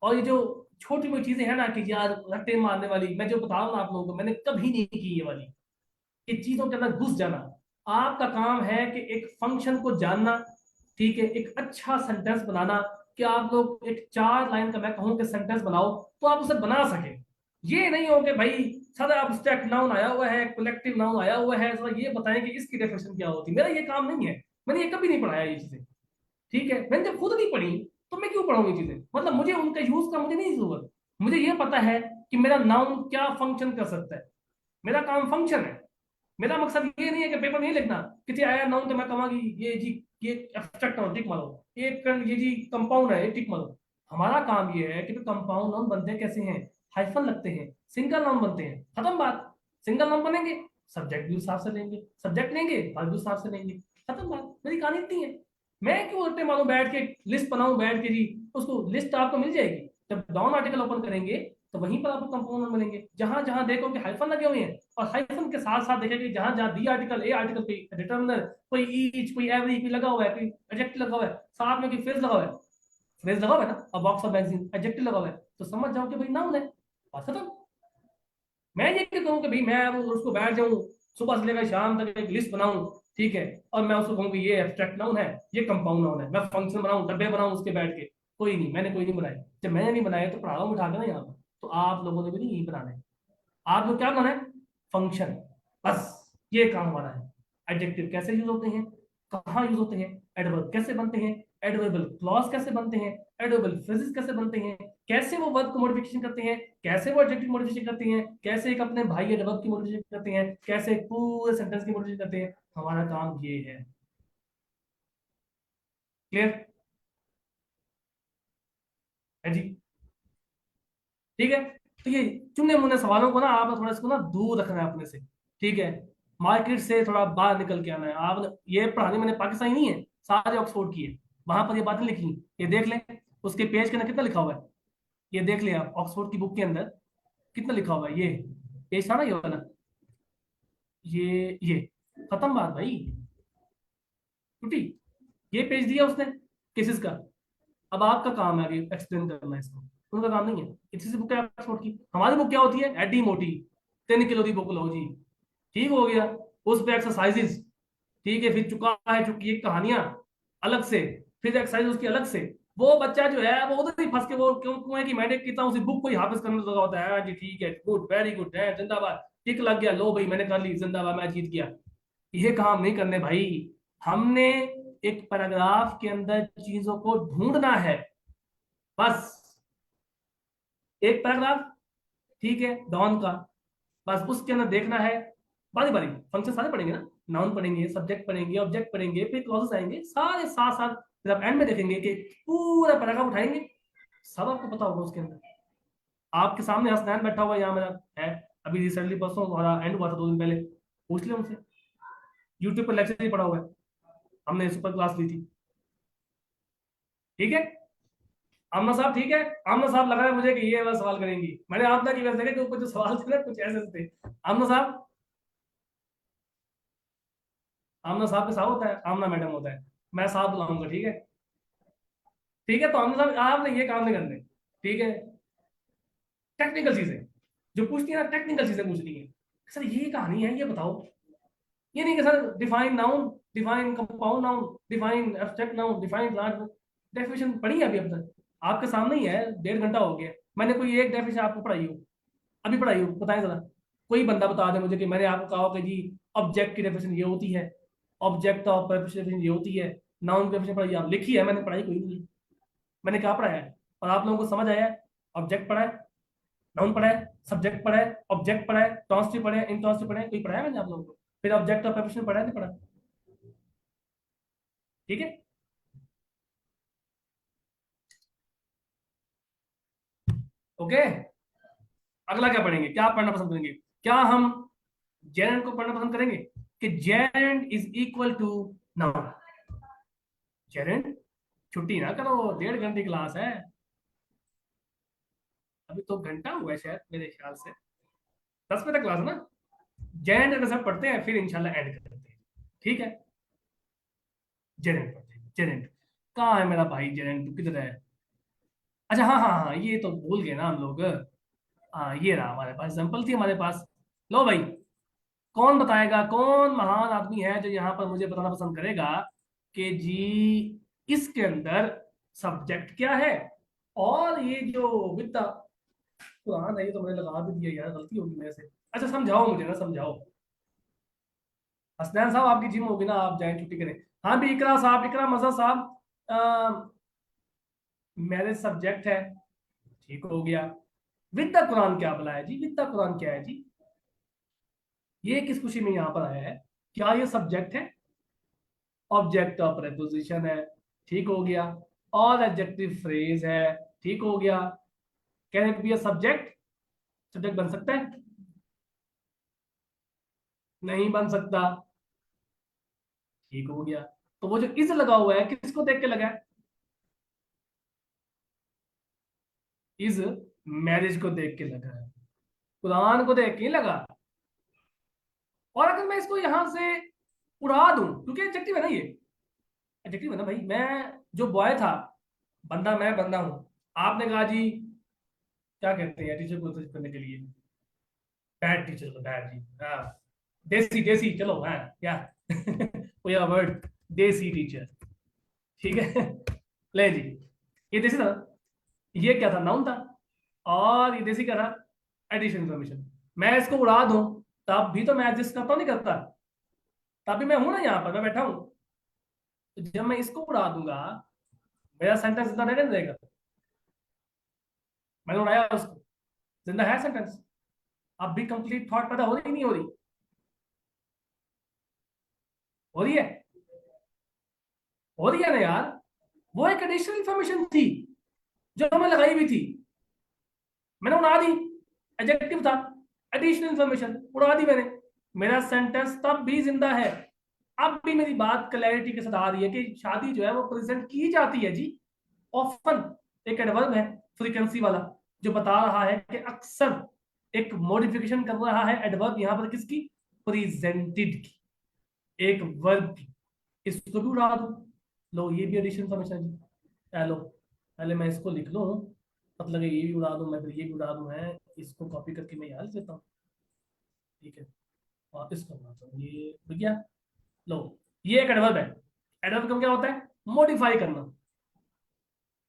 और ये जो छोटी मोटी चीजें हैं ना कि यार रट्टे मारने वाली, मैं जो बता रहा हूँ ना आप लोगों को, मैंने कभी नहीं की ये वाली, कि चीजों के अंदर घुस जाना। आपका काम है कि एक फंक्शन को जानना। ठीक है, एक अच्छा सेंटेंस बनाना। कि आप लोग एक 4 लाइन का मैं कहूं कि सेंटेंस बनाओ, तो आप उसे बना सके। ये नहीं हो कि भाई सारा abstract नाउन आया हुआ है, कलेक्टिव नाउन आया हुआ है, जरा ये बताएं कि इसकी डेफिनेशन क्या होती है। मेरा ये काम नहीं है। मैंने ये कभी नहीं पढ़ाया ये चीजें। ठीक है, मैंने जब खुद नहीं पढ़ी, तो मैं क्यों पढ़ाऊँ ये चीजें? मतलब मुझे उनका यूज का मुझे नहीं जरूरत। मुझे ये पता है कि मेरा नाउन क्या फंक्शन कर सकता है। मेरा काम फंक्शन है। मेरा मकसद ये नहीं है कि पेपर नहीं लिखना। किसी आया नाउन तो मैं कहूँगी ये जी, ये एब्स्ट्रैक्ट नाउन टिक मारो। ये जी कंपाउंड है, ये टिक मारो। हमारा काम ये है कि कंपाउंड नाउन बनते कैसे हैं। हाइफन लगते हैं, सिंगल नाउन बनते हैं, खत्म बात। सिंगल नाउन बनेंगे, सब्जेक्ट भी उस हिसाब से लेंगे, सब्जेक्ट लेंगे वर्ब भी उस हिसाब से लेंगे। खत्म बात, मेरी कहानी इतनी है। मैं क्यों रट्टे मारूं बैठ के, लिस्ट बनाऊं बैठ के जी। उसको लिस्ट आपको मिल जाएगी। जब डाउन आर्टिकल ओपन करेंगे, तो वहीं पर आपको कंपाउंड मिलेंगे, जहां जहां देखो कि हाइफन लगे हुए हैं। और हाइफन के साथ साथ देखेंगे जहां जहां दी आर्टिकल, ए आर्टिकल पे डिटर्मिनर, कोई ईच, कोई एवरी, कोई लगा हुआ है, कोई एडजेक्टिव लगा हुआ है, साथ में कोई फ्रेज लगा हुआ है। फ्रेज लगा हुआ है ना, अब बॉक्स ऑफ मैगजीन एडजेक्टिव लगा हुआ है, तो समझ जाओ कि भाई नाउन है। बात खत्म। मैं ये कहता हूँ कि भाई मैं अब उसको बैठ जाऊँ, सुबह से लेकर शाम तक एक लिस्ट बनाऊं। ठीक है, और मैं उसको कहूँ कि ये एब्स्ट्रैक्ट नाउन है, ये कंपाउंड नाउन है, मैं फंक्शन बनाऊं, डब्बे बनाऊं उसके बैठ के। कोई नहीं, मैंने कोई नहीं बनाया। जब मैंने नहीं बनाया तो पढ़ा रहा हूँ उठा के ना यहाँ पर। तो आप लोगों ने भी नहीं यही बनाना है। आपको क्या बनाना है? फंक्शन। बस, ये काम हमारा है। एडजेक्टिव कैसे यूज होते हैं, कहाँ यूज होते हैं, एडवर्ब कैसे बनते हैं, एडवर्बल क्लॉज कैसे बनते हैं, एडवर्बल फ्रेजेस कैसे बनते हैं, कैसे वो वर्ब को मॉडिफिकेशन करते हैं, कैसे वो एडजेक्टिव मॉडिफिकेशन करते हैं, कैसे एक अपने भाई एडवर्ब की मॉडिफिकेशन करते हैं, कैसे एक पूरे सेंटेंस की मॉडिफिकेशन करते हैं। हमारा काम ये है। क्लियर है जी? ठीक है। तो ये चुने मुने सवालों को ना आप थोड़ा इसको ना दूर रखना है अपने से, ठीक है? मार्केट से थोड़ा बाहर निकल के आना है। आप ये पढ़ानी मैंने पाकिस्तानी नहीं है, सारे ऑक्सफोर्ड की है। वहां पर ये बातें लिखी हैं, ये देख लें। उसके पेज के अंदर कितना लिखा हुआ है, ये देख लें आप, ऑक्सफोर्ड की बुक के अंदर कितना लिखा हुआ है। ये पेज था ना ये वाला, ये खत्म बात भाई, छुट्टी। ये पेज दिया उसने केसेस का। अब आपका काम है आगे एक्सप्लेन करना है इसको, उनका काम नहीं है। इसी से बुक है ऑक्सफोर्ड की। हमारी बुक क्या होती है, एडी मोटी, 3 किलो की बुक लो जी, ठीक हो गया। उस पे एक्सरसाइजेस, ठीक है, फिर चुका है चुकी है कहानियां अलग से, फिर एक्सरसाइज उसकी अलग से। वो बच्चा जो है वो उधर ही फंस के, वो क्यों क्यों है कि मैंने कितना उसी बुक को ही हाफिज करने लगा होता है। हाँ जी ठीक है, गुड, वेरी गुड है, जिंदाबाद, टिक लग गया, लो भाई मैंने कर ली, जिंदाबाद, मैं जीत गया। ये काम नहीं करने भाई। हमने एक पैराग्राफ के अंदर चीजों को ढूंढना है, बस। एक पैराग्राफ, ठीक है, डॉन का, बस उसके अंदर देखना है। बारी बारी फंक्शन सारे पढ़ेंगे ना, नाउन पढ़ेंगे, सब्जेक्ट पढ़ेंगे, ऑब्जेक्ट पढ़ेंगे, फिर क्लॉजेस आएंगे सारे साथ साथ। फिर आप एंड में देखेंगे कि पूरा पैराग्राफ उठाएंगे, सब आपको पता होगा उसके अंदर। आपके सामने हसनैन बैठा हुआ यहाँ मेरा है, अभी रिसेंटली परसों हमारा एंड हुआ था 2 दिन पहले, पूछ लिया उनसे। यूट्यूब पर लेक्चर ही पढ़ा हुआ है, हमने सुपर क्लास ली थी, ठीक है। आमना साहब ठीक है, आमना साहब लग रहा है मुझे कि ये वाला सवाल करेंगी। मैंने आपदा की वजह से कि कुछ जो सवाल थे ना कुछ ऐसे थे। आमना साहब, आमना साहब के साहब होता है, आमना मैडम होता है, मैं साहब बुलाऊंगा, ठीक है। ठीक है, तो आमना साहब आपने ये काम नहीं करने, ठीक है। टेक्निकल चीजें जो पूछती है ना, टेक्निकल चीजें पूछनी है। सर ये कहानी है, ये बताओ। ये नहीं कि sir define noun, define compound noun, define abstract noun, define large. Definition पढ़ी है अभी अब तक आपके सामने ही है, 1.5 घंटा हो गया। मैंने कोई एक डेफिनेशन आपको पढ़ाई हो, अभी पढ़ाई हो, बताएं जरा। कोई बंदा बता दे मुझे कि मैंने आपको कहा हो कि जी ऑब्जेक्ट की डेफिनेशन ये होती है, ऑब्जेक्ट ऑफ डेफिनेशन ये होती है, नाउन की डेफिनेशन पढ़ाई आप लिखी है, मैंने पढ़ाई कोई नहीं है। मैंने क्या पढ़ाया है और आप लोगों को समझ आया है? ऑब्जेक्ट पढ़ा है, नाउन पढ़ा है, सब्जेक्ट पढ़ा है, ऑब्जेक्ट पढ़ा है, ट्रांसिटिव पढ़ा है, इंट्रांसिटिव पढ़ा है, कोई पढ़ाया मैंने आप लोगों को? फिर ऑब्जेक्ट ऑफ प्रेपोजिशन पढ़ा है, नहीं पढ़ा? ठीक है, ओके। अगला क्या पढ़ेंगे, क्या पढ़ना पसंद करेंगे? क्या हम जेरेंट को पढ़ना पसंद करेंगे कि gerund is equal to noun? Gerund, छुट्टी ना करो, 1.5 घंटे क्लास है, अभी तो घंटा हुआ है शायद मेरे ख्याल से, 10 बजे तक क्लास है ना। जेरेंट का सब पढ़ते हैं, फिर इंशाल्लाह एंड करते हैं, ठीक है। जेरेंट पढ़ते हैं, जेरेंट। कहाँ है मेरा भाई जेरेंट, तू किधर है? अच्छा हाँ हाँ हाँ, ये तो भूल गए ना हम लोग। हाँ ये रहा, हमारे पास एग्जाम्पल थी हमारे पास। लो भाई, कौन बताएगा, कौन महान आदमी है जो यहाँ पर मुझे बताना पसंद करेगा कि जी इसके अंदर सब्जेक्ट क्या है, और ये जो विद द कुरान है, ये तो मैंने लगा भी दिया यार, गलती होगी मेरे से। अच्छा समझाओ मुझे ना, समझाओ। हसनैन साहब आपकी जिम होगी ना, आप जाएं छुट्टी करें। हाँ भी इकरा साहब, इकरा मजा साहब, मैरिज सब्जेक्ट है, ठीक हो गया। विद द कुरान क्या बोला है जी, विद द कुरान क्या है जी? ये किस खुशी में यहाँ पर आया है? क्या ये सब्जेक्ट है? ऑब्जेक्ट ऑफ प्रेपोजिशन है, ठीक हो गया। और एडजेक्टिव फ्रेज है, ठीक हो गया। Can it be a subject? Subject बन सकता है? नहीं बन सकता, ठीक हो गया। तो वो जो इज लगा हुआ है किसको देख के लगा है? इज मैरिज को देख के लगा है, कुरान को देख के नहीं लगा। और अगर मैं इसको यहां से उड़ा दूं, क्योंकि एडजेक्टिव है ना ये, एडजेक्टिव है ना भाई। मैं जो बॉय था, बंदा, मैं बंदा हूं। आपने कहा जी क्या कहते हैं टीचर को करने के लिए, बैड टीचर को, बैड जी, हाँ, देसी देसी, चलो हाँ क्या कोई वर्ड, देसी टीचर, ठीक है ले जी, ये देसी था, ये क्या था, नाउन था। और ये देसी क्या था, एडिशन इन्फॉर्मेशन। मैं इसको उड़ा दूं तब भी तो मैं एडजस्ट करता हूं, नहीं करता? तब भी मैं हूं ना, यहाँ पर मैं बैठा हूं। तो जब मैं इसको उड़ा दूंगा, मेरा सेंटेंस जिंदा नहीं रहेगा। मैंने उड़ाया उसको, जिंदा है सेंटेंस। अब भी कंप्लीट थॉट पैदा हो रही नहीं हो रही? हो रही है, हो रही है ना यार। वो एक एडिशनल इंफॉर्मेशन थी जो हमें लगाई हुई थी, मैंने उड़ा दी, एडजेक्टिव था, एडिशनल इंफॉर्मेशन उड़ा दी मैंने, मेरा सेंटेंस तब भी जिंदा है। अब भी मेरी बात क्लैरिटी के साथ आ रही है कि शादी जो है वो प्रेजेंट की जाती है जी, ऑफन, एक एडवर्ब है फ्रीक्वेंसी वाला, जो बता रहा है कि अक्सर एक मॉडिफिकेशन कर रहा है एडवर्ब यहां पर किसकी, प्रेजेंटेड की, एक वर्ब की, इसको भी उड़ा दो। लो ये भी एडिशन फंक्शन है जी। हेलो, पहले मैं इसको लिख लूं, मतलब ये भी उड़ा दूं मैं, फिर ये भी उड़ा दूं, है इसको कॉपी करके मैं यहाँ लिख लेता हूँ, ठीक है, और इसको बनाता हूँ, ये भैया लो, ये एक एडवर्ब है, एडवर्ब का क्या होता है, मॉडिफाई करना।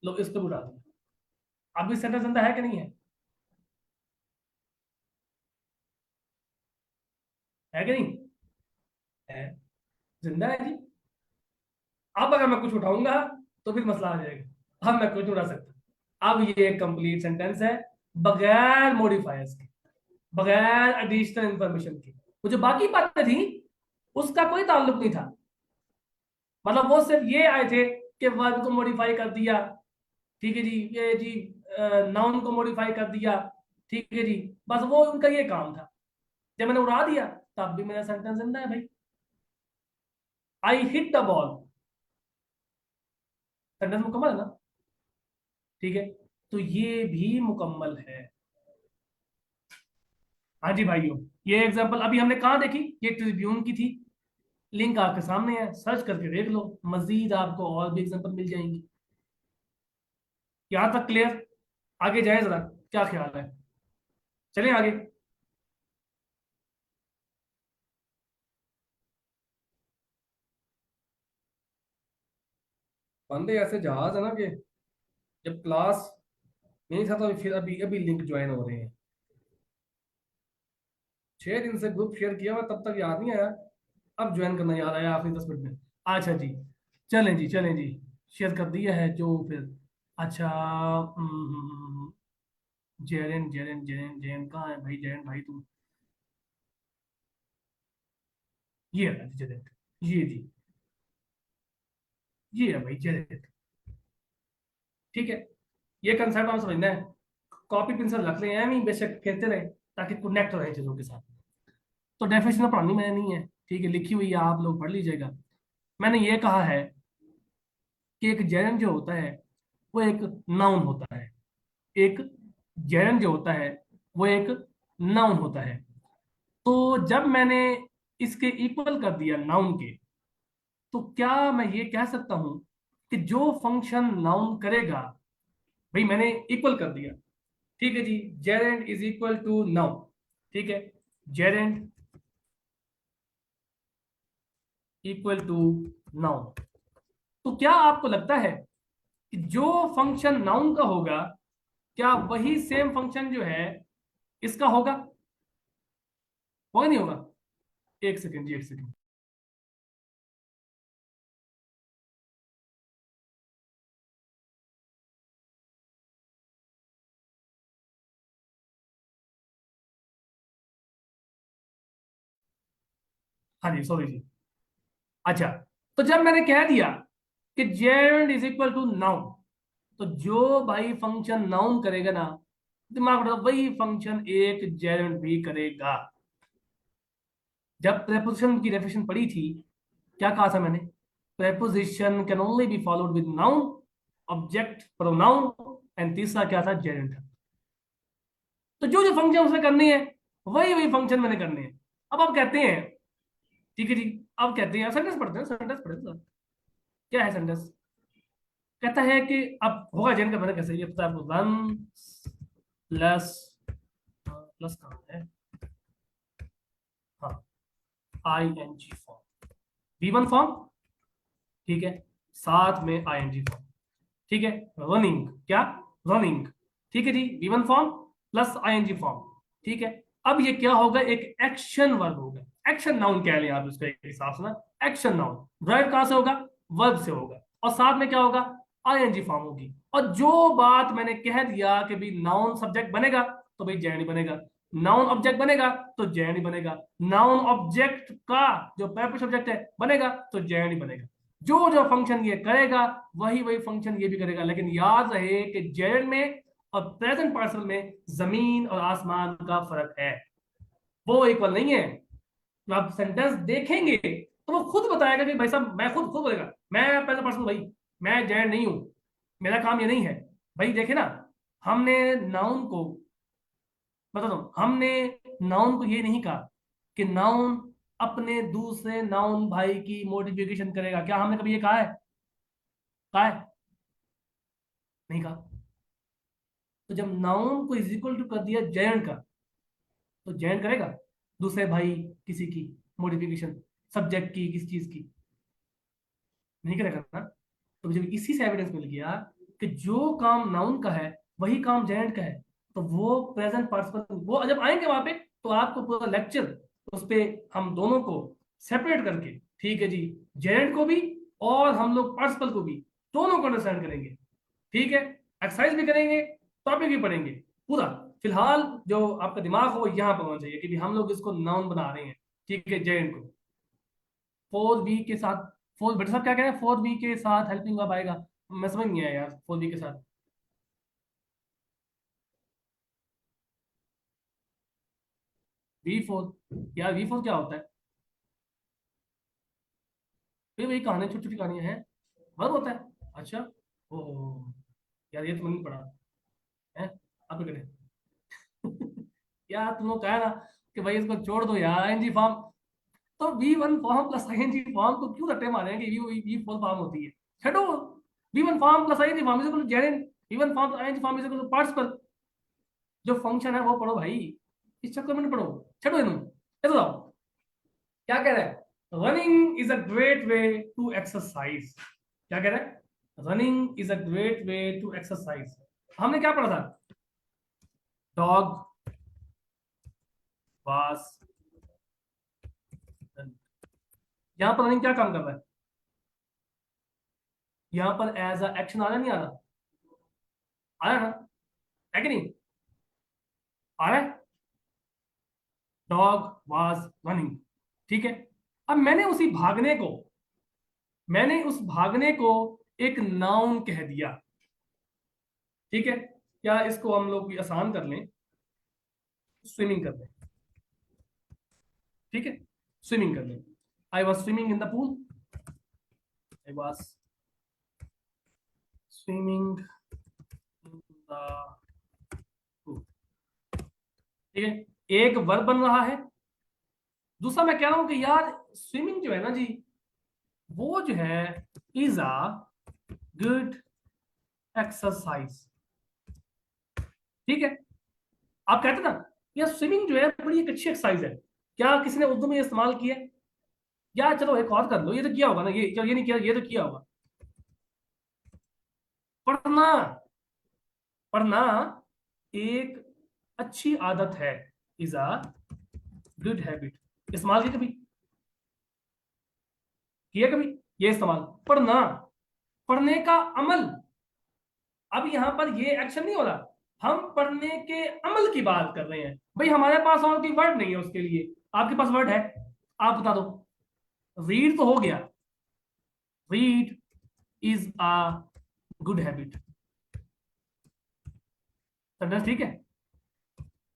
लो इसको भी उड़ा दूं, अभी सेंटेंस जिंदा है कि नहीं है कि नहीं है, जिंदा है जी। अब अगर मैं कुछ उठाऊंगा तो फिर मसला आ जाएगा, अब मैं कुछ उड़ा सकता, अब ये एक कंप्लीट सेंटेंस है बगैर मॉडिफायर्स के, बगैर एडिशनल इंफॉर्मेशन के। वो जो बाकी बातें थी उसका कोई ताल्लुक नहीं था, मतलब वो सिर्फ ये आए थे कि वर्ब को मॉडिफाई कर दिया, ठीक है जी, ये जी नाउन को मॉडिफाई कर दिया, ठीक है जी, बस वो उनका ये काम था। जब मैंने उड़ा दिया तब भी मेरा सेंटेंस जिंदा है भाई, आई हिट द बॉल, सेंटेंस मुकम्मल है ना, ठीक है, तो ये भी मुकम्मल है। हाँ जी भाइयों, ये एग्जांपल अभी हमने कहाँ देखी, ये ट्रिब्यून की थी, लिंक आपके सामने है, सर्च करके देख लो, मजीद आपको और भी एग्जांपल मिल जाएंगी। यहाँ तक क्लियर, आगे जाए जरा, क्या ख्याल है, चलें आगे। बंदे ऐसे जहाज है ना कि जब क्लास नहीं था तो फिर अभी अभी लिंक ज्वाइन हो रहे हैं, 6 दिन से ग्रुप शेयर किया हुआ तब तक याद नहीं आया, अब ज्वाइन करना याद आया आखिरी 10 मिनट में। अच्छा जी, चलें जी, चलें जी, शेयर कर दिया है जो फिर। अच्छा, जेरन जेरन जेरन जेरन कहाँ है भाई, जेरन भाई तुम, ये है जी जेरन, ये जी, ये है भाई जेरन, ठीक है, ये कंसेप्ट हम समझना है, कॉपी पेंसिल रख लें हैं, नहीं बेशक कहते रहे ताकि कनेक्ट रहे चीजों के साथ। तो डेफिनेशन पढ़नी मैंने नहीं है, ठीक है, लिखी हुई है, आप लोग पढ़ लीजिएगा। मैंने ये कहा है कि एक जेरन जो होता है वो एक नाउन होता है, एक जेरन जो होता है वो एक नाउन होता है। तो जब मैंने इसके इक्वल कर दिया नाउन के, तो क्या मैं ये कह सकता हूं कि जो फंक्शन नाउन करेगा, भाई मैंने इक्वल कर दिया, ठीक है जी, gerund is equal to noun, ठीक है, जेरेंट इक्वल टू नाउन, तो क्या आपको लगता है कि जो फंक्शन नाउन का होगा, क्या वही सेम फंक्शन जो है इसका होगा, होगा नहीं होगा? एक सेकंड जी, एक सेकंड। हाँ जी, सॉरी जी। अच्छा, तो जब मैंने कह दिया कि gerund is equal to noun, तो जो भाई फंक्शन नाउन करेगा ना, दिमाग में रखो, वही फंक्शन एक जेरेंट भी करेगा। जब प्रेपोजिशन की डेफिनेशन पढ़ी थी, क्या कहा था मैंने, preposition can only be followed with noun, object pronoun, and तीसरा क्या था, जेरेंट। तो जो जो फंक्शन उसने करनी है वही वही फंक्शन मैंने करने हैं। अब आप कहते हैं, ठीक है जी, अब कहते हैं सेंटेंस पढ़ते हैं, सेंटेंस पढ़ते हैं, क्या है सेंटेंस, कहता है कि अब होगा जेन का मैंने कैसे, ये पता है आपको, रन प्लस, प्लस कहाँ है, हाँ, I N G form, V one form, ठीक है, साथ में आई एन जी फॉर्म, ठीक है, रनिंग, क्या, रनिंग, ठीक है जी, V one form plus I N G form, ठीक है। अब ये क्या होगा, एक एक्शन वर्ब होगा, एक्शन नाउन कह लें आप उसका एक हिसाब से ना, एक्शन नाउन, ड्राइव कहां से होगा, वर्ब से होगा, और साथ में क्या होगा, आईएनजी फॉर्म होगी। और जो बात मैंने कह दिया कि भाई नाउन सब्जेक्ट बनेगा तो भाई जैनी बनेगा, नाउन ऑब्जेक्ट बनेगा तो जैनी बनेगा, नाउन ऑब्जेक्ट का जो पेपर सब्जेक्ट है बनेगा तो जैनी बनेगा। जो जो फंक्शन ये करेगा वही वही फंक्शन ये भी करेगा। लेकिन याद रहे कि जेरेंट में और प्रेजेंट पार्टिसिपल में जमीन और आसमान का फर्क है, वो इक्वल नहीं है। तो आप सेंटेंस देखेंगे तो वो खुद बताएगा कि भाई साहब, मैं खुद खुद बोलेगा मैं प्रेजेंट पार्टिसिपल भाई, मैं जेरेंट नहीं हूं, मेरा काम ये नहीं है। भाई देखे ना, हमने नाउन को, बताता हूं, हमने नाउन को ये नहीं कहा कि नाउन अपने दूसरे नाउन भाई की मॉडिफिकेशन करेगा। क्या हमने कभी ये कहा है? कहा है? नहीं कहा। तो जब नाउन को इज इक्वल टू कर दिया जयंट का, तो जयंट करेगा दूसरे भाई किसी की मॉडिफिकेशन, सब्जेक्ट की, किस चीज की? नहीं करेगा ना। तो जब इसी से एविडेंस मिल गया कि जो काम नाउन का है वही काम जेंट का है, तो वो प्रेजेंट पार्टिसिपल वो जब आएंगे वहां पे, तो आपको पूरा लेक्चर उस पे हम दोनों को सेपरेट करके, ठीक है जी, जेंट को भी और हम लोग पार्टिसिपल को भी, दोनों को अंडरस्टैंड करेंगे। ठीक है, एक्सरसाइज भी करेंगे, टॉपिक भी पढ़ेंगे पूरा। फिलहाल जो आपका दिमाग हो वो यहाँ पर होना चाहिए कि भी हम लोग इसको नाउन बना रहे हैं, ठीक है, जेंट को। फोर वी के साथ, फोर बेटा साहब क्या कह रहे हैं, फोर वी के साथ हेल्पिंग वर्ब आएगा? मैं समझ नहीं आया यार, फोर वी के साथ। वी फोर, यार वी फोर क्या होता है? ये वही कहानी, छोटी छोटी कहानियां हैं, वर्ब होता है, अच्छा। ओ यार, ये तो मैंने नहीं पढ़ा है। आप क्या करें? यार तुम लोग कहा ना कि भाई इसको छोड़ दो यार, आईएनजी फॉर्म। तो V one form plus ING form को क्यों रट्टे मारे हैं कि वी वी फोर फॉर्म होती है? छठो, V one form plus ING form is equal to gerund, V one form ING form is equal to participle. जो फंक्शन है वो पढ़ो भाई, इस चक्कर में नहीं पढ़ो। छठो इन्हों, ये तो जाओ। क्या कह रहा है? Running is a great way to exercise. क्या कह रहा है? Running is a great way to exercise. हमने क्या पढ़ा था? डॉग वाज, यहां पर रनिंग क्या काम कर रहा है? यहां पर एज अ एक्शन आ रहा नहीं आ रहा? आया ना? है कि नहीं? आ रहा है। डॉग वाज रनिंग, ठीक है। अब मैंने उस भागने को एक नाउन कह दिया, ठीक है। क्या इसको हम लोग आसान कर लें, स्विमिंग कर लें, ठीक है, स्विमिंग कर लें। I was swimming in the pool, I was swimming in the pool, ठीक है, एक वर्ब बन रहा है। दूसरा मैं कह रहा हूं कि यार स्विमिंग जो है ना जी, वो जो है इज अ गुड एक्सरसाइज, ठीक है। आप कहते ना यार स्विमिंग जो है बड़ी एक अच्छी एक्सरसाइज है, क्या किसी ने उर्दू में ये इस्तेमाल किया है? यार चलो एक और कर लो, ये तो किया होगा ना, ये चलो ये नहीं किया, ये तो किया होगा। पढ़ना, पढ़ना एक अच्छी आदत है, इज अ गुड हैबिट। इस्तेमाल किया कभी? किया कभी ये इस्तेमाल? पढ़ना, पढ़ने का अमल। अब यहां पर ये एक्शन नहीं हो रहा, हम पढ़ने के अमल की बात कर रहे हैं। भाई हमारे पास और कोई वर्ड नहीं है उसके लिए, आपके पास वर्ड है? आप बता दो। रीड तो हो गया, read is a good habit, sentence ठीक है।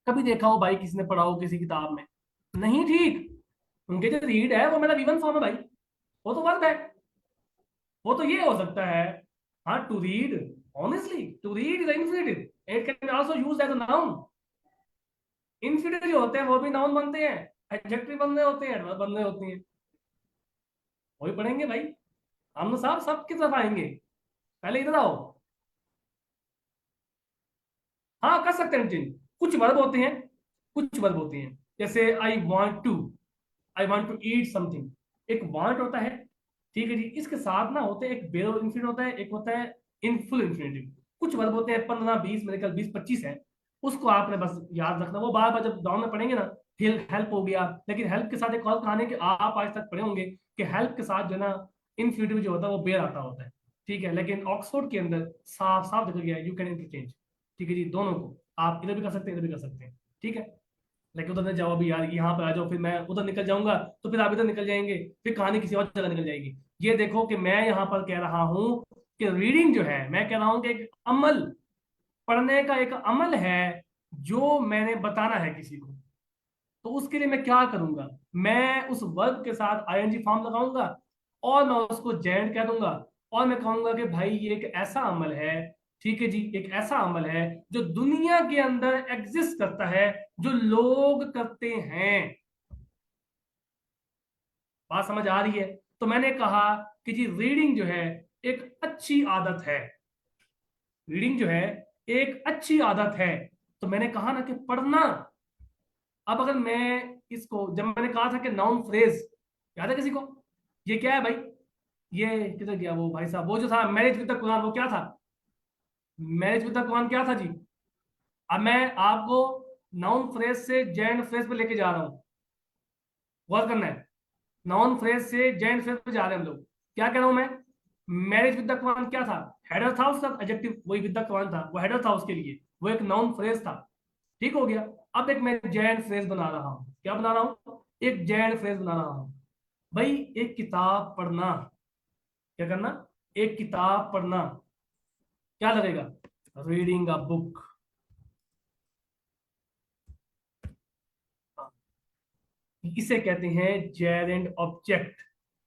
कभी देखा हो भाई किसी ने पढ़ा हो किसी किताब में? नहीं, ठीक। उनके जो रीड है वो मेरा वीवन फॉर्म है भाई, वो तो वर्ब है। वो तो ये हो सकता है, हाँ, to read, honestly to read is infinitive, it can also used as a noun. Infinitive जो होते हैं वो भी नाउन बनते हैं, एडजेक्टिव बन रहे होते हैं, एडवर्ब बन रहे होते हैं। वही पढ़ेंगे भाई, हम तो साहब सबकी तरफ आएंगे। पहले इधर आओ। हाँ कर सकते हैं चेंज, कुछ वर्ब होते हैं, कुछ वर्ब होते हैं, जैसे I want to, I want to eat something, एक वांट होता है, ठीक है जी, इसके साथ ना होते हैं एक बेरो इन्फिनिट होता है, एक होता है इन फुल इन्फिनिटिव। कुछ वर्ब होते हैं 15 20, मेरे ख्याल 20 25 है, उसको आपने बस याद रखना, वो बार बार जब डाउन में पढ़ेंगे ना। हेल्प हो गया, लेकिन हेल्प के साथ एक और कहानी कि आप आज तक पढ़े होंगे कि हेल्प के साथ जो है ना इन्फिनिटिव जो होता है वो बेर आता होता है, ठीक है। लेकिन ऑक्सफोर्ड के अंदर साफ साफ देखा गया है यू कैन इंटरचेंज, ठीक है जी, दोनों को आप इधर भी कर सकते हैं, इधर भी कर सकते हैं, ठीक है। लेकिन उधर नहीं जाओ अभी यार, यहाँ पर आ जाओ, फिर मैं उधर निकल जाऊंगा तो फिर आप इधर निकल जाएंगे, फिर कहानी किसी और जगह निकल जाएगी। ये देखो कि मैं यहां पर कह रहा हूं कि रीडिंग जो है, मैं कह रहा हूं कि एक अमल, पढ़ने का एक अमल है जो मैंने बताना है किसी को। तो उसके लिए मैं क्या करूंगा? मैं उस वर्ब के साथ आईएनजी फॉर्म लगाऊंगा और मैं उसको जेंड कह दूंगा, और मैं कहूंगा कि भाई ये एक ऐसा अमल है, ठीक है जी, एक ऐसा अमल है जो दुनिया के अंदर एग्जिस्ट करता है, जो लोग करते हैं। बात समझ आ रही है? तो मैंने कहा कि जी रीडिंग जो है एक अच्छी आदत है, रीडिंग जो है एक अच्छी आदत है। तो मैंने कहा ना कि पढ़ना। अब अगर मैं इसको, जब मैंने कहा था कि नाउन फ्रेज, याद है किसी को? ये क्या है भाई? ये किधर गया वो भाई साहब, वो जो था मैरिज विद द कुरान, वो क्या था? मैरिज विद द कुरान क्या था जी? अब मैं आपको नाउन फ्रेज से जेंड फ्रेज पे लेके जा रहा हूँ, गौर करना है। नाउन फ्रेज से जेंड फ्रेज पे जा रहे हैं हम लोग। क्या कह रहा हूं मैं? मैरिज विद द कुरान क्या था? हेडर था उसका, एडजेक्टिव वही विद द कुरान था, वो हेडर था उसके लिए, वो एक नाउन फ्रेज था। ठीक हो गया। अब एक मैं जेंड फ्रेज बना रहा हूं, क्या बना रहा हूं? एक जेंड फ्रेज बना रहा हूं। भाई एक किताब पढ़ना, क्या करना? एक किताब पढ़ना, क्या लगेगा? Reading a book. इसे कहते हैं gerund object,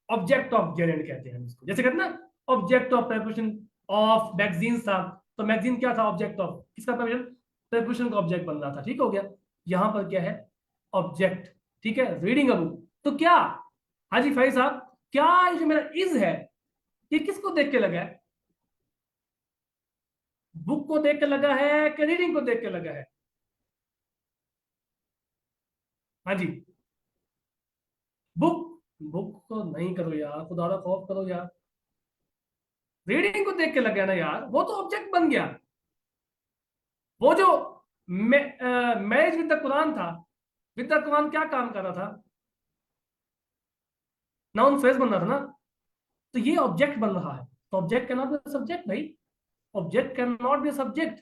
object of gerund कहते हैं हम इसको। जैसे कहते हैं ना, object of preparation of magazine था, तो मैगजीन क्या था? ऑब्जेक्ट ऑफ किसका? प्रेपरेशन, प्रेपरेशन का ऑब्जेक्ट बन रहा था। ठीक हो गया। यहां पर क्या है? ऑब्जेक्ट। ठीक है, रीडिंग अ बुक। तो क्या हाजी फाई साहब, क्या ये जो मेरा इज है, ये किसको देख के लगा है? बुक को देख के लगा है कि रीडिंग को देख के लगा है? हाँ जी, बुक। बुक को नहीं करो यार, खुदा का खौफ करो यार। रीडिंग को देख के लग गया ना यार, वो तो ऑब्जेक्ट बन गया। वो जो मैरिज विद द कुरान था, विद द कुरान क्या काम कर रहा था? नाउन फ्रेज बन रहा था ना। तो ये ऑब्जेक्ट बन रहा है। तो object can not be subject भाई, object can not be subject.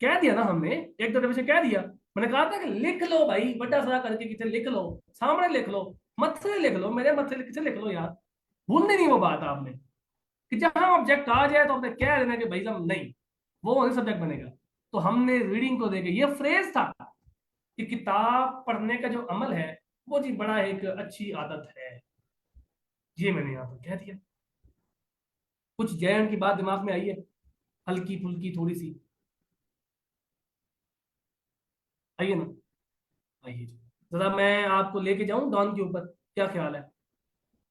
कह दिया ना हमने, एक दो डेफिनेशन कह दिया। मैंने कहा था कि लिख लो भाई, बड़ा सा करके किसी लिख लो, सामने लिख लो, मत्थे लिख लो, मेरे मत्थे किसे लिख लो यार। भूलनी नहीं वो बात आपने, कि जहां ऑब्जेक्ट आ जाए तो आपने कह देना कि भाई साहब नहीं, वो वही सब्जेक्ट बनेगा। तो हमने रीडिंग को देखे, ये फ्रेज था कि किताब पढ़ने का जो अमल है वो जी बड़ा एक अच्छी आदत है। ये मैंने यहाँ पर कह दिया। कुछ जैन की बात दिमाग में आई है, हल्की फुल्की थोड़ी सी? आइए ना, आइए। जरा मैं आपको लेके जाऊं डॉन के ऊपर, क्या ख्याल है?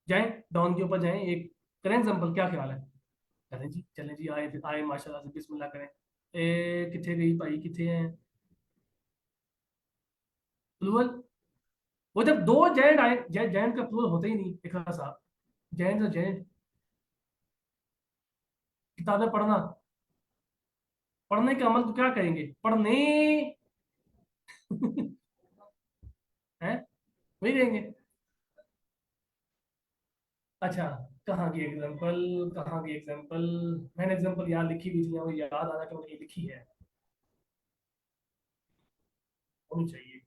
जाएं, डॉन के ऊपर जाएं, एक करें एग्जाम्पल, क्या ख्याल है? करें जी, चलें जी, आए आए माशाल्लाह से, बिस्मिल्लाह करें। किथे गई भाई, किथे हैं? प्लूरल। वो जब दो जैंट आए, जैंट का प्लूरल होता ही नहीं एक साहब। जैंट तो जैंट। किताबें पढ़ना, पढ़ने का अमल तो क्या करेंगे? पढ़ने हैं, वही कहेंगे। अच्छा, कहाँ की एग्जांपल, कहाँ की एग्जांपल? मैंने एग्जांपल याद लिखी हुई थी, वो याद आ रहा कि मैंने ये लिखी है, होनी चाहिए।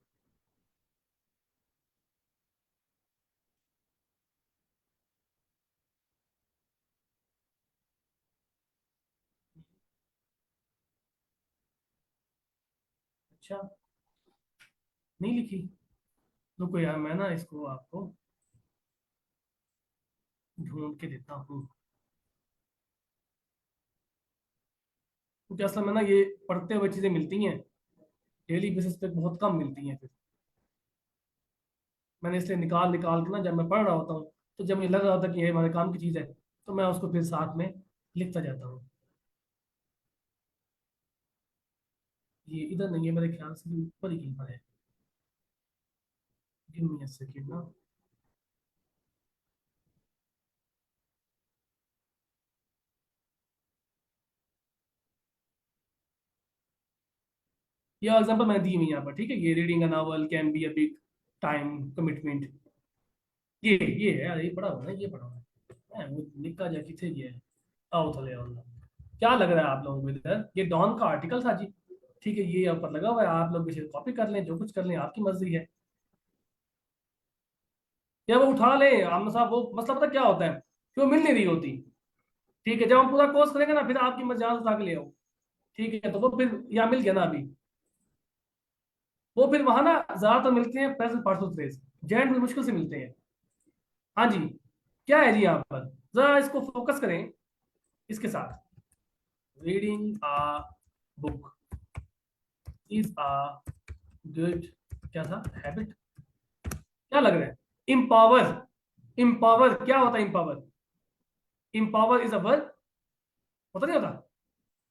अच्छा, नहीं लिखी? रुको यार, मैं ना इसको आपको ढूंढ के देता हूँ, क्योंकि असल में ना ये पढ़ते हुए चीजें मिलती हैं, डेली बेसिस पे बहुत कम मिलती हैं। फिर मैंने इसलिए निकाल निकाल के ना, जब मैं पढ़ रहा होता हूँ तो जब मुझे लग रहा होता है कि ये हमारे काम की चीज़ है, तो मैं उसको फिर साथ में लिखता जाता हूँ। ये इधर नहीं है, मेरे ख्याल से ये ऊपर ही कहीं पर है। गिव मी अ सेकंड ना। ये एग्जांपल मैंने दी हुई है यहाँ पर, ठीक है? ये reading a novel can be a big time commitment. ये है यार, ये पढ़ा हुआ है, ये पढ़ा हुआ है। वो निक्का जा किथे गया है? आओ थले आओ ना। क्या लग रहा है आप लोगों को इधर? ये डॉन का आर्टिकल था जी, ठीक है? ये ऊपर लगा हुआ है, आप लोग इसे कॉपी कर लें, जो कुछ कर लें, आपकी मर्जी है। या वो उठा ले आमना साहब, वो मसला पता क्या होता है? कि वो मिल नहीं रही होती। ठीक है, जब हम पूरा कोर्स करेंगे ना, फिर आपकी मजाल उठा के ले आओ। ठीक है, तो वो फिर यहाँ मिल गया ना अभी। वो फिर वहां ना ज्यादातर मिलते हैं प्रेजेंट पार्टिसिपल फ्रेज, जेंट में मुश्किल से मिलते हैं। हाँ जी। क्या है जी यहाँ पर, जरा इसको फोकस करें इसके साथ। Reading a book is a good, क्या था, हैबिट, क्या लग रहा है, इम्पावर। इम्पावर क्या होता है, empower? Empower is a verb, होता नहीं होता?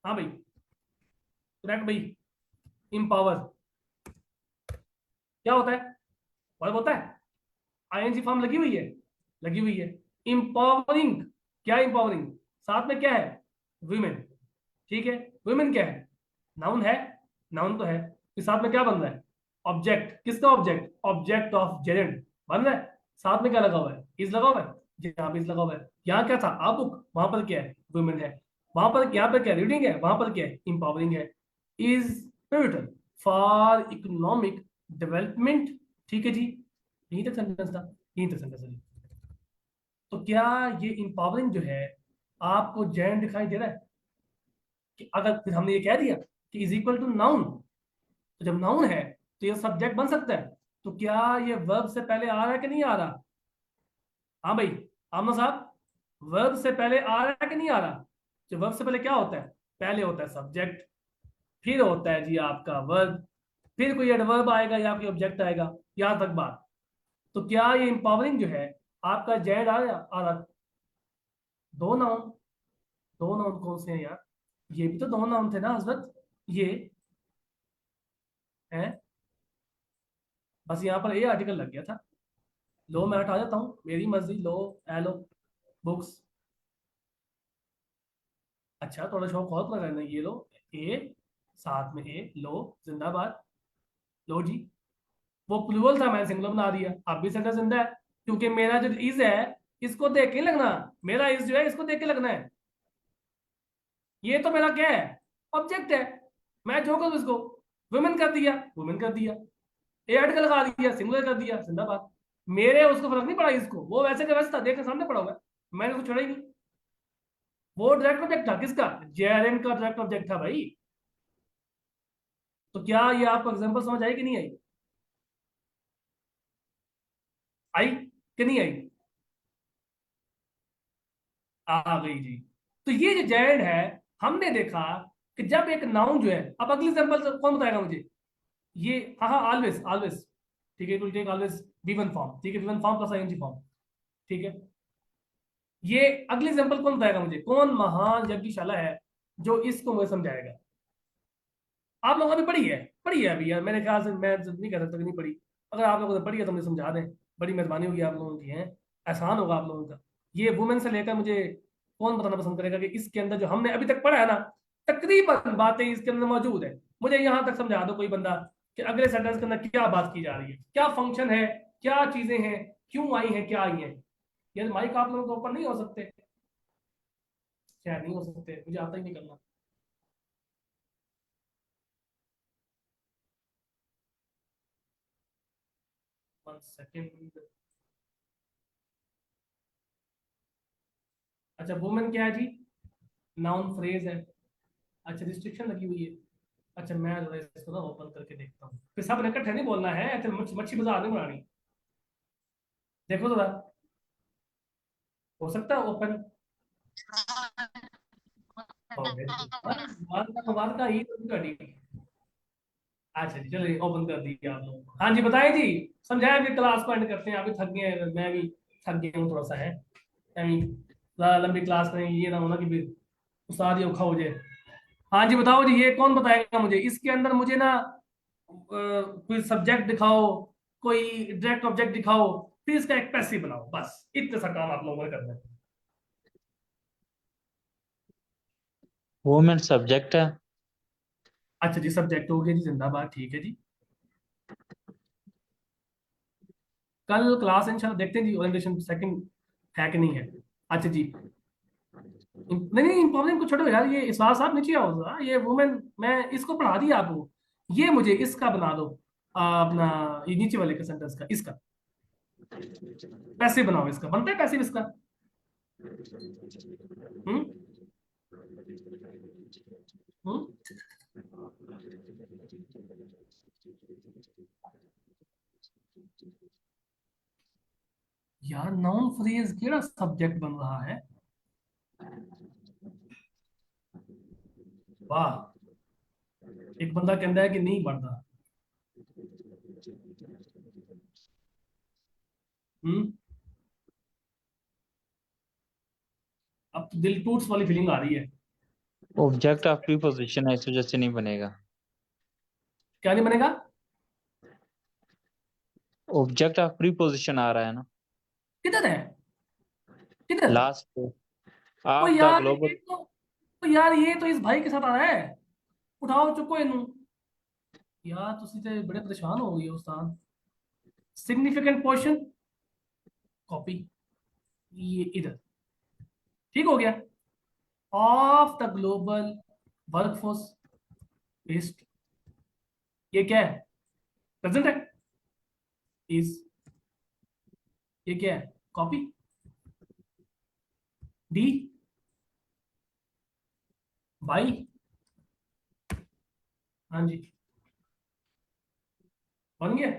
हाँ भाई, करेक्ट भाई। इम्पावर क्या होता है, वर्ब होता है। आईएनजी फॉर्म लगी हुई है, लगी हुई है। इंपावरिंग, क्या इंपावरिंग, साथ में क्या है, वुमेन। ठीक है, वुमेन क्या है, नाउन है, नाउन तो है, फिर साथ में क्या बन रहा है, ऑब्जेक्ट। किसका ऑब्जेक्ट, ऑब्जेक्ट ऑफ जेरेंट बन रहा है। साथ में क्या लगा हुआ है, इज लगा हुआ है, यहाँ पे इज लगा हुआ है। यहाँ क्या था, आ बुक, वहां पर क्या है, वुमेन है। वहां पर यहाँ पर क्या रीडिंग है, वहां पर क्या है, इंपावरिंग है। Is pivotal for economic development. ठीक है जी, यही तक सेंटेंस था, यही तक सेंटेंस है। तो क्या ये इंपावरिंग जो है आपको जैन दिखाई दे रहा है? कि अगर फिर हमने ये कह दिया कि इज इक्वल टू नाउन, तो जब नाउन है तो ये सब्जेक्ट बन सकता है। तो क्या ये वर्ब से पहले आ रहा है कि नहीं आ रहा? हाँ भाई, आमना साहब, वर्ब से पहले आ रहा है कि नहीं आ रहा? जो वर्ब से पहले क्या होता है, पहले होता है सब्जेक्ट, फिर होता है जी आपका वर्ब, फिर कोई एडवर्ब आएगा या कोई ऑब्जेक्ट आएगा। यहां तक बात। तो क्या ये इंपावरिंग जो है आपका जेड आ रहा? दो नाउन, दो नाउन कौन से हैं यार, ये भी तो दो नाउन थे ना हजरत, ये है। बस यहाँ पर ये आर्टिकल लग गया था। लो मैं हटा देता हूँ, मेरी मर्जी, लो एलो बुक्स। अच्छा, थोड़ा शौक और पूरा करना है, ये लो ए, साथ में ए, लो जिंदाबाद, लो जी। वो प्लूरल था, मैंने सिंगुलर बना दिया, अब भी सेंटेंस जिंदा है, क्योंकि मेरा जो इज है इसको देख के लगना, मेरा इज जो है इसको देख के लगना है। ये तो मेरा क्या है, ऑब्जेक्ट है। मैं जो करूँ इसको, वुमेन कर दिया, वुमेन कर दिया, ए आर्टिकल लगा दिया, सिंगुलर कर दिया, जिंदाबाद। मेरे उसको फर्क नहीं पड़ा, इसको वो वैसे का वैसे था, देखने सामने पड़ा हुआ है, मैंने उसको छोड़ा ही नहीं। वो डायरेक्ट ऑब्जेक्ट था, किसका, जेआरएन का डायरेक्ट ऑब्जेक्ट था भाई। तो क्या ये आपको एग्जांपल समझ आई कि नहीं आई? आई कि नहीं आई? आ गई जी। तो ये जो जेड है, हमने देखा कि जब एक नाउन जो है, अब अगली एग्जांपल कौन बताएगा मुझे? ये हाँ हाँ, ऑलवेज ऑलवेज। ठीक है, will take always B one form, ठीक है, B one form plus ING form. ठीक है, ये अगली एग्जांपल कौन बताएगा मुझे, कौन महान यज्ञशाला है जो इसको मुझे समझाएगा? आप लोगों ने पढ़ी है, पढ़ी है अभी यार, मेरे ख्याल से मैं नहीं कह सकता कि नहीं पढ़ी। अगर आप लोगों ने पढ़ी है तो मुझे समझा दें, बड़ी मेहरबानी होगी आप लोगों की है, एहसान होगा आप लोगों का। ये वुमेन से लेकर मुझे कौन बताना पसंद करेगा कि इसके अंदर जो हमने अभी तक पढ़ा है ना, तकरीबन बातें इसके अंदर मौजूद है। मुझे यहाँ तक समझा दो कोई बंदा कि अगले सेंटेंस के अंदर क्या बात की जा रही है, क्या फंक्शन है, क्या चीजें हैं, क्यों आई हैं, क्या आई हैं। यार माइक आप लोगों के ऊपर नहीं हो सकते, शायद नहीं हो सकते, मुझे आता ही नहीं करना। 1 सेकेंड। अच्छा, वुमेन क्या है जी, नाउन फ्रेज है। अच्छा, रिस्ट्रिक्शन लगी हुई है। अच्छा, मैं जरा इसको ना ओपन करके देखता हूँ, फिर सब ने इकट्ठे नहीं बोलना है, ऐसे मच्छी बाजार नहीं बनानी। देखो जरा, हो सकता है ओपन हो गया। मार का ही तो घटी। अच्छा जी, चलिए ओपन कर दिया आप लोग। हाँ जी, बताएं जी, समझाया, फिर क्लास को एंड करते हैं, अभी थक गए हैं, मैं भी थक गया हूँ थोड़ा सा है। यानी ज़्यादा लंबी क्लास करें, ये ना होना कि फिर उस्ताद ही औखा हो जाए। हाँ जी, बताओ जी, ये कौन बताएगा मुझे, इसके अंदर मुझे ना कोई सब्जेक्ट दिखाओ, कोई डायरेक्ट ऑब्जेक्ट दिखाओ, फिर इसका एक पैसिव बनाओ, बस इतना सा काम आप लोगों ने करना है। वुमेन सब्जेक्ट है। अच्छा जी, सब्जेक्ट हो गया जी, जिंदाबाद, ठीक है जी। कल क्लास इंशाल्लाह देखते हैं जी, ओरिएंटेशन सेकंड है कि नहीं है। अच्छा जी, नहीं नहीं, इम्पोर्टेंट को छोड़ो यार, ये इस साहब नीचे आओ जरा, ये वुमेन मैं इसको पढ़ा दिया आपको, ये मुझे इसका बना दो, अपना ये नीचे वाले का सेंटेंस का, इसका पैसे बनाओ, इसका बनता है पैसे इसका। हम्म हम्म यार नाउन फ्रेज केड़ा सब्जेक्ट बन रहा है। वाह, एक बंदा कहता है कि नहीं बढ़ता। हम्म अब तो दिल टूट्स वाली फीलिंग आ रही है। ऑब्जेक्ट ऑफ प्रीपोजिशन है, इस वजह से नहीं बनेगा। क्या नहीं बनेगा? ऑब्जेक्ट ऑफ प्रीपोजिशन आ रहा है ना किधर है? किधर? लास्ट पे। ओ ऑफ द यार ये ग्लोबल। तो, ओ यार ये तो इस भाई के साथ आ रहा है। उठाओ चुको इनू। यार तुसी ते बड़े परेशान हो गए हो उस्ताद। सिग्निफिकेंट पोर्शन, कॉपी, ये इधर। ठीक हो गया। Of the global workforce, paste. ये क्या है? प्रेजेंट है। इज, ये क्या है? Copy, D, by. हाँ जी, बन गया।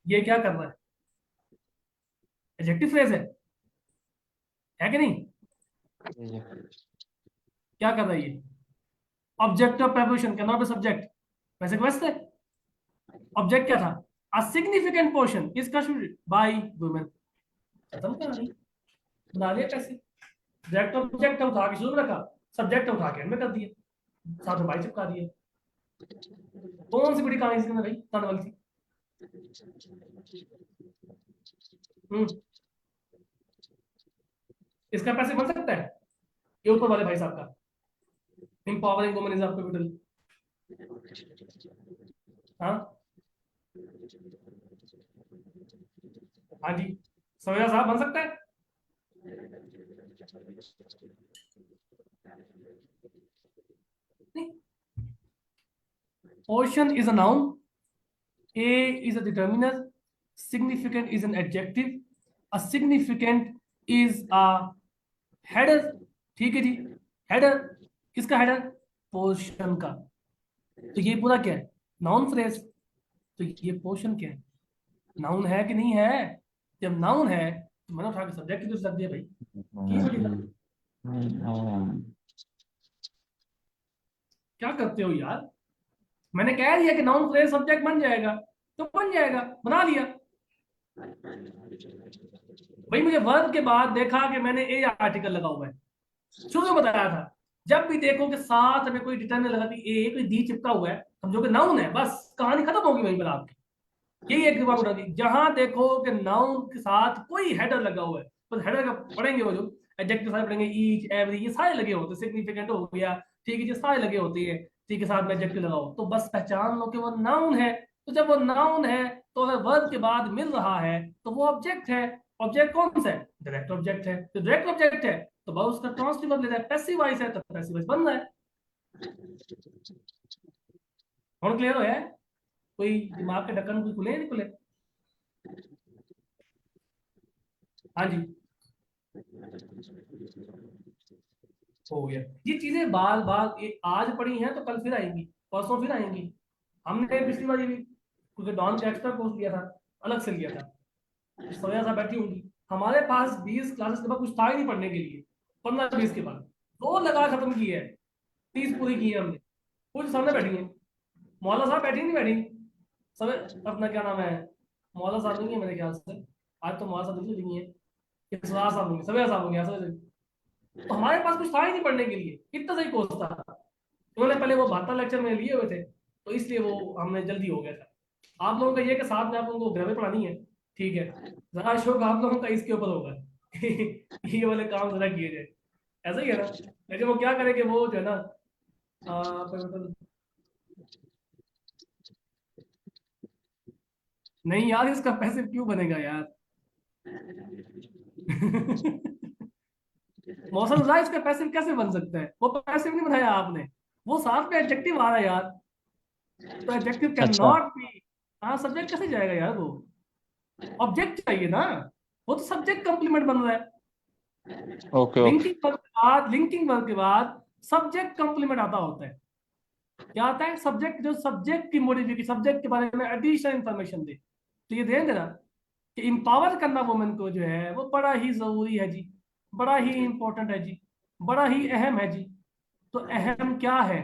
ये क्या कर रहा है? एडजेक्टिव फ्रेज है कि नहीं? क्या कर रहा है ये? Object of preposition can not be subject. वैसे क्वेश्चन है। ऑब्जेक्ट क्या था? A significant portion is constituted by women. खत्म कहानी, बना लिया कैसे। डायरेक्ट ऑब्जेक्ट उठा के शुरू में रखा, सब्जेक्ट उठा के एंड में कर दिया, साथ में बाई चिपका दिया। कौन सी बड़ी कहानी इसके अंदर भाई, ताने वाली थी। हम्म इसका पैसे बन सकता है, ये ऊपर वाले भाई साहब का। एम्पावरिंग वुमेन इज आपका टोटल। हाँ, हाँ जी, सवेरा साहब बन सकता है। नहीं, portion is a noun, a is a determiner, significant is an adjective, a significant is a header। ठीक है जी, हेडर। किसका हेडर? पोर्शन का। तो ये पूरा क्या है? Noun phrase. तो ये पोर्शन क्या है? नाउन है कि नहीं है? जब नाउन है तो मैंने उठा के सब्जेक्ट की रख दिया भाई। की बड़ी बात। क्या करते हो यार? मैंने कह दिया कि नाउन फ्रेज सब्जेक्ट बन जाएगा, तो बन जाएगा, बना लिया। भाई मुझे वर्ब के बाद देखा कि मैंने ए आर्टिकल लगा हुआ है। शुरू में बताया था, जब भी देखो कि साथ में कोई डिटर्मिनर लगा दी, ए कोई दी चिपका हुआ है, समझो कि नाउन है, बस कहानी खत्म होगी वहीं पर आपकी। यही एक दिमाग उड़ा दी, जहां देखो कि नाउन के साथ कोई हेडर लगा हुआ है, तो हेडर का पढ़ेंगे वो जो एडजेक्टिव सारे पढ़ेंगे, ईच एवरी ये सारे लगे होते हैं, सिग्निफिकेंट हो गया, ठीक है, ये सारे लगे होते हैं। ठीक है, साथ में एडजेक्टिव लगाओ तो बस पहचान लो कि वो नाउन है। तो जब वो नाउन है तो अगर वर्ब के बाद मिल रहा है तो वो ऑब्जेक्ट है। ऑब्जेक्ट कौन सा है? डायरेक्ट ऑब्जेक्ट है। तो डायरेक्ट ऑब्जेक्ट है तो बस उसका ट्रांसिटिव वर्ब ले रहा है। पैसिव वॉइस है तो पैसिव वॉइस बन रहा है। और क्लियर हो है? कोई दिमाग के ढक्कन कोई खुले नहीं खुले? हाँ जी, हो गया। ये चीजें बाल बाल ये आज पढ़ी हैं तो कल फिर आएंगी, परसों फिर आएंगी। हमने पिछली बार ये भी, क्योंकि डॉन का एक्स्ट्रा कोर्स लिया था, अलग से लिया था, सोया सा बैठी होंगी। हमारे पास 20 क्लासेस के बाद कुछ था ही नहीं पढ़ने के लिए। 15-20 के बाद दो लगा खत्म की है, 30 पूरी की है हमने। कुछ सामने बैठी है, मौला साहब बैठी नहीं बैठी? सब अपना क्या नाम है, मौला साहब नहीं है मेरे ख्याल से। आज तो मौला साहब नहीं है, इसरार साहब होंगे, सवेरा साहब होंगे ऐसा। तो हमारे पास कुछ था ही नहीं पढ़ने के लिए, इतना सही कोर्स था। उन्होंने पहले वो 72 लेक्चर में लिए हुए थे, तो इसलिए वो हमने जल्दी हो गया था। आप लोगों का ये कि साथ में आप लोगों को ग्रामर पढ़ानी है, ठीक है, जरा शौक आप लोगों का इसके ऊपर होगा। ये वाले काम जरा किए जाए, ऐसा ही है ना। लेकिन वो क्या करें कि वो जो है ना, मतलब नहीं यार, इसका पैसे क्यों बनेगा यार? मौसम राइज का पैसिव कैसे बन सकता है? वो पैसिव नहीं बनाया आपने, वो साथ में एडजेक्टिव आ रहा है यार। तो एडजेक्टिव कैन अच्छा। नॉट बी, हाँ सब्जेक्ट कैसे जाएगा यार वो? ऑब्जेक्ट चाहिए ना। वो तो सब्जेक्ट कंप्लीमेंट बन रहा है। Okay okay. लिंकिंग वर्ब के बाद सब्जेक्ट कंप्लीमेंट आता होता है। क्या आता है? सब्जेक्ट, जो सब्जेक्ट की मॉडिफिकेशन, सब्जेक्ट के बारे में एडिशनल इंफॉर्मेशन दे। तो ये ध्यान देना कि इंपावर करना वुमेन को जो है वो बड़ा ही जरूरी है जी, बड़ा ही इंपॉर्टेंट है जी, बड़ा ही अहम है जी। तो अहम क्या है?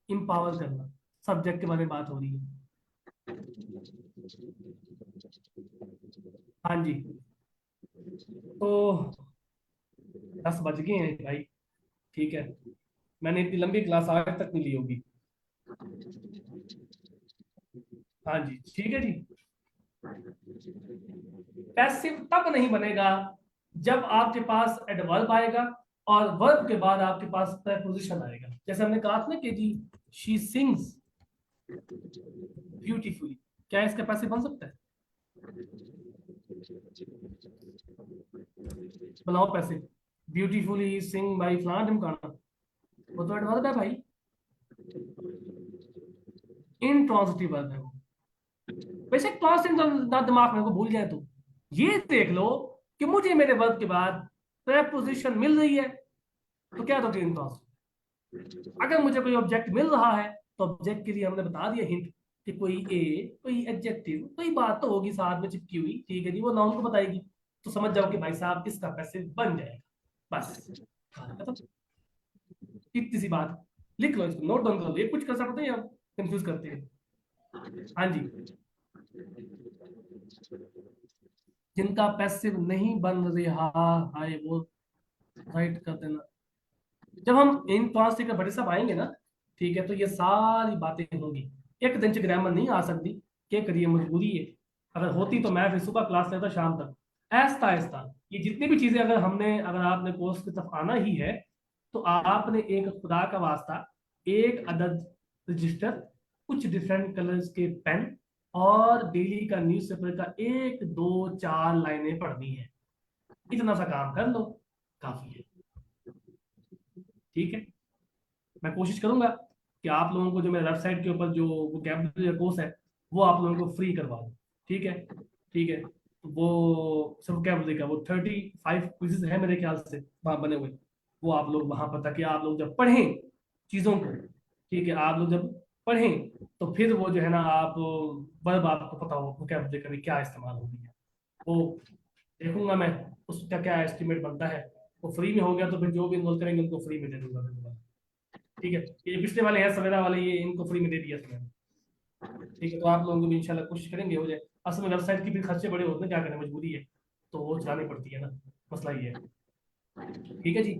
इंपावर करना। सब्जेक्ट के बारे में बात हो रही है। हाँ जी। तो 10 बज गए हैं भाई। ठीक है, मैंने इतनी लंबी क्लास आज तक नहीं ली होगी। हाँ जी, ठीक है जी। पैसिव तब नहीं बनेगा जब आपके पास एडवर्ब आएगा और वर्ब के बाद आपके पास प्रेपोजिशन आएगा। जैसे हमने कहा था ना कि जी शी सिंग्स ब्यूटीफुली, क्या इसका पैसिव बन सकता है? बनाओ पैसिव। ब्यूटीफुली सिंग बाई फलाना ढिमकाना, वो तो एडवर्ब है भाई, इंट्रांजिटिव वर्ब है वो। वैसे कॉन्स्टेंट ना दिमाग में को भूल जाए तो ये देख लो कि मुझे मेरे वर्ब के बाद प्रेपोजिशन मिल रही है, तो क्या तो इंट्रांजिटिव। अगर मुझे कोई ऑब्जेक्ट मिल रहा है तो ऑब्जेक्ट के लिए हमने बता दिया हिंट कि कोई ए, कोई एडजेक्टिव, कोई बात तो होगी साथ में चिपकी हुई, ठीक है जी, वो नाउन को बताएगी। तो समझ जाओ कि भाई साहब इसका पैसिव बन जाएगा। बस खत्म। इतनी सी बात। लिख लो इसको, नोट डाउन कर लो, ये कुछ कर सकते हैं आप, कंफ्यूज करते हैं। हाँ जी। जिनका पैसिव नहीं बन रहा है वो राइट कर देना। जब हम इन क्लास के बड़े साहब आएंगे ना, ठीक है, तो ये सारी बातें होंगी। एक दिन से ग्रामर नहीं आ सकती, क्या करिए, मजबूरी है। अगर होती तो मैं फिर सुबह क्लास लेता शाम तक। ऐसा ऐसा ये जितनी भी चीजें, अगर आपने कोर्स की तरफ आना ही है, तो आपने एक खुदा का वास्ता, एक अदद रजिस्टर, कुछ डिफरेंट कलर्स के पेन और डेली का न्यूज़पेपर का 1 2 4 लाइनें पढ़नी है। इतना सा काम कर लो, काफी है। ठीक है, मैं कोशिश करूंगा कि आप लोगों को जो मेरे वेबसाइट के ऊपर जो वोकैबुलरी कोर्स है वो आप लोगों को फ्री करवा दूं। ठीक है, ठीक है। तो वो सिर्फ वोकैबुलरी का वो 35 क्विज़ेस है मेरे ख्याल से वहाँ बने हुए। वो आप लोग वहां पर, ताकि आप लोग जब पढ़ें चीज़ों को, ठीक है, आप लोग जब पढ़ें तो फिर वो जो है ना, आप वर्ब आपको पता हो वोकैबुलरी का भी क्या इस्तेमाल हो रही है, वो देखूंगा मैं। उसका क्या एस्टिमेट बनता है। वो फ्री में हो गया तो फिर जो भी इन्वॉल्व करेंगे उनको फ्री में दे दूंगा। ठीक है, ये पिछले वाले हैं सवेरा वाले, ये इनको फ्री में दे दिया था मैंने। ठीक है, तो आप लोगों को भी इंशाल्लाह कोशिश करेंगे हो जाए। असल में वेबसाइट की भी खर्चे बड़े होते हैं, क्या करें, मजबूरी है, तो वो चलानी पड़ती है ना, मसला ये है। ठीक है जी।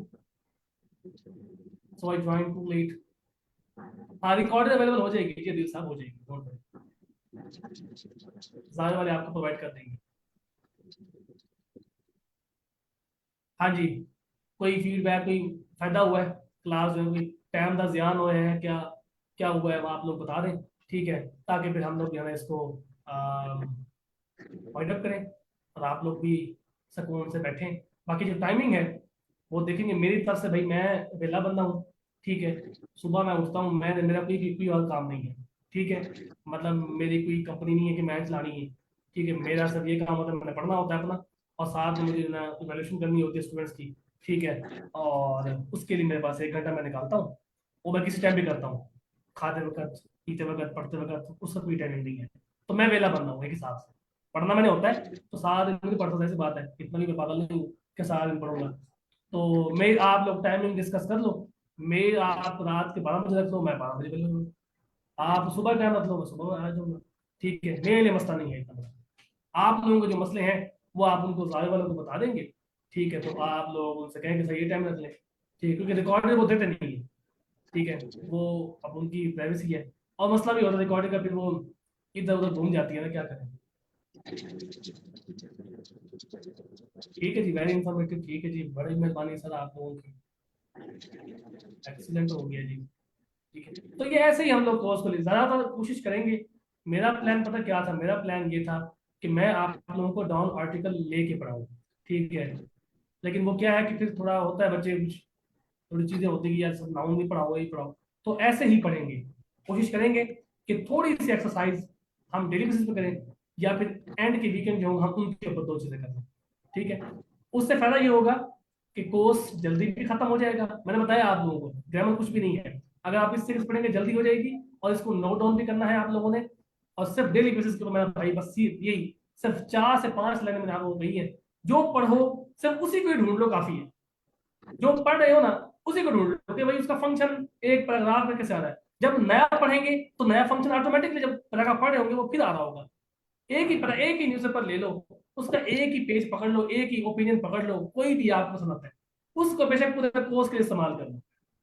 सो आई ज्वाइन टू लेट। हाँ, रिकॉर्डेड अवेलेबल हो जाएगी जी, दिल साहब, हो जाएगी, डोंट वरी। सारे वाले आपको प्रोवाइड कर देंगे। हाँ जी। कोई फीडबैक, कोई फायदा हुआ है क्लास में, कोई टाइम का जियान हुआ है क्या, क्या हुआ है वो आप लोग बता दें। ठीक है, ताकि फिर हम लोग जो है ना इसको वाइंड अप करें और आप लोग भी सुकून से बैठें। बाकी जो टाइमिंग है वो देखेंगे मेरी तरफ से, भाई मैं वेला बंदा हूँ। ठीक है, सुबह मैं उठता हूँ, मैं मेरा कोई और काम नहीं है। ठीक है, मतलब मेरी कोई कंपनी नहीं है कि मैं चलानी है। ठीक है, मेरा सिर्फ ये काम होता है, मैंने पढ़ना होता है अपना, और साथ में मुझे ना इवैल्यूएशन करनी होती है स्टूडेंट्स की। ठीक है, और उसके लिए मेरे पास 1 घंटा मैं निकालता हूँ। वो मैं किसी टाइम भी करता हूँ, खाते वक्त, पीते वक्त, पढ़ते वक्त, उसका कोई टाइमिंग नहीं है। तो मैं वेला बंदा हूँ एक हिसाब से। पढ़ना मैंने होता है तो सारा दिन नहीं पढ़ता, ऐसी बात है, इतना भी मैं पागल नहीं हूँ कि सारा दिन पढ़ूंगा। तो मैं, आप लोग टाइमिंग डिस्कस कर लो। मैं, आप रात के 12 बजे रख लो, मैं 12 बजे कर लूंगा। आप सुबह टाइम रख लो, मैं सुबह में आ जाऊंगा। ठीक है, मेरे लिए मसला नहीं है इतना। आप लोगों के जो मसले हैं वो आप उनको सारे वालों को बता देंगे। ठीक है, तो आप लोग उनसे कहेंगे सही ये टाइम रख लें। ठीक है, क्योंकि रिकॉर्ड वो देते नहीं है। ठीक है, वो अब उनकी प्राइवेसी है। और मसला भी होता है रिकॉर्डिंग का, फिर वो इधर उधर घूम जाती है ना, क्या करें। ठीक है जी, वेरी इंफॉर्मेटिव। ठीक है जी, बड़ी मेहरबानी सर आप लोगों की, एक्सीलेंट हो गया जी। ठीक है, तो ये ऐसे ही हम लोग कोर्स को ज्यादातर कोशिश करेंगे। मेरा प्लान पता क्या था, मेरा प्लान ये था कि मैं आप लोगों को डाउन आर्टिकल लेके पढ़ाऊँ। ठीक है, लेकिन वो क्या है कि फिर थोड़ा होता है, बच्चे कुछ थोड़ी चीजें होती है कि यार सब नाउन नहीं पढ़ाओ, यही पढ़ाओ। तो ऐसे ही पढ़ेंगे, कोशिश करेंगे कि थोड़ी सी एक्सरसाइज हम डेली बेसिस पे करें, या फिर एंड के वीकेंड जो हम उनके ऊपर 2 चीजें करें। ठीक है। उससे फायदा ये होगा कि कोर्स जल्दी भी खत्म हो जाएगा। मैंने बताया आप लोगों को ग्रामर कुछ भी नहीं है, अगर आप इस सीरीज पढ़ेंगे जल्दी हो जाएगी। और इसको नोट डाउन भी करना है आप लोगों ने, और सिर्फ डेली बेसिस पे। मेरा भाई बस यही सिर्फ 4 से 5 लाइन मैंने आपको कही है, जो पढ़ो सिर्फ उसी को ही ढूंढ लो, काफी है। जो पढ़ रहे हो ना उसी को ढूंढ लो कि भाई उसका फंक्शन एक पैराग्राफ में कैसे आ रहा है। जब नया पढ़ेंगे तो नया फंक्शन ऑटोमेटिकली जब पैराग्राफ पढ़ रहे होंगे वो फिर आ रहा होगा। एक ही न्यूज़पेपर ले लो, उसका एक ही पेज पकड़ लो, एक ही ओपिनियन पकड़ लो, कोई भी आपको पसंद आता है, उसको बेशक पूरे कोर्स के लिए इस्तेमाल कर लो।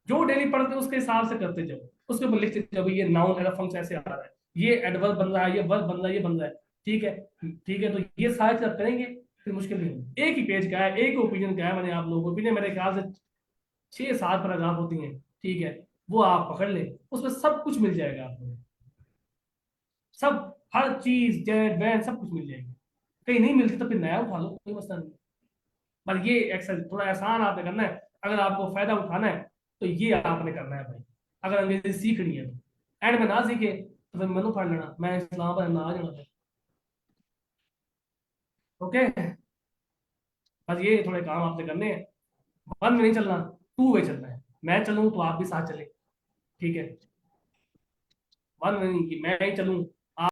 जो डेली पढ़ते हो उसके हिसाब से करते जाओ, उसके ऊपर लिखते जाओ भाई ये नाउन एज फंक्शन ऐसे आ रहा है, ये एडवर्ब बन रहा है, ये वर्ब बन रहा है, ये बन रहा है। ठीक है, ठीक है, तो ये सारे चीज करेंगे फिर मुश्किल नहीं होगी। एक ही पेज का है, एक ओपिनियन का है। मैंने आप लोगों को ओपिनियन मेरे ख्याल से 6-7 पैराग्राफ होती हैं। ठीक है, वो आप पकड़ ले, उसमें सब कुछ मिल जाएगा आपको, सब, हर चीज जेड वैन सब कुछ मिल जाएगी। कहीं नहीं मिलती तो फिर नया उठा लो, कोई मसला नहीं। पर ये एक्सेल थोड़ा आसान आपने करना है, अगर आपको फायदा उठाना है तो ये आपने करना है भाई। अगर अंग्रेजी सीखनी है तो एंड में ना सीखे तो फिर मैनू पढ़ लेना, मैं इस्लामाबाद ना आ जाना। ओके, बस ये थोड़े काम आपने करने हैं। 1 में नहीं चलना, 2 वे चलना है। मैं चलूँ तो आप भी साथ चले, ठीक है। 1 में नहीं कि मैं ही चलूँ